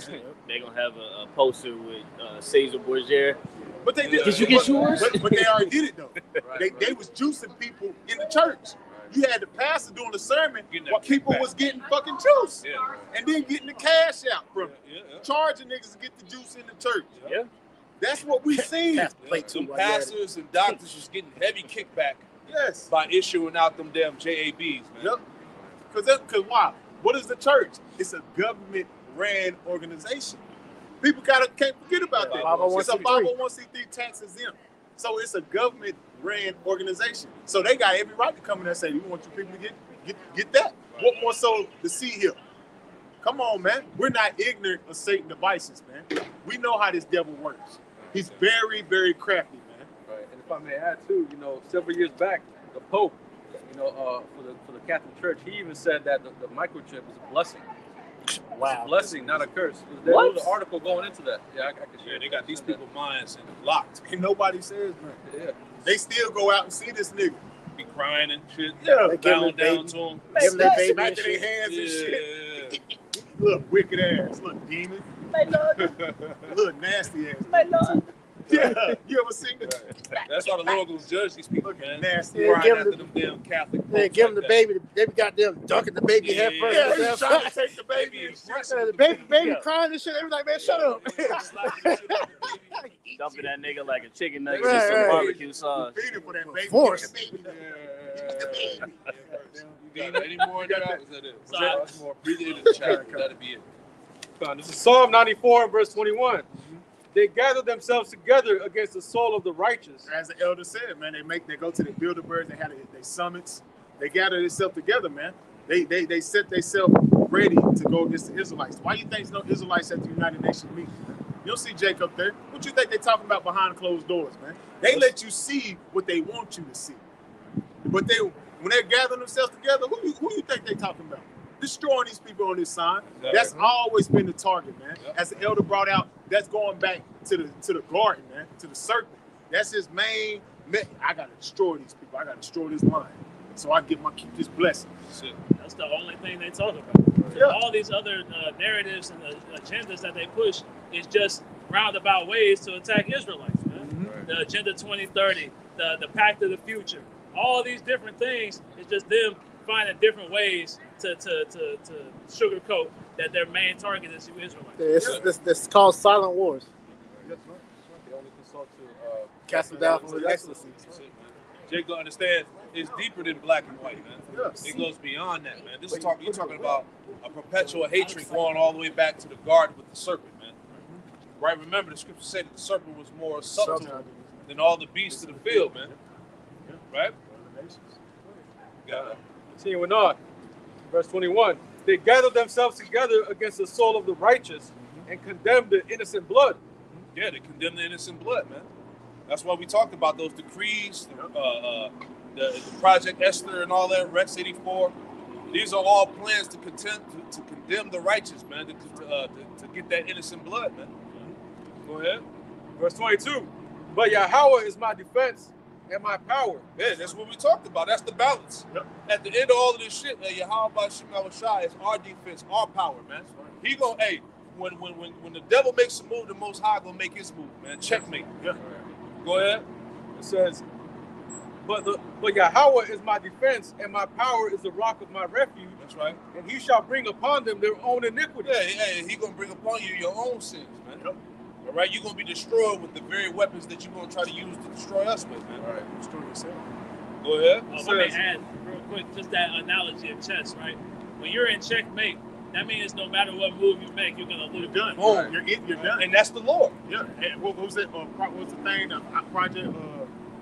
They're gonna have a poster with Caesar Borgia. But they did. Did you get yours? But they already did it though. They was juicing people in the church. You had the pastor doing the sermon while people was getting fucking juice. Yeah. And then getting the cash out from it. Yeah. Charging niggas to get the juice in the church. Yeah. That's what we seen. Some pastors and doctors just getting heavy kickback. Yes. By issuing out them damn JABs, man. Yep. Because why? What is the church? It's a government-ran organization. People can't forget about that. It's a 501c3 tax exempt. So it's a government-ran organization. So they got every right to come in there and say, we want you people to get that. What more so to see here? Come on, man. We're not ignorant of Satan's devices, man. We know how this devil works. He's very, very crafty, man. Right. And if I may add too, several years back, the Pope, for the Catholic Church, he even said that the microchip is a blessing. Wow. It's a blessing, not a curse. There was an article going into that. Yeah, I can share. Yeah, they got these people's minds locked. And nobody says, man. Yeah. They still go out and see this nigga. Be crying and shit. Yeah. Bowing down to him. Give them their baby their hands and shit. Little wicked ass. Little demon. My lord. Little nasty ass. My lord. Yeah. You ever seen that? That's why the Lord goes judge these people, man. Nasty. Crying after them damn Catholic. Yeah, give him the baby. The baby got them dunking the baby head first. Yeah, he's trying to take the baby and shit. The baby crying and shit. Everything, man, shut up. Dumping that nigga like a chicken nugget Right, with some right. barbecue sauce. Feed him for that baby. Force. Get the baby. You got any more in that? Is that it? Read it in the chat. That'll be it. This is Psalm 94 and verse 21. They gather themselves together against the soul of the righteous. As the elder said, man, they go to the Bilderbergs, they have their summits, they gather themselves together, man. They set themselves ready to go against the Israelites. Why you think there's no Israelites at the United Nations meeting? You don't see Jacob there. What you think they talking about behind closed doors, man? They let you see what they want you to see. But when they're gathering themselves together, who you think they talking about? Destroying these people on this sign. Exactly. That's always been the target, man. Yep. As the elder brought out, that's going back to the garden, man, to the serpent. That's his main. I gotta destroy these people. I gotta destroy this line, so I keep this blessing. That's the only thing they talk about. Yeah. All these other narratives and agendas that they push is just roundabout ways to attack Israelites, man. Mm-hmm. The Agenda 2030, the Pact of the Future, all these different things is just them finding different ways to sugarcoat that their main target is you Israelites. It's called Silent Wars. They only consult to Cast them down from the ecstasy. Jake to understand it's deeper than black and white, man. Yes. It goes beyond that, man. You're talking about a perpetual hatred going all the way back to the garden with the serpent, man. Right? Remember, the scripture said that the serpent was more subtle than all the beasts of the field, man. Right? Got it. Continuing on, verse 21. They gathered themselves together against the soul of the righteous and condemned the innocent blood. Yeah, they condemn the innocent blood, man. That's why we talked about those decrees, the Project Esther and all that, Rex 84. These are all plans to condemn the righteous, man, to get that innocent blood, man. Go ahead. Verse 22. But Yahweh is my defense and my power. Yeah, that's what we talked about. That's the balance. Yep. At the end of all of this shit, Yahweh Shai is our defense, our power, man. He gonna, when the devil makes a move, the Most High gonna make his move, man. Checkmate. Yeah. Go ahead. It says, but Yahweh is my defense, and my power is the rock of my refuge. That's right. And he shall bring upon them their own iniquity. Yeah, he gonna bring upon you your own sins, man. Yep. All right, you're gonna be destroyed with the very weapons that you're gonna try to use to destroy us with, man. All right, destroy yourself. Go ahead. Let me add real quick, just that analogy of chess, right? When you're in checkmate, that means no matter what move you make, you're gonna lose. You're done. Boom. You're done. And that's the Lord. Yeah. And what was that? What was the thing? Project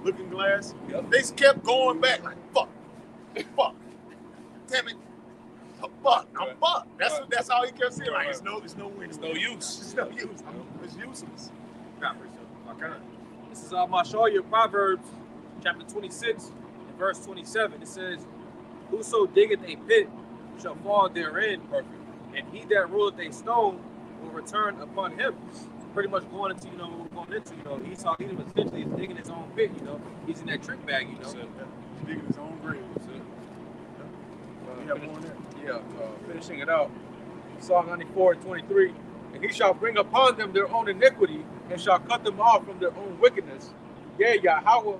Looking Glass. Yep. They just kept going back like fuck, damn it, fuck, I'm fucked. That's all he kept saying. Like it's no win. It's no use. It's no use. It's useless. This is I'm show you Proverbs chapter 26 and verse 27. It says, whoso diggeth a pit shall fall therein, and he that ruleth a stone will return upon him. Pretty much going into, what we're going into, Esau, he essentially is digging his own pit, He's in that trick bag, He's digging his own grave. Finishing it out. Psalm 94 and 23. And he shall bring upon them their own iniquity, and shall cut them off from their own wickedness. Yeah, Yahweh,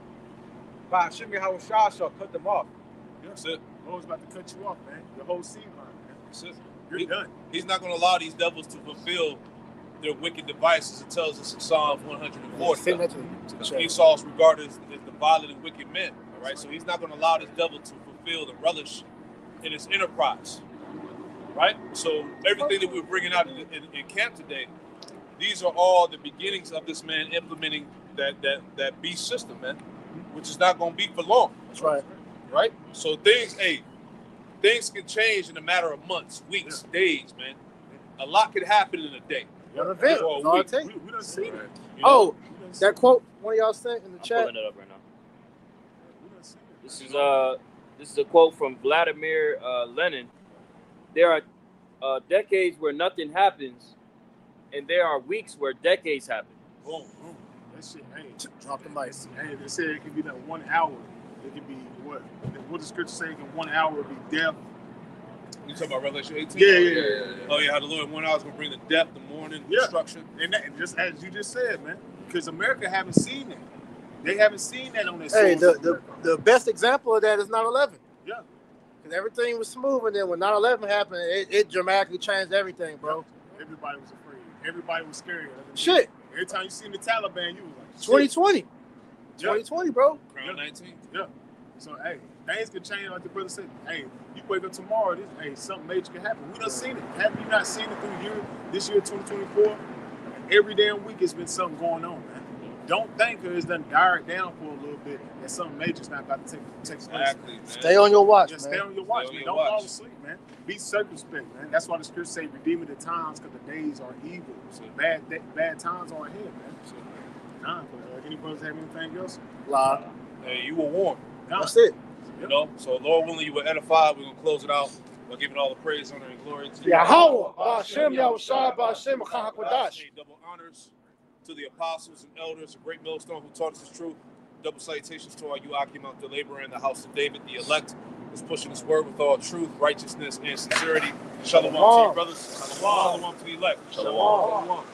by Hashem Yahweh Shah shall cut them off. That's it. Lord's about to cut you off, man. Your whole seed line, man. That's it. You're done. He's not going to allow these devils to fulfill their wicked devices. It tells us in Psalm 140. Esau is regarded as the violent and wicked men. All right, so he's not going to allow this devil to fulfill the relish in his enterprise. Right? So everything that we're bringing out in camp today, these are all the beginnings of this man implementing that beast system, man, which is not going to be for long. That's right. Right? So things can change in a matter of months, weeks, days, man. A lot could happen in a day. One event. Or a That's all it week. takes. We done seen it. You know? Oh, that quote one of y'all sent in the I'm chat. pulling it up right now. This is a quote from Vladimir Lenin. There are decades where nothing happens, and there are weeks where decades happen. Boom, boom. That shit, hey. Drop the mic. Hey, they said it could be that 1 hour. It could be what? What the scripture say? In 1 hour would be death. You talking about Revelation 18? Yeah. Oh, yeah, how the Lord in 1 hour is going to bring the death, the mourning, destruction. And that, just as you just said, man, because America haven't seen that. They haven't seen that on their Hey, soul. the best example of that is 9/11. Yeah. Because everything was smooth, and then when 9/11 happened, it dramatically changed everything, bro. Everybody was afraid. Everybody was scared. Shit. Every time you seen the Taliban, you was like, shit. 2020. Yeah. 2020, bro. Crown 19. Yeah. So, hey, things can change like the brother said. Hey, you wake up tomorrow, something major can happen. We done seen it. Have you not seen it through this year, 2024? Every damn week has been something going on, man. Don't think it's done died down for a little bit that something major's not about to take place. Exactly, man. Stay on your watch, Just man. stay on your watch, Stay on man. your Don't fall watch. asleep, man. Be circumspect, man. That's why the scriptures say redeeming the times because the days are evil. So bad times are ahead, man. So, any brothers have anything else? Live. Hey, you were warned. That's it. You know, so Lord willing, you were edified. We're going to close it out by giving all the praise, honor, and glory to Yahweh, Ba'ashem, Yahushua, Ba'ashem, Chahakwadah. Hey, double honors to the apostles and elders, a great millstone who taught us the truth. Double salutations to our Yuakim out the laborer in the house of David, the elect, who's pushing this word with all truth, righteousness, and sincerity. Shalom to you, brothers. Shalom to the elect. Shalom.